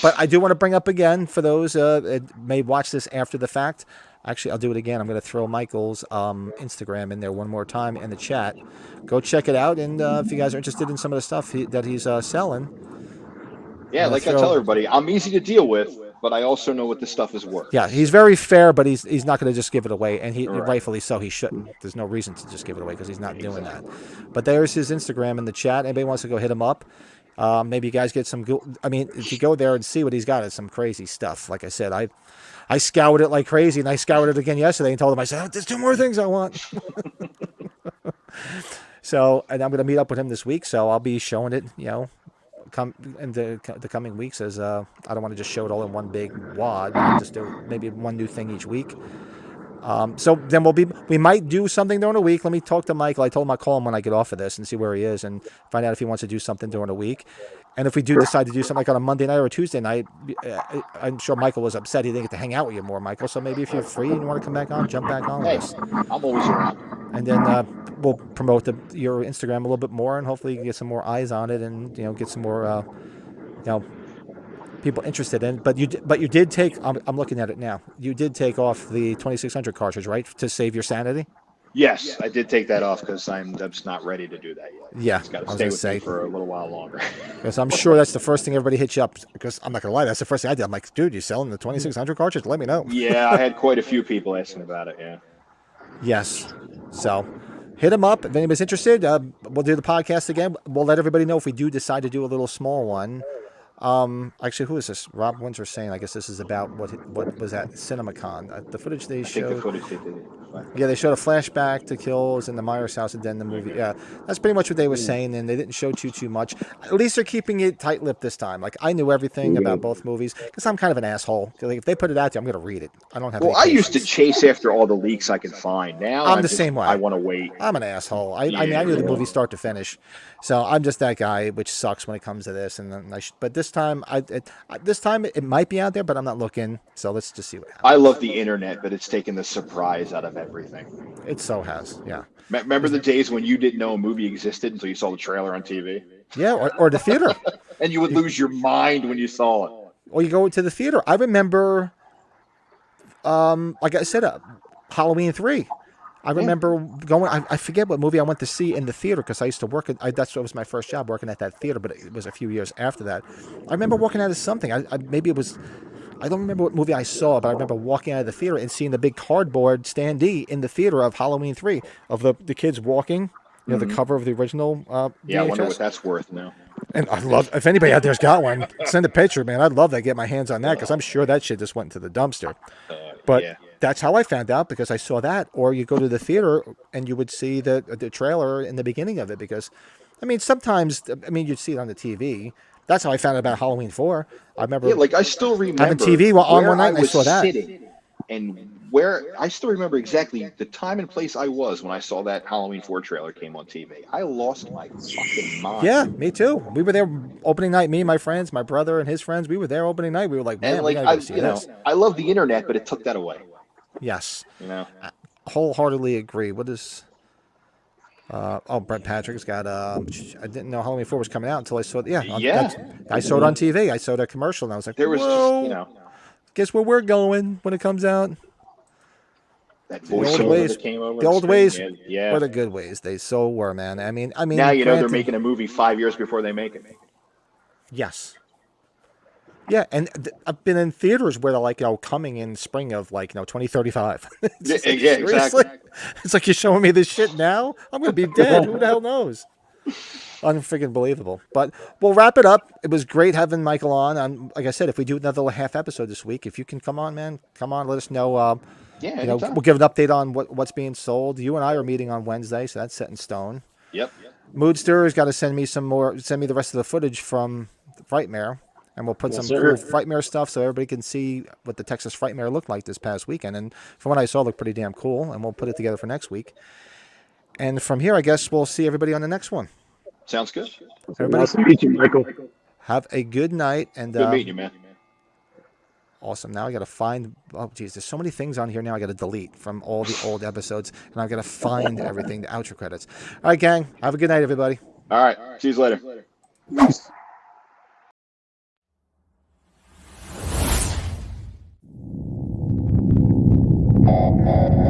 But I do want to bring up again for those that may watch this after the fact. Actually, I'll do it again. I'm going to throw Michael's Instagram in there one more time in the chat. Go check it out, and if you guys are interested in some of the stuff that he's selling. Yeah, like I tell everybody, I'm easy to deal with, but I also know what this stuff is worth. Yeah, he's very fair, but he's not going to just give it away, and rightfully so. He shouldn't. There's no reason to just give it away because he's not doing that. But there's his Instagram in the chat. Anybody wants to go hit him up? Maybe you guys get some good. I mean, if you go there and see what he's got, it's some crazy stuff. Like I said, I scoured it like crazy, and I scoured it again yesterday and told him, I said, there's 2 more things I want. So, and I'm going to meet up with him this week, so I'll be showing it, come in the coming weeks. As I don't want to just show it all in one big wad. I'll just do maybe one new thing each week. So then we might do something during the week. Let me talk to Michael. I told him I'll call him when I get off of this and see where he is and find out if he wants to do something during the week. And if we do decide to do something like on a Monday night or a Tuesday night, I'm sure Michael was upset he didn't get to hang out with you more, Michael. So maybe if you're free and you want to come back on, jump back on with us. I'm always around. And then we'll promote your Instagram a little bit more, and hopefully you can get some more eyes on it, and get some more people interested in. But you did take. I'm looking at it now. You did take off the 2600 cartridge, right, to save your sanity? Yes, I did take that off because I'm just not ready to do that yet. Yeah, it's got to stay with me for a little while longer. Because I'm sure that's the first thing everybody hits you up. Because I'm not gonna lie, that's the first thing I did. I'm like, dude, you selling the 2600 cartridge? Let me know. Yeah, I had quite a few people asking about it. Yeah. Yes. So hit him up if anybody's interested. We'll do the podcast again. We'll let everybody know if we do decide to do a little small one. Actually, who is this? Rob Windsor saying, I guess this is about what was at CinemaCon. The footage they showed. I think the footage they did. Yeah, they showed a flashback to kills in the Myers house and then the movie. Yeah, that's pretty much what they were saying, and they didn't show too much. At least they're keeping it tight-lipped this time. Like, I knew everything about both movies because I'm kind of an asshole. Like, if they put it out there, I'm going to read it. I don't have. Well, I used to chase after all the leaks I could find. Now I'm the same way. I want to wait. I'm an asshole. I mean, I knew the movie start to finish, so I'm just that guy, which sucks when it comes to this. And then but this time, this time it might be out there, but I'm not looking. So let's just see what happens. I love the internet, but it's taken the surprise out of everything. It so has, yeah. Remember the days when you didn't know a movie existed until you saw the trailer on TV? Yeah, or the theater. And you would lose your mind when you saw it. Or you go to the theater. I remember, like I said, Halloween 3. I remember going, I forget what movie I went to see in the theater because I used to work at, that's what was my first job, working at that theater, but it was a few years after that. I remember working out of something. Maybe it was, I don't remember what movie I saw, but I remember walking out of the theater and seeing the big cardboard standee in the theater of Halloween 3 of the kids walking, the cover of the original Yeah, I wonder VHS. what that's worth now. And I love, if anybody out there's got one, send a picture, man. I'd love to get my hands on that because I'm sure that shit just went into the dumpster. But that's how I found out because I saw that. Or you go to the theater and you would see the trailer in the beginning of it because, I mean, sometimes, you'd see it on the TV. That's how I found out about Halloween 4. I remember. Yeah, like I still remember having TV on one night and I saw that. And where I still remember exactly the time and place I was when I saw that Halloween 4 trailer came on TV. I lost my fucking mind. Yeah, me too. We were there opening night. Me, my friends, my brother, and his friends. We were there opening night. We were like, man, and we like gotta go see this. I love the internet, but it took that away. Yes. I Wholeheartedly agree. What is? Brent Patrick's got. I didn't know Halloween 4 was coming out until I saw it. Yeah. I saw it on TV. I saw the commercial, and I was like, there was whoa. just, Guess where we're going when it comes out? that The old voiceover ways. that came over. The old ways Yeah. were the good ways. They so were, man. I mean. Now they're granted- making a movie 5 years before they make it. Yes. Yeah, and I've been in theaters where they're like, coming in spring of 2035. Yeah, Seriously? exactly. It's like you're showing me this shit now? I'm going to be dead. Who the hell knows? Unfreaking believable. But we'll wrap it up. It was great having Michael on. Like I said, if we do another half episode this week, if you can come on, man, come on. Let us know. We'll give an update on what's being sold. You and I are meeting on Wednesday, so that's set in stone. Yep. Moodster's got to send me the rest of the footage from Frightmare. And we'll put some cool Frightmare stuff so everybody can see what the Texas Frightmare looked like this past weekend. And from what I saw, it looked pretty damn cool. And we'll put it together for next week. And from here, I guess we'll see everybody on the next one. Sounds good. Everybody, Nice to meet you, Michael. have a good night. And Good meeting you, man. awesome. Now I got to find. Oh, geez, there's so many things on here now I got to delete from all the old episodes. And I've got to find everything, the outro credits. All right, gang. Have a good night, everybody. All right. See you later. Peace. Thank you.